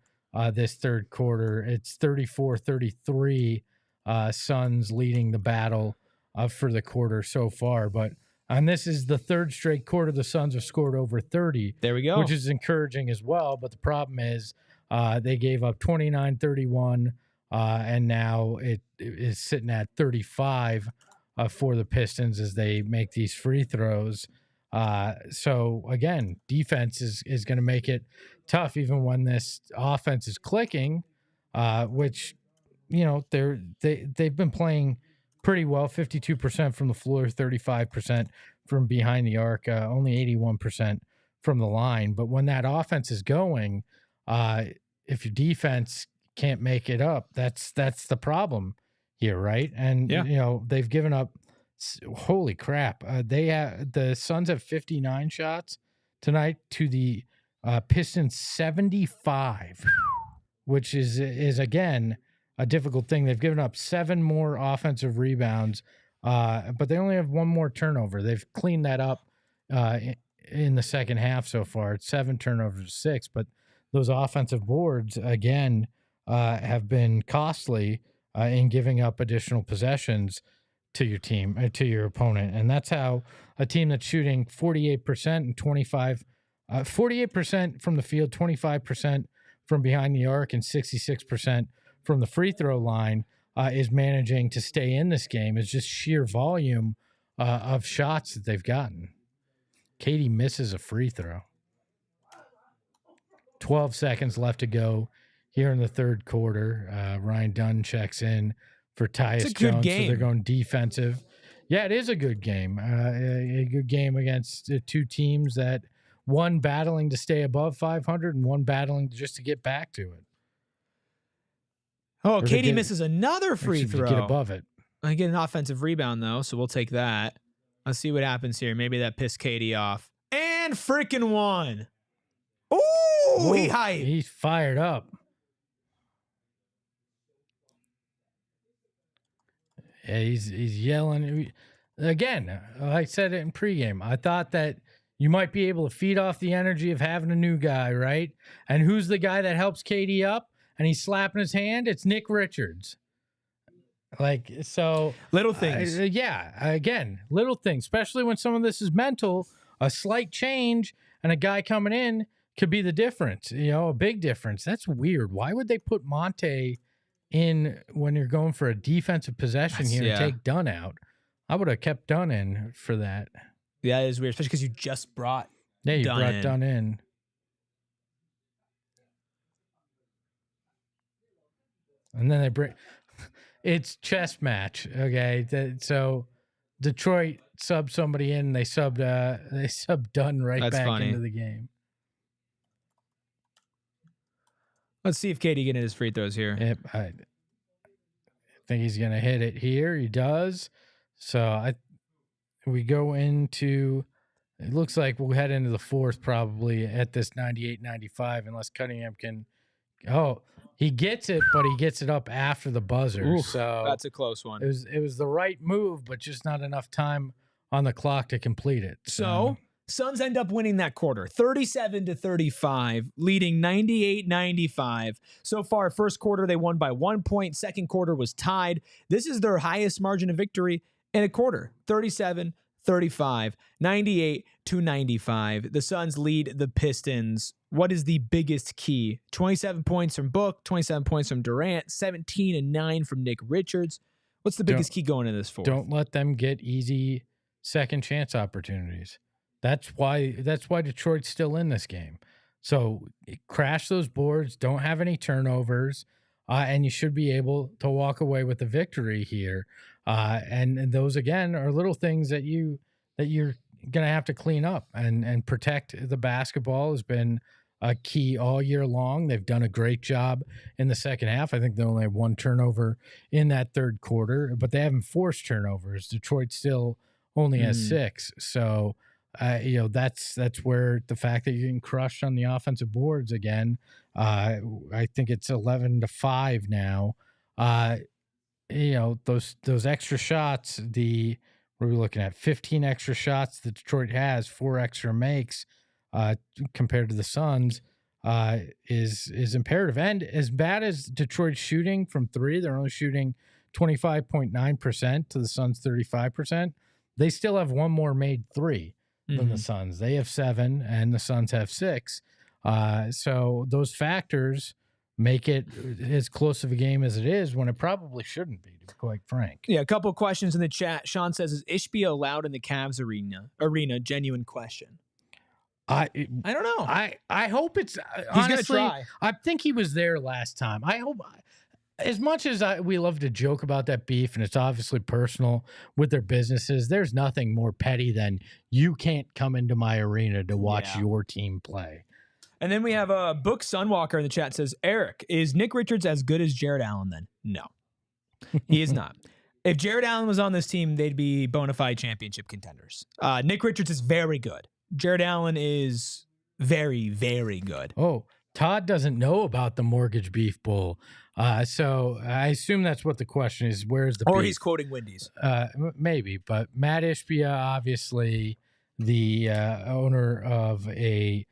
this third quarter. It's 34-33, Suns leading the battle for the quarter so far. But And this is the third straight quarter the Suns have scored over 30. There we go. Which is encouraging as well. But the problem is they gave up 29-31, and now it is sitting at 35 for the Pistons as they make these free throws. So, again, defense is going to make it tough even when this offense is clicking, which, they've been playing pretty well, 52% from the floor, 35% from behind the arc, only 81% from the line. But when that offense is going, if your defense can't make it up, that's the problem here, right? And they've given up. Holy crap! The Suns have 59 shots tonight to the Pistons 75, which is again a difficult thing. They've given up 7 more offensive rebounds, but they only have 1 more turnover. They've cleaned that up in the second half so far. It's 7 turnovers to 6, but those offensive boards again have been costly in giving up additional possessions to your team, to your opponent. And that's how a team that's shooting 48% and 48% from the field, 25% from behind the arc, and 66% from the free throw line is managing to stay in this game. Is just sheer volume of shots that they've gotten. Katie misses a free throw. 12 seconds left to go here in the third quarter. Ryan Dunn checks in for Tyus Jones, so they're going defensive. Yeah, it is a good game. A good game against 2 teams that one battling to stay above 500 and one battling just to get back to it. Oh, Katie misses another free throw. Get above it. I get an offensive rebound, though, so we'll take that. Let's see what happens here. Maybe that pissed Katie off. And freaking one. Ooh, he hyped. He's fired up. Yeah, he's yelling. Again, I said it in pregame. I thought that you might be able to feed off the energy of having a new guy, right? And who's the guy that helps Katie up? And he's slapping his hand? It's Nick Richards. So little things. Again, little things, especially when some of this is mental. A slight change and a guy coming in could be the difference, a big difference. That's weird. Why would they put Monte in when you're going for a defensive possession and take Dunn out? I would have kept Dunn in for that. Yeah, it is weird, especially because you just brought Dunn in. And then they bring it's chess match, okay? So Detroit subbed somebody in, they subbed Dunn back into the game. Let's see if Katie getting his free throws here. Yep, I think he's gonna hit it here. He does. So we go into. It looks like we'll head into the fourth probably at this 98-95 unless Cunningham can. Oh, he gets it, but he gets it up after the buzzer. Oof, so that's a close one. It was the right move, but just not enough time on the clock to complete it. So Suns end up winning that quarter, 37-35, leading 98-95. So far, first quarter, they won by 1 point. Second quarter was tied. This is their highest margin of victory in a quarter, 37-35, 98-95. The Suns lead the Pistons. What is the biggest key? 27 points from Book, 27 points from Durant, 17 and 9 from Nick Richards. What's the biggest key going in this fourth? Don't let them get easy second chance opportunities. That's why Detroit's still in this game. So crash those boards, don't have any turnovers, and you should be able to walk away with the victory here. And those again are little things that you're gonna have to clean up and protect. The basketball has been a key all year long. They've done a great job in the second half. I think they only have 1 turnover in that third quarter, but they haven't forced turnovers. Detroit still only has 6. So that's where the fact that you're getting crushed on the offensive boards again. I think it's 11-5 now. Those extra shots. What are we looking at? 15 extra shots that Detroit has, 4 extra makes compared to the Suns is imperative. And as bad as Detroit's shooting from 3, they're only shooting 25.9% to the Suns 35%. they still have one more made three than the Suns. They have 7, and the Suns have 6. So those factors make it as close of a game as it is when it probably shouldn't be, to be quite frank. Yeah, a couple of questions in the chat. Sean says, is Ishbia allowed in the Cavs arena? Genuine question. I don't know. I hope it's He's honestly, going to try. I think he was there last time. I hope, as much as we love to joke about that beef, and it's obviously personal with their businesses, there's nothing more petty than you can't come into my arena to watch your team play. And then we have a Book Sunwalker in the chat says, Eric, is Nick Richards as good as Jared Allen then? No, he is not. If Jared Allen was on this team, they'd be bona fide championship contenders. Nick Richards is very good. Jared Allen is very, very good. Oh, Todd doesn't know about the mortgage beef bull. So I assume that's what the question is. Where's the beef? Or he's quoting Wendy's. Maybe, but Matt Ishbia, obviously the owner of a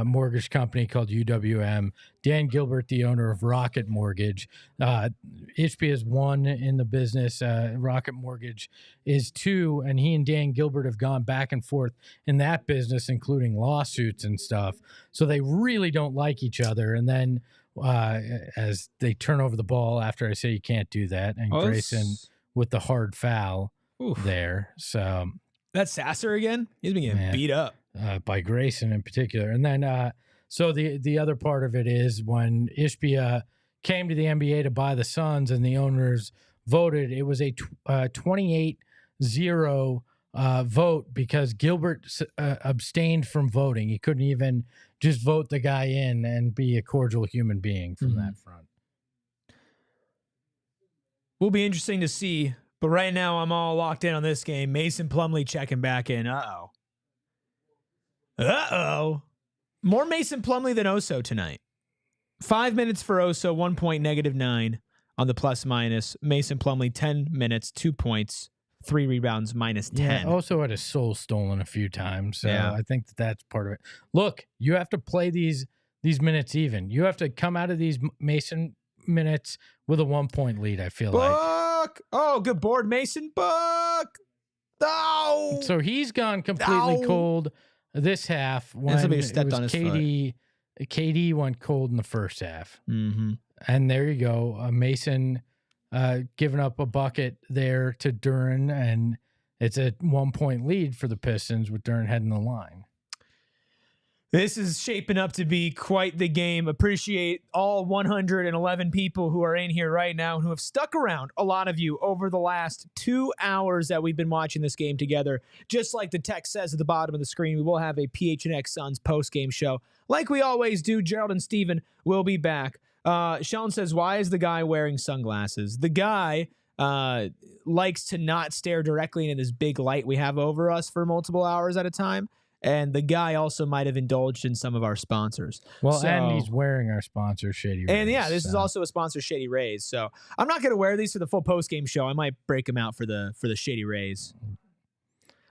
mortgage company called UWM. Dan Gilbert, the owner of Rocket Mortgage. Ishbia is 1 in the business. Rocket Mortgage is 2, and he and Dan Gilbert have gone back and forth in that business, including lawsuits and stuff. So they really don't like each other. And then as they turn over the ball after I say you can't do that, and Grayson with the hard foul there. So that's Sasser again? He's been getting beat up. By Grayson in particular. And then, so the other part of it is when Ishbia came to the NBA to buy the Suns and the owners voted, it was a 28-0 vote because Gilbert abstained from voting. He couldn't even just vote the guy in and be a cordial human being from that front. Will be interesting to see, but right now I'm all locked in on this game. Mason Plumlee checking back in. More Mason Plumlee than Oso tonight. 5 minutes for Oso, 1 point, -9 on the plus minus. Mason Plumlee, 10 minutes, 2 points, 3 rebounds, -10. Yeah, Oso had his soul stolen a few times. So I think that's part of it. Look, you have to play these minutes even. You have to come out of these Mason minutes with a 1 point lead, I feel like. Oh, good board, Mason. Book. Oh. So he's gone completely cold this half when Somebody stepped on his KD went cold in the first half. Mm-hmm. And there you go. Mason giving up a bucket there to Durant, and it's a 1 point lead for the Pistons with Durant heading the line. This is shaping up to be quite the game. Appreciate all 111 people who are in here right now and who have stuck around, a lot of you, over the last 2 hours that we've been watching this game together. Just like the text says at the bottom of the screen, we will have a PHNX Suns post-game show. Like we always do, Gerald and Steven will be back. Sean says, why is the guy wearing sunglasses? The guy likes to not stare directly into this big light we have over us for multiple hours at a time. And the guy also might have indulged in some of our sponsors. Well, and he's wearing our sponsor, Shady Rays. And yeah, this is also a sponsor, Shady Rays. So I'm not going to wear these for the full post-game show. I might break them out for the Shady Rays.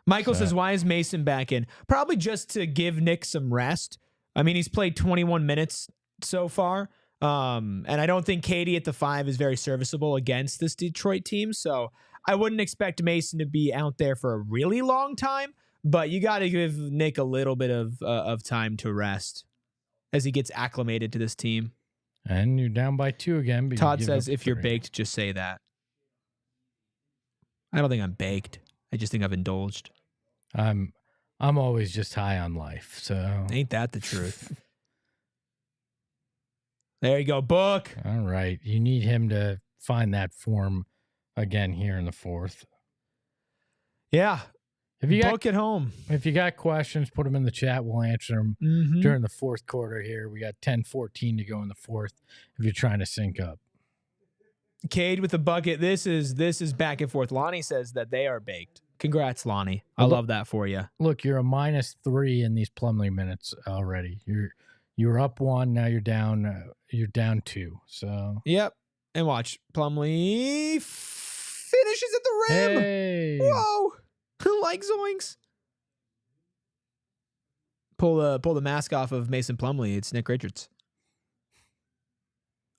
Michael says, why is Mason back in? Probably just to give Nick some rest. I mean, he's played 21 minutes so far. And I don't think KD at the 5 is very serviceable against this Detroit team. So I wouldn't expect Mason to be out there for a really long time. But you got to give Nick a little bit of time to rest as he gets acclimated to this team. And you're down by 2 again. But Todd says, if you're baked, just say that. I don't think I'm baked. I just think I've indulged. I'm always just high on life. So ain't that the truth? There you go, Book. All right. You need him to find that form again here in the 4th. Yeah. Book at home. If you got questions, put them in the chat. We'll answer them during the 4th quarter here. We got 10-14 to go in the 4th if you're trying to sync up. Cade with the bucket. This is back and forth. Lonnie says that they are baked. Congrats, Lonnie. I love that for you. Look, you're a -3 in these Plumlee minutes already. You're up 1, now you're down 2. So yep. And watch, Plumlee finishes at the rim. Hey. Whoa. Like zoinks. Pull the mask off of Mason Plumlee. It's Nick Richards.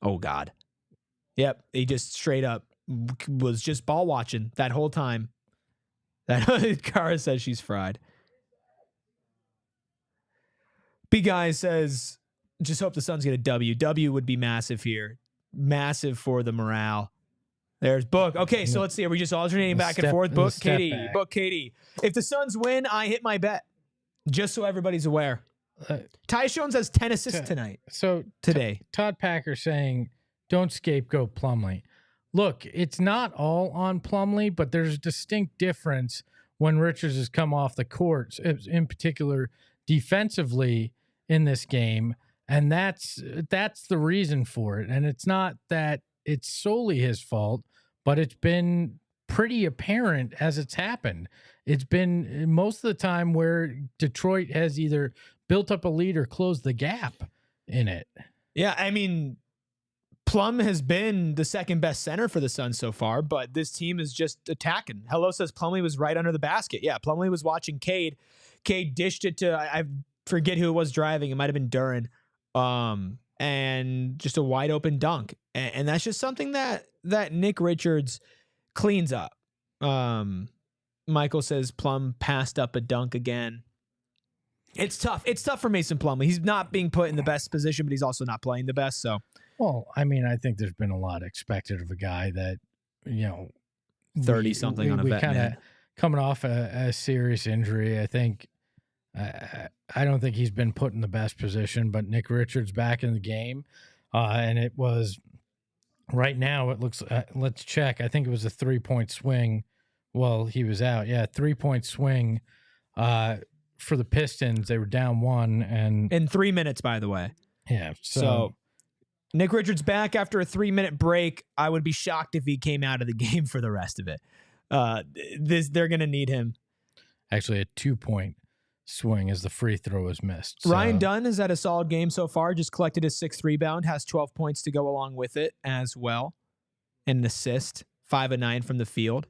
Oh God. Yep. He just straight up was just ball watching that whole time. That Kara says she's fried. B Guy says, just hope the Suns get a W. W would be massive here. Massive for the morale. There's Book. Okay, so let's see. Are we just alternating back and forth? Book, KD. Book, KD. If the Suns win, I hit my bet. Just so everybody's aware. Ty Jones has 10 assists tonight. So today. Todd Packer saying, don't scapegoat Plumlee. Look, it's not all on Plumlee, but there's a distinct difference when Richards has come off the court, in particular defensively in this game, and that's the reason for it. And it's not that it's solely his fault, but it's been pretty apparent as it's happened. It's been most of the time where Detroit has either built up a lead or closed the gap in it. Yeah, I mean, Plum has been the second best center for the Suns so far, but this team is just attacking. Hello says Plumlee was right under the basket. Yeah, Plumlee was watching Cade. Cade dished it to, I forget who it was driving. It might have been Durant. And just a wide open dunk. And that's just something that Nick Richards cleans up. Michael says Plum passed up a dunk again. It's tough. It's tough for Mason Plumlee. He's not being put in the best position, but he's also not playing the best. So, well, I mean, I think there's been a lot expected of a guy that, 30 something on a vet kind of man. Coming off a serious injury. I think I don't think he's been put in the best position, but Nick Richards back in the game, and it was right now. It looks. Let's check. I think it was a 3-point swing. Well, he was out. Yeah, 3-point swing. For the Pistons, they were down 1 and in 3 minutes, by the way. Yeah. So Nick Richards back after a 3-minute break. I would be shocked if he came out of the game for the rest of it. They're going to need him. Actually, a 2-point swing as the free throw was missed. So. Ryan Dunn has had a solid game so far. Just collected his 6th rebound. Has 12 points to go along with it as well. And an assist. 5 of 9 from the field.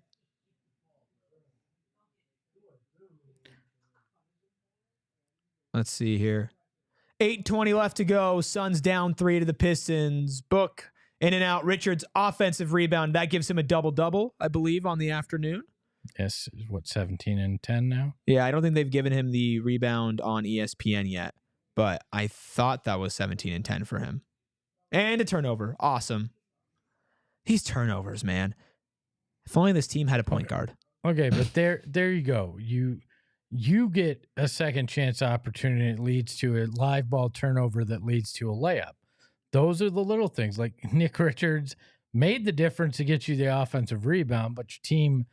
Let's see here. 8:20 left to go. Suns down 3 to the Pistons. Book in and out. Richards offensive rebound. That gives him a double-double, I believe, on the afternoon. Yes, what, 17 and 10 now? Yeah, I don't think they've given him the rebound on ESPN yet, but I thought that was 17 and 10 for him. And a turnover. Awesome. These turnovers, man. If only this team had a point guard. Okay, but there you go. You get a second chance opportunity. It leads to a live ball turnover that leads to a layup. Those are the little things. Like Nick Richards made the difference to get you the offensive rebound, but your team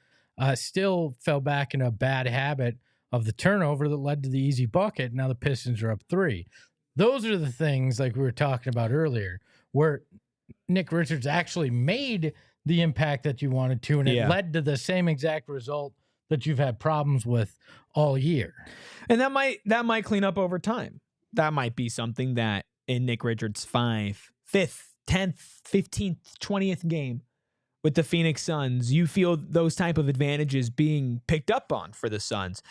still fell back in a bad habit of the turnover that led to the easy bucket. Now the Pistons are up 3. Those are the things like we were talking about earlier, where Nick Richards actually made the impact that you wanted to, and it led to the same exact result that you've had problems with all year. And that might clean up over time. That might be something that in Nick Richards' 5th, 10th, 15th, 20th game with the Phoenix Suns, you feel those type of advantages being picked up on for the Suns.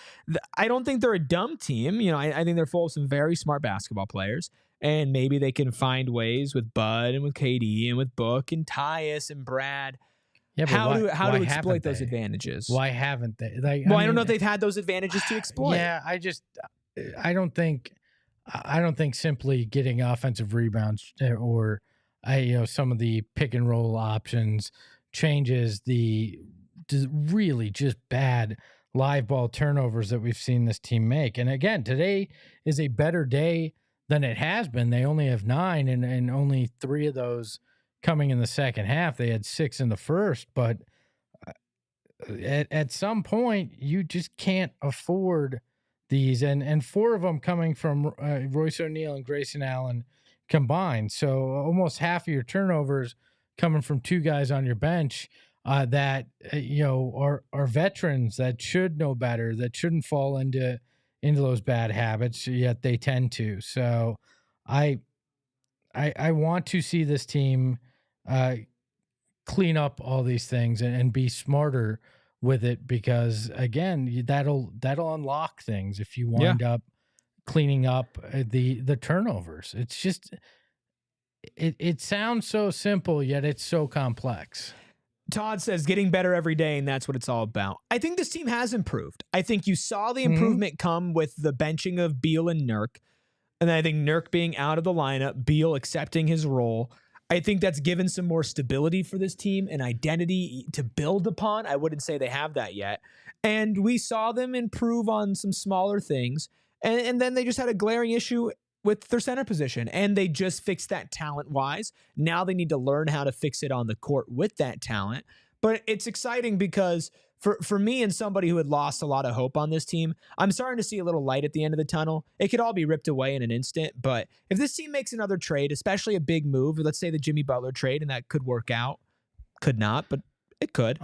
I don't think they're a dumb team. I think they're full of some very smart basketball players, and maybe they can find ways with Bud and with KD and with Book and Tyus and Brad. Yeah, how to exploit those advantages? Why haven't they? I don't know if they've had those advantages to exploit. Yeah, I don't think simply getting offensive rebounds or some of the pick and roll options changes the really just bad live ball turnovers that we've seen this team make. And again, today is a better day than it has been. They only have 9 and only 3 of those coming in the second half. They had 6 in the first, but at some point you just can't afford these, and 4 of them coming from Royce O'Neal and Grayson Allen combined. So almost half of your turnovers coming from 2 guys on your bench that are veterans that should know better, that shouldn't fall into those bad habits, yet they tend to. So I want to see this team clean up all these things and be smarter with it, because again, that'll unlock things if you wind up cleaning up the turnovers. It's just it sounds so simple, yet it's so complex. Todd says getting better every day, and that's what it's all about. I think this team has improved. I think you saw the improvement come with the benching of Beal and Nurk. And then I think Nurk being out of the lineup, Beal accepting his role. I think that's given some more stability for this team and identity to build upon. I wouldn't say they have that yet. And we saw them improve on some smaller things. And then they just had a glaring issue with their center position, and they just fixed that talent-wise. Now they need to learn how to fix it on the court with that talent. But it's exciting because for me and somebody who had lost a lot of hope on this team, I'm starting to see a little light at the end of the tunnel. It could all be ripped away in an instant, but if this team makes another trade, especially a big move, let's say the Jimmy Butler trade, and that could work out, could not, but it could.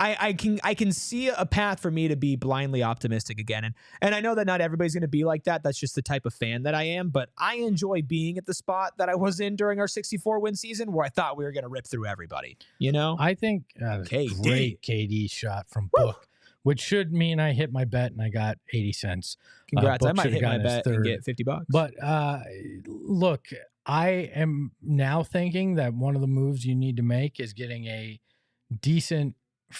I can see a path for me to be blindly optimistic again. And I know that not everybody's going to be like that. That's just the type of fan that I am. But I enjoy being at the spot that I was in during our 64-win season where I thought we were going to rip through everybody. You know? I think great KD shot from Book, which should mean I hit my bet and I got 80 cents. Congrats. I might hit my bet and get $50. But look, I am now thinking that one of the moves you need to make is getting a decent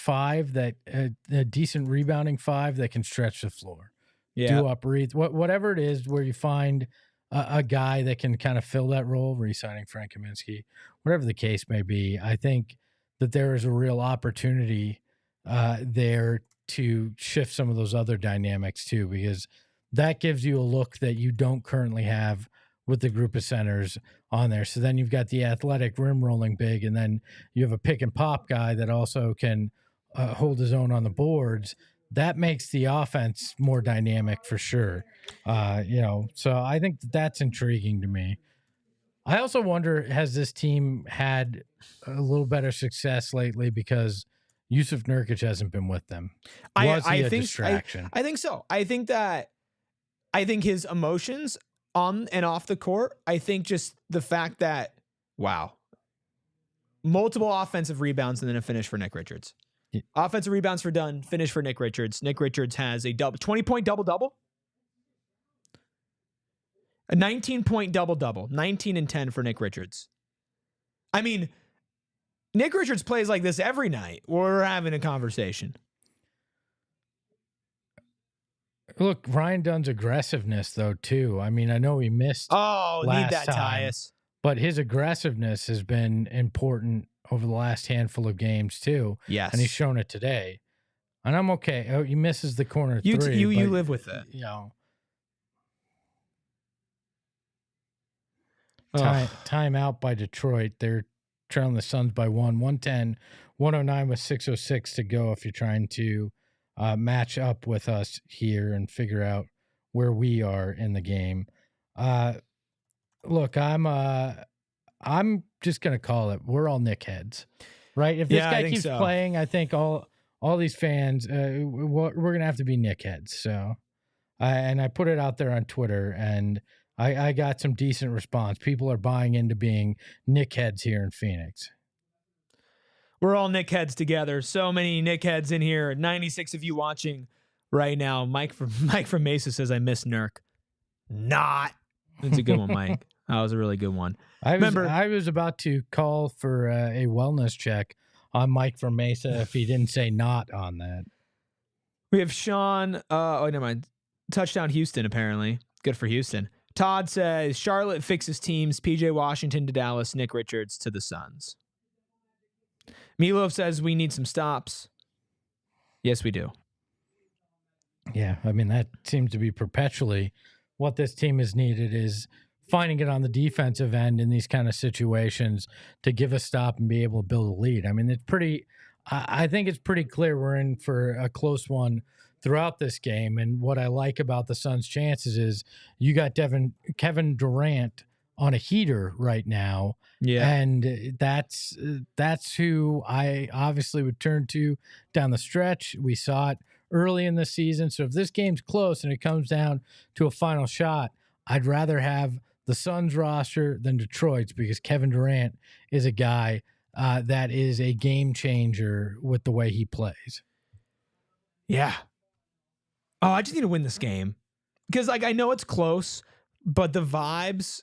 a decent rebounding five that can stretch the floor. Do up reads, whatever it is, where you find a guy that can kind of fill that role, re-signing Frank Kaminsky, whatever the case may be. I think that there is a real opportunity there to shift some of those other dynamics too, because that gives you a look that you don't currently have with the group of centers on there. So then you've got the athletic rim rolling big, and then you have a pick and pop guy that also can hold his own on the boards. That makes the offense more dynamic for sure. So I think that's intriguing to me. I also wonder, has this team had a little better success lately because Yusuf Nurkic hasn't been with them? Was he a distraction? I think so. I think his emotions on and off the court, I think just the fact that, multiple offensive rebounds and then a finish for Nick Richards. Yeah. Offensive rebounds for Dunn, finish for Nick Richards. Nick Richards has a 20-point double-double. A 19-point double-double. 19 and 10 for Nick Richards. I mean, Nick Richards plays like this every night. We're having a conversation. Look, Ryan Dunn's aggressiveness, though, too. I mean, I know he missed need that, time, Tyus. But his aggressiveness has been important over the last handful of games, too. Yes. And he's shown it today. And I'm okay. Oh, he misses the corner three. You live with it. Time out by Detroit. They're trailing the Suns by 110, 109 with 6:06 to go if you're trying to match up with us here and figure out where we are in the game. Look, I'm just gonna call it. We're all Nick heads, right? If this guy keeps playing, I think all these fans, we're gonna have to be Nick heads. So, I put it out there on Twitter, and I got some decent response. People are buying into being Nick heads here in Phoenix. We're all Nick heads together. So many Nick heads in here. 96 of you watching right now. Mike from Mesa says, I miss Nurk. Not. That's a good one, Mike. That was a really good one. I was about to call for a wellness check on Mike from Mesa if he didn't say not on that. We have Sean. Never mind. Touchdown Houston, apparently. Good for Houston. Todd says, Charlotte fixes teams. PJ Washington to Dallas. Nick Richards to the Suns. Milov says we need some stops. Yes, we do. Yeah, I mean, that seems to be perpetually what this team has needed, is finding it on the defensive end in these kind of situations to give a stop and be able to build a lead. I mean, I think it's pretty clear we're in for a close one throughout this game. And what I like about the Suns' chances is you got Kevin Durant on a heater right now. Yeah. And that's who I obviously would turn to down the stretch. We saw it early in the season. So if this game's close and it comes down to a final shot, I'd rather have the Suns roster than Detroit's, because Kevin Durant is a guy that is a game changer with the way he plays. Yeah. Oh, I just need to win this game, because I know it's close, but the vibes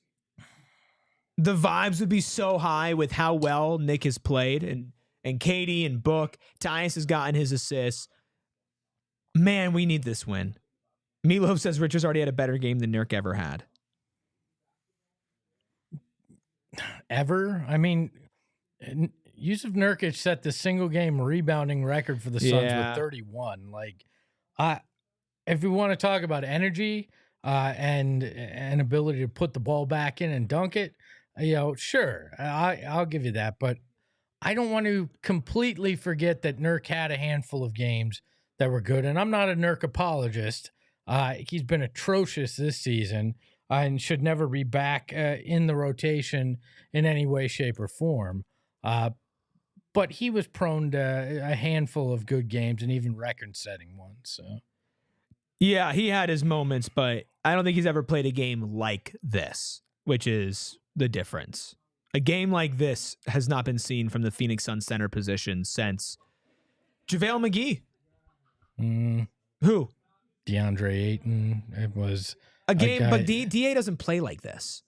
would be so high with how well Nick has played, and Katie and Book. Tyus has gotten his assists. Man, we need this win. Meatloaf says Richards already had a better game than Nurk ever had. Ever? I mean, Yusuf Nurkic set the single game rebounding record for the Suns with 31. Like, if we want to talk about energy and ability to put the ball back in and dunk it, sure, I'll give you that. But I don't want to completely forget that Nurk had a handful of games that were good. And I'm not a Nurk apologist. He's been atrocious this season and should never be back in the rotation in any way, shape, or form. But he was prone to a handful of good games and even record-setting ones. So, yeah, he had his moments, but I don't think he's ever played a game like this, which is the difference. A game like this has not been seen from the Phoenix Suns center position since JaVale McGee. Who? DeAndre Ayton. It was a game, but DA doesn't play like this.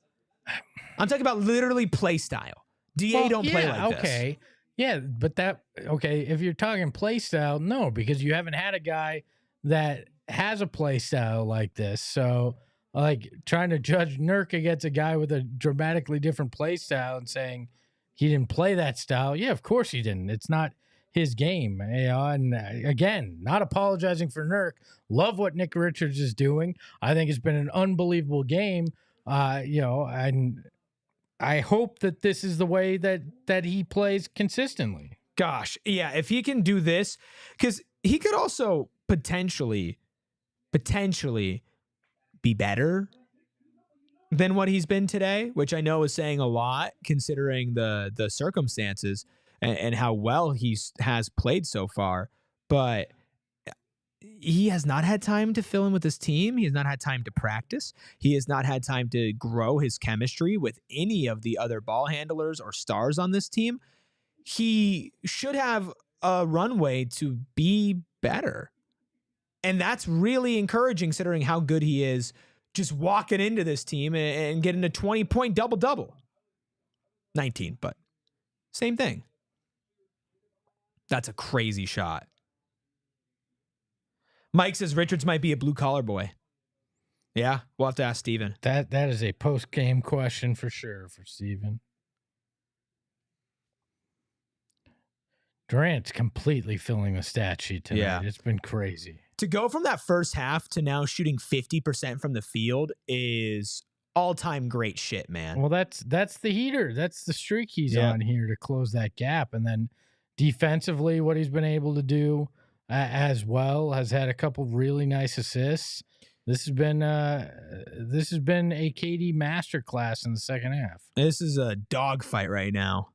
I'm talking about literally play style. DA don't play like this. Okay. Yeah, but if you're talking play style, no, because you haven't had a guy that has a play style like this. So, like, trying to judge Nurk against a guy with a dramatically different play style and saying he didn't play that style. Yeah, of course he didn't. It's not his game. And again, not apologizing for Nurk. Love what Nick Richards is doing. I think it's been an unbelievable game. And I hope that this is the way that he plays consistently. Gosh, yeah, if he can do this, because he could also potentially be better than what he's been today, which I know is saying a lot considering the circumstances and how well he has played so far. But he has not had time to fill in with his team. He has not had time to practice. He has not had time to grow his chemistry with any of the other ball handlers or stars on this team. He should have a runway to be better. And that's really encouraging considering how good he is just walking into this team and getting a 20-point double-double. 19, but same thing. That's a crazy shot. Mike says Richards might be a blue-collar boy. Yeah, we'll have to ask Steven. That is a post-game question for sure for Steven. Durant's completely filling the stat sheet tonight. Yeah. It's been crazy. To go from that first half to now shooting 50% from the field is all-time great shit, man. Well, that's the heater. That's the streak he's on here to close that gap. And then defensively, what he's been able to do as well, has had a couple really nice assists. This has been a KD masterclass in the second half. This is a dogfight right now.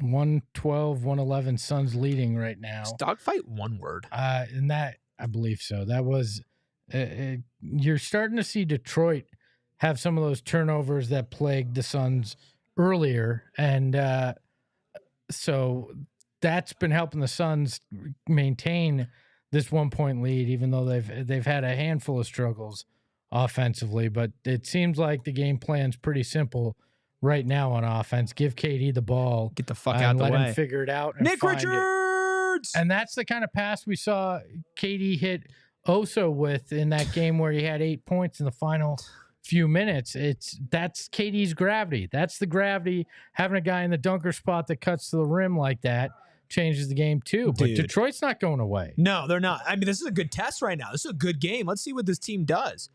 112, 111 Suns leading right now. Is dogfight one word? And that, I believe so. That was, you're starting to see Detroit have some of those turnovers that plagued the Suns earlier. And so that's been helping the Suns maintain this 1-point lead, even though they've had a handful of struggles offensively. But it seems like the game plan's pretty simple right now on offense. Give KD the ball. Get the fuck out the way. Let him figure it out. And Nick Richards! And that's the kind of pass we saw KD hit Oso with in that game where he had 8 points in the final few minutes. That's KD's gravity. That's the gravity. Having a guy in the dunker spot that cuts to the rim like that changes the game too. But Detroit's not going away. No, they're not. I mean, this is a good test right now. This is a good game. Let's see what this team does.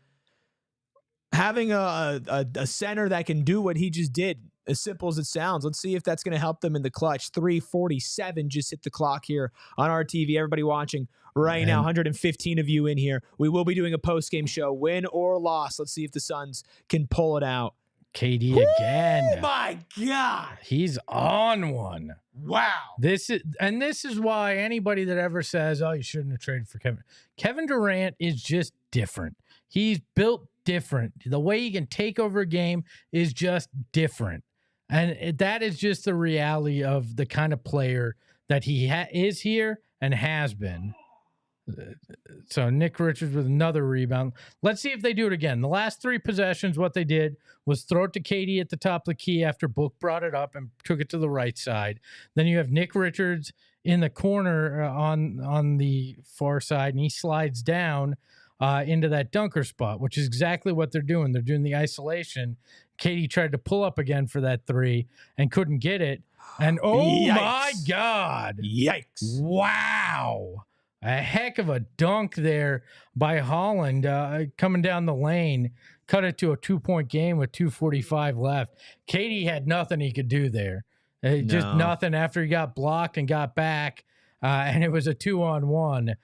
Having a center that can do what he just did, as simple as it sounds. Let's see if that's going to help them in the clutch. 3:47 just hit the clock here on our TV. Everybody watching right now, 115 of you in here. We will be doing a post-game show, win or loss. Let's see if the Suns can pull it out. KD again. Oh my God. He's on one. Wow. This is why anybody that ever says, oh, you shouldn't have traded for Kevin Durant is just different. He's built different. The way he can take over a game is just different. And that is just the reality of the kind of player that he is here and has been. So Nick Richards with another rebound. Let's see if they do it again. The last 3 possessions, what they did was throw it to Katie at the top of the key after Book brought it up and took it to the right side. Then you have Nick Richards in the corner on the far side, and he slides down into that dunker spot, which is exactly what they're doing. They're doing the isolation. Katie tried to pull up again for that 3 and couldn't get it. And oh my God. Yikes. Wow. A heck of a dunk there by Holland coming down the lane. Cut it to a 2-point game with 2:45 left. Katie had nothing he could do there. Just nothing after he got blocked and got back. And it was a 2-on-1.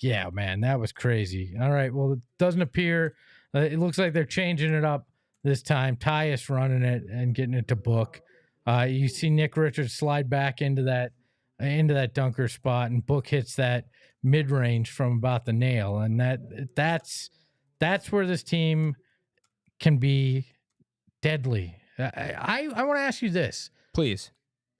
Yeah, man, that was crazy. All right, well, it doesn't appear. It looks like they're changing it up this time. Tyus running it and getting it to Book. You see Nick Richards slide back into that dunker spot, and Book hits that mid-range from about the nail. And that's where this team can be deadly. I want to ask you this. Please.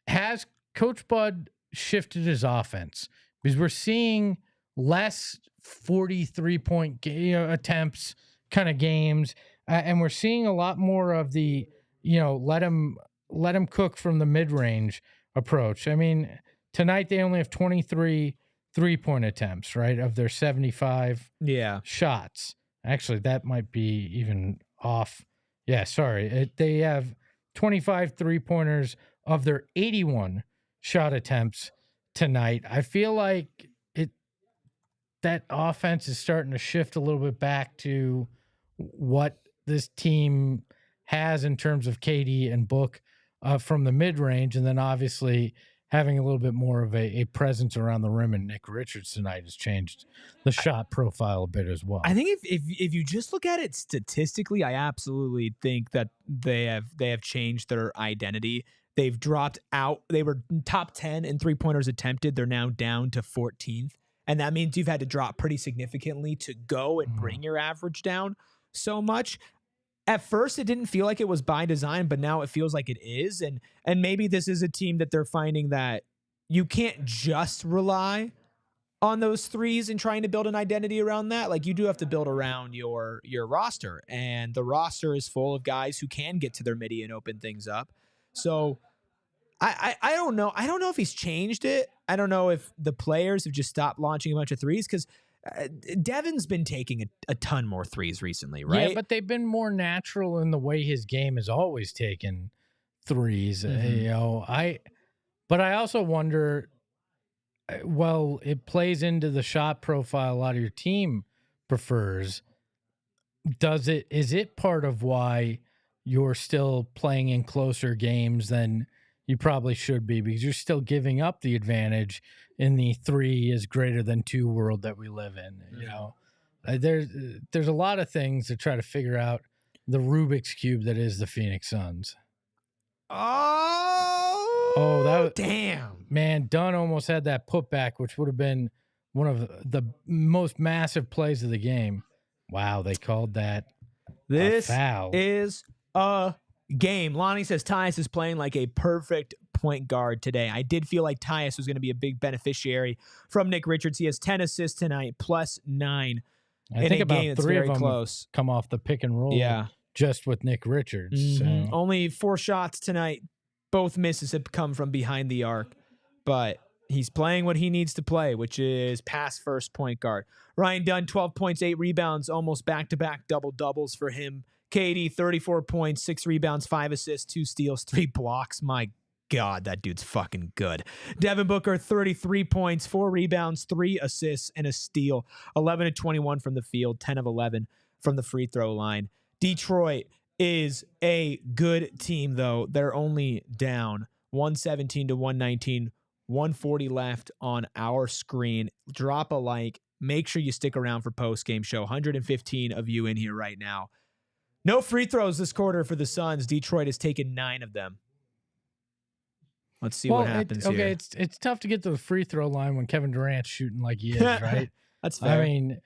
Has Coach Bud shifted his offense? Because we're seeing less 43-point attempts kind of games, and we're seeing a lot more of the, let him cook from the mid-range approach. I mean, tonight they only have 23 3-point attempts, right, of their 75 shots. Actually, that might be even off. Yeah, sorry. They have 25 3-pointers of their 81 shot attempts tonight. I feel like that offense is starting to shift a little bit back to what this team has in terms of KD and Book from the mid-range, and then obviously having a little bit more of a presence around the rim, and Nick Richards tonight has changed the shot profile a bit as well. I think if you just look at it statistically, I absolutely think that they have changed their identity. They've dropped out. They were top 10 in 3-pointers attempted. They're now down to 14th. And that means you've had to drop pretty significantly to go and bring your average down so much. At first, it didn't feel like it was by design, but now it feels like it is. And maybe this is a team that they're finding that you can't just rely on those threes and trying to build an identity around that. Like, you do have to build around your roster. And the roster is full of guys who can get to their midi and open things up. So I don't know. I don't know if he's changed it. I don't know if the players have just stopped launching a bunch of threes, because Devin's been taking a ton more threes recently, right? Yeah, but they've been more natural in the way his game has always taken threes. But I also wonder, well, it plays into the shot profile a lot of your team prefers. Is it part of why you're still playing in closer games than you probably should be, because you're still giving up the advantage in the 3 is greater than 2 world that we live in? There's a lot of things to try to figure out the Rubik's Cube that is the Phoenix Suns. Damn. Man, Dunn almost had that putback, which would have been one of the most massive plays of the game. Wow, they called that This a foul. Is a game. Lonnie says Tyus is playing like a perfect point guard today. I did feel like Tyus was going to be a big beneficiary from Nick Richards. He has 10 assists tonight, plus 9. I think about 3 of them close. Come off the pick and roll. Yeah. Just with Nick Richards. Mm-hmm. So. Only 4 shots tonight. Both misses have come from behind the arc, but he's playing what he needs to play, which is pass first point guard. Ryan Dunn, 12 points, 8 rebounds, almost back-to-back double-doubles for him. KD, 34 points, 6 rebounds, 5 assists, 2 steals, 3 blocks. My God, that dude's fucking good. Devin Booker, 33 points, 4 rebounds, 3 assists, and a steal. 11 of 21 from the field, 10 of 11 from the free throw line. Detroit is a good team, though. They're only down 117 to 119, 140 left on our screen. Drop a like. Make sure you stick around for post-game show. 115 of you in here right now. No free throws this quarter for the Suns. Detroit has taken 9 of them. Let's see what happens here. Okay, it's tough to get to the free throw line when Kevin Durant's shooting like he is, right? That's fair. I mean,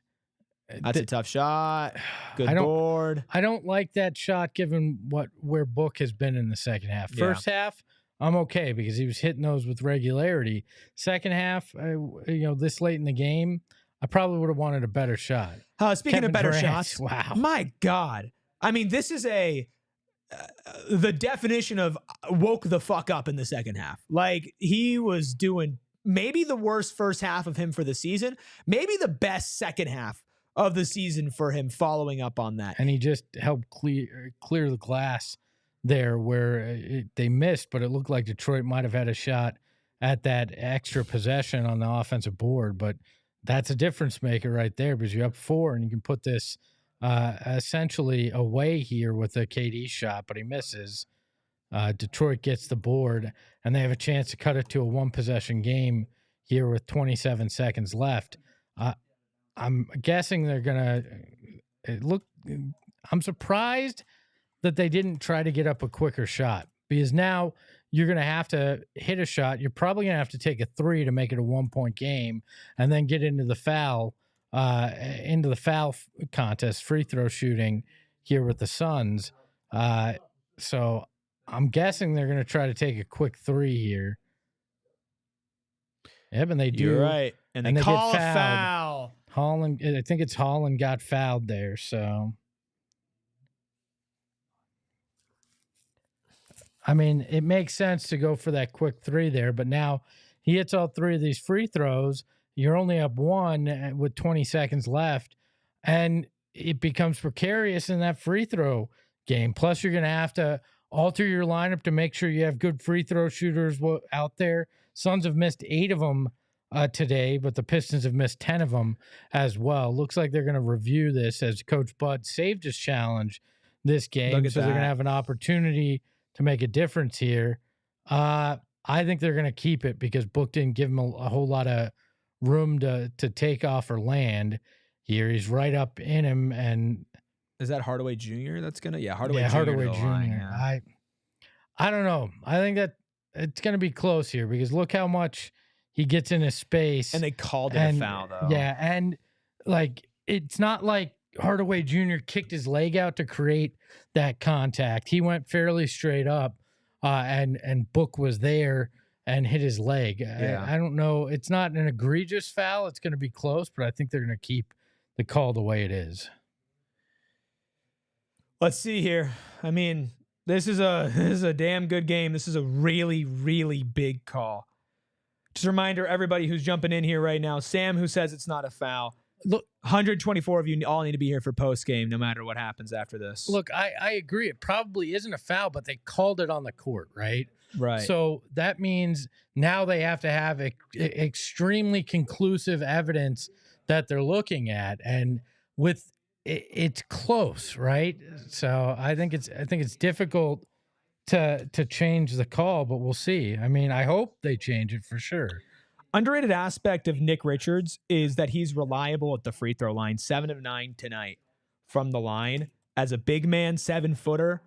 that's a tough shot. Good board. I don't like that shot given where Book has been in the second half. First half, I'm okay because he was hitting those with regularity. Second half, this late in the game, I probably would have wanted a better shot. Speaking Kevin of better Durant, shots, wow. my God. I mean, this is the definition of woke the fuck up in the second half. Like, he was doing maybe the worst first half of him for the season, maybe the best second half of the season for him following up on that. And he just helped clear the glass there where they missed, but it looked like Detroit might have had a shot at that extra possession on the offensive board. But that's a difference maker right there because you're up 4 and you can put this essentially away here with a KD shot, but he misses. Detroit gets the board, and they have a chance to cut it to a 1-possession game here with 27 seconds left. I'm guessing they're going to I'm surprised that they didn't try to get up a quicker shot because now you're going to have to hit a shot. You're probably going to have to take a 3 to make it a 1-point game and then get into the foul contest, free throw shooting here with the Suns. So I'm guessing they're going to try to take a quick 3 here. Yep, and they do. You're right. And they call a foul. Holland, I think it's Holland got fouled there. So, I mean, it makes sense to go for that quick 3 there, but now he hits all 3 of these free throws. You're only up 1 with 20 seconds left, and it becomes precarious in that free throw game. Plus, you're going to have to alter your lineup to make sure you have good free throw shooters out there. Suns have missed 8 of them today, but the Pistons have missed 10 of them as well. Looks like they're going to review this as Coach Bud saved his challenge this game, so they're going to have an opportunity to make a difference here. I think they're going to keep it because Book didn't give him a whole lot of room to take off or land here. He's right up in him, and is that Hardaway Jr. that's gonna? Yeah, Hardaway Jr. Yeah. I don't know. I think that it's gonna be close here because look how much he gets in his space, and they called it a foul though. Yeah, and like it's not like Hardaway Jr. kicked his leg out to create that contact. He went fairly straight up, and Book was there and hit his leg. Yeah. I don't know. It's not an egregious foul. It's going to be close, but I think they're going to keep the call the way it is. Let's see here. I mean, this is a damn good game. This is a really, really big call. Just a reminder, everybody who's jumping in here right now, Sam, who says it's not a foul. Look, 124 of you all need to be here for post game, no matter what happens after this. Look, I agree. It probably isn't a foul, but they called it on the court, right? Right. So that means now they have to have extremely conclusive evidence that they're looking at, and with it's close, right? So I think it's difficult to change the call, but we'll see. I mean, I hope they change it for sure. Underrated aspect of Nick Richards is that he's reliable at the free throw line. 7 of 9 tonight from the line as a big man, 7-footer.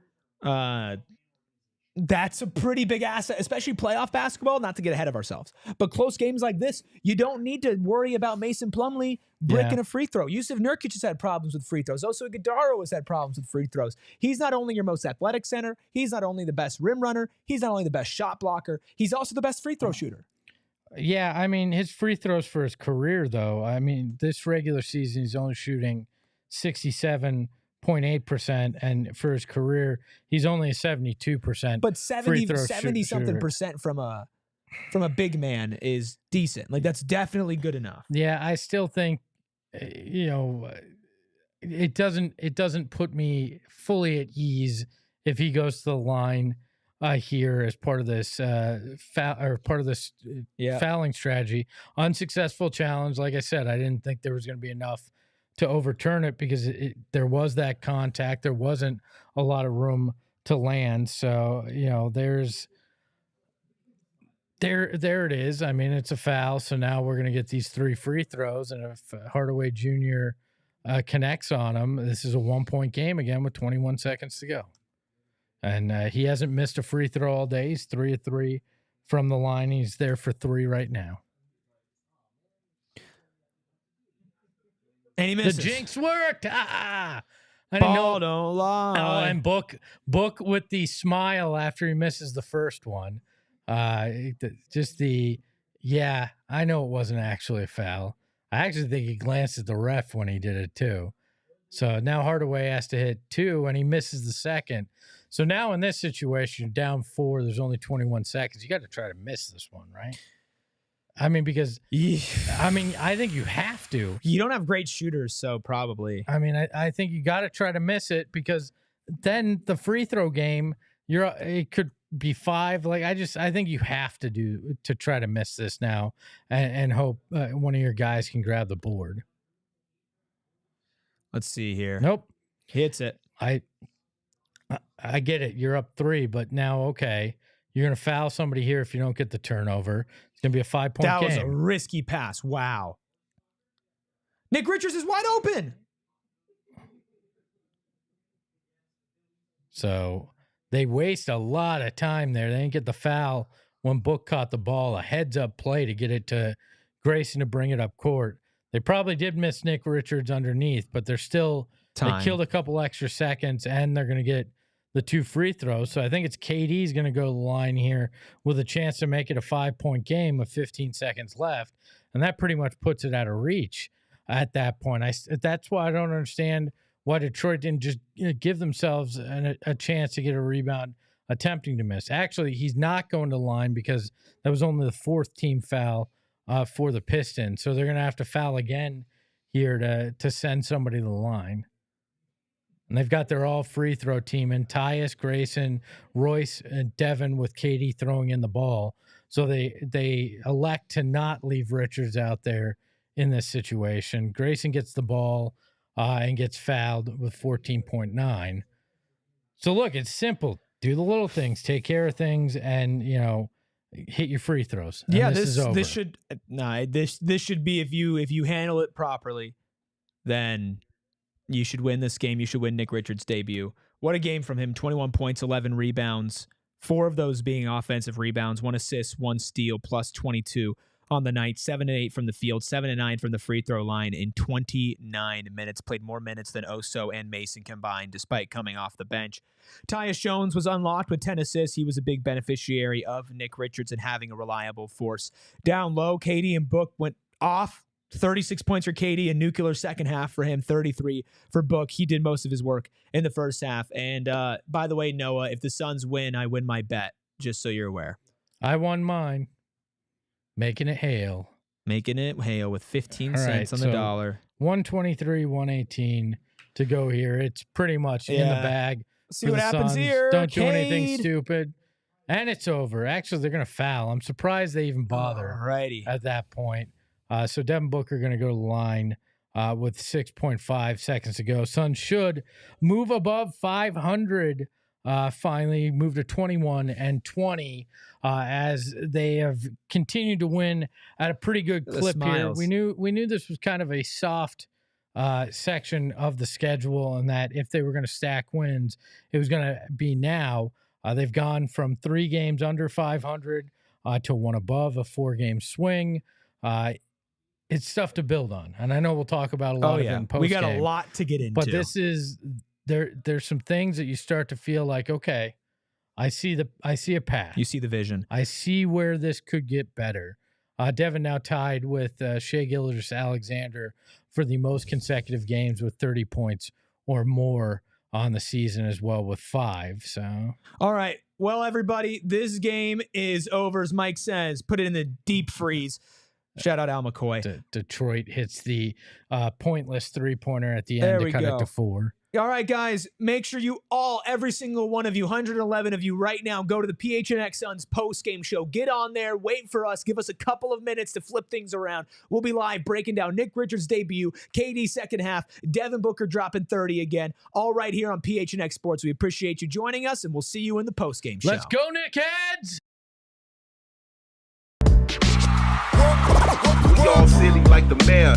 That's a pretty big asset, especially playoff basketball, not to get ahead of ourselves. But close games like this, you don't need to worry about Mason Plumlee breaking a free throw. Yusuf Nurkic has had problems with free throws. Also, Iguodala has had problems with free throws. He's not only your most athletic center, he's not only the best rim runner, he's not only the best shot blocker, he's also the best free throw shooter. Yeah, I mean, his free throws for his career, though, I mean, this regular season, he's only shooting 67.8%, and for his career, he's only a 72%. But 70-something% from a big man is decent. Like, that's definitely good enough. Yeah, I still think, it doesn't put me fully at ease if he goes to the line here as part of this fouling strategy. Unsuccessful challenge. Like I said, I didn't think there was going to be enough to overturn it because there was that contact. There wasn't a lot of room to land. So, there it is. I mean, it's a foul. So now we're going to get these 3 free throws. And if Hardaway Jr. Connects on him, this is a 1-point game again with 21 seconds to go. And he hasn't missed a free throw all day. He's 3 of 3 from the line. He's there for 3 right now. And he misses. The jinx worked. I didn't know. Don't lie. Oh, and Book with the smile after he misses the first one. Yeah, I know it wasn't actually a foul. I actually think he glanced at the ref when he did it too. So now Hardaway has to hit 2 and he misses the second. So now in this situation, down 4, there's only 21 seconds. You got to try to miss this one, right? I mean, because I think you have to. You don't have great shooters, so probably. I mean, I think you got to try to miss it, because then the free throw game, it could be 5. Like, I think you have to try to miss this now and hope one of your guys can grab the board. Let's see here. Nope. Hits it. I get it. You're up 3, but now, okay, you're going to foul somebody here if you don't get the turnover. It's going to be a 5-point game. That was a risky pass. Wow. Nick Richards is wide open. So they waste a lot of time there. They didn't get the foul when Book caught the ball, a heads-up play to get it to Grayson to bring it up court. They probably did miss Nick Richards underneath, but they're still time. They killed a couple extra seconds, and they're going to get the 2 free throws. So I think it's KD's going to go to the line here with a chance to make it a 5-point game with 15 seconds left, and that pretty much puts it out of reach at that point. That's why I don't understand why Detroit didn't just give themselves a chance to get a rebound attempting to miss. Actually, he's not going to the line because that was only the 4th team foul for the Pistons. So they're going to have to foul again here to send somebody to the line. And they've got their all free throw team in Tyus, Grayson, Royce, and Devin, with KD throwing in the ball. So they elect to not leave Richards out there in this situation. Grayson gets the ball and gets fouled with 14.9. So look, it's simple. Do the little things, take care of things, and hit your free throws. And yeah, this is over. This should be, if you handle it properly, then you should win this game. You should win Nick Richards' debut. What a game from him. 21 points, 11 rebounds, 4 of those being offensive rebounds, 1 assist, 1 steal, plus 22 on the night, 7 and 8 from the field, 7 and 9 from the free throw line in 29 minutes. Played more minutes than Oso and Mason combined, despite coming off the bench. Tyus Jones was unlocked with 10 assists. He was a big beneficiary of Nick Richards and having a reliable force. Down low, KD and Book went off. 36 points for KD, a nuclear second half for him, 33 for Book. He did most of his work in the first half. And by the way, Noah, if the Suns win, I win my bet, just so you're aware. I won mine. Making it hail. Making it hail with 15 cents on the dollar. 123, 118 to go here. It's pretty much in the bag. See what happens here. Don't do anything stupid. And it's over. Actually, they're going to foul. I'm surprised they even bother at that point. So Devin Booker going to go to the line with 6.5 seconds to go. Suns should move above 500. Finally move to 21-20 as they have continued to win at a pretty good clip here. We knew this was kind of a soft section of the schedule, and that if they were going to stack wins, it was going to be now. They've gone from 3 games under 500 to 1 above, a 4-game swing. It's stuff to build on, and I know we'll talk about a lot of it in post-game. We got a lot to get into. But this is there's some things that you start to feel like, okay, I see a path. You see the vision. I see where this could get better. Devin now tied with Shai Gilgeous-Alexander for the most consecutive games with 30 points or more on the season as well, with 5. So, all right. Well, everybody, this game is over, as Mike says. Put it in the deep freeze. Shout out Al McCoy. Detroit hits the pointless 3-pointer at the end to cut it to 4. All right, guys, make sure you all, every single one of you, 111 of you right now, go to the PHNX Suns post-game show. Get on there, wait for us, give us a couple of minutes to flip things around. We'll be live breaking down Nick Richards' debut, KD second half, Devin Booker dropping 30 again, all right here on PHNX Sports. We appreciate you joining us, and we'll see you in the post-game show. Let's go, Nick Heads! We all silly like the mayor.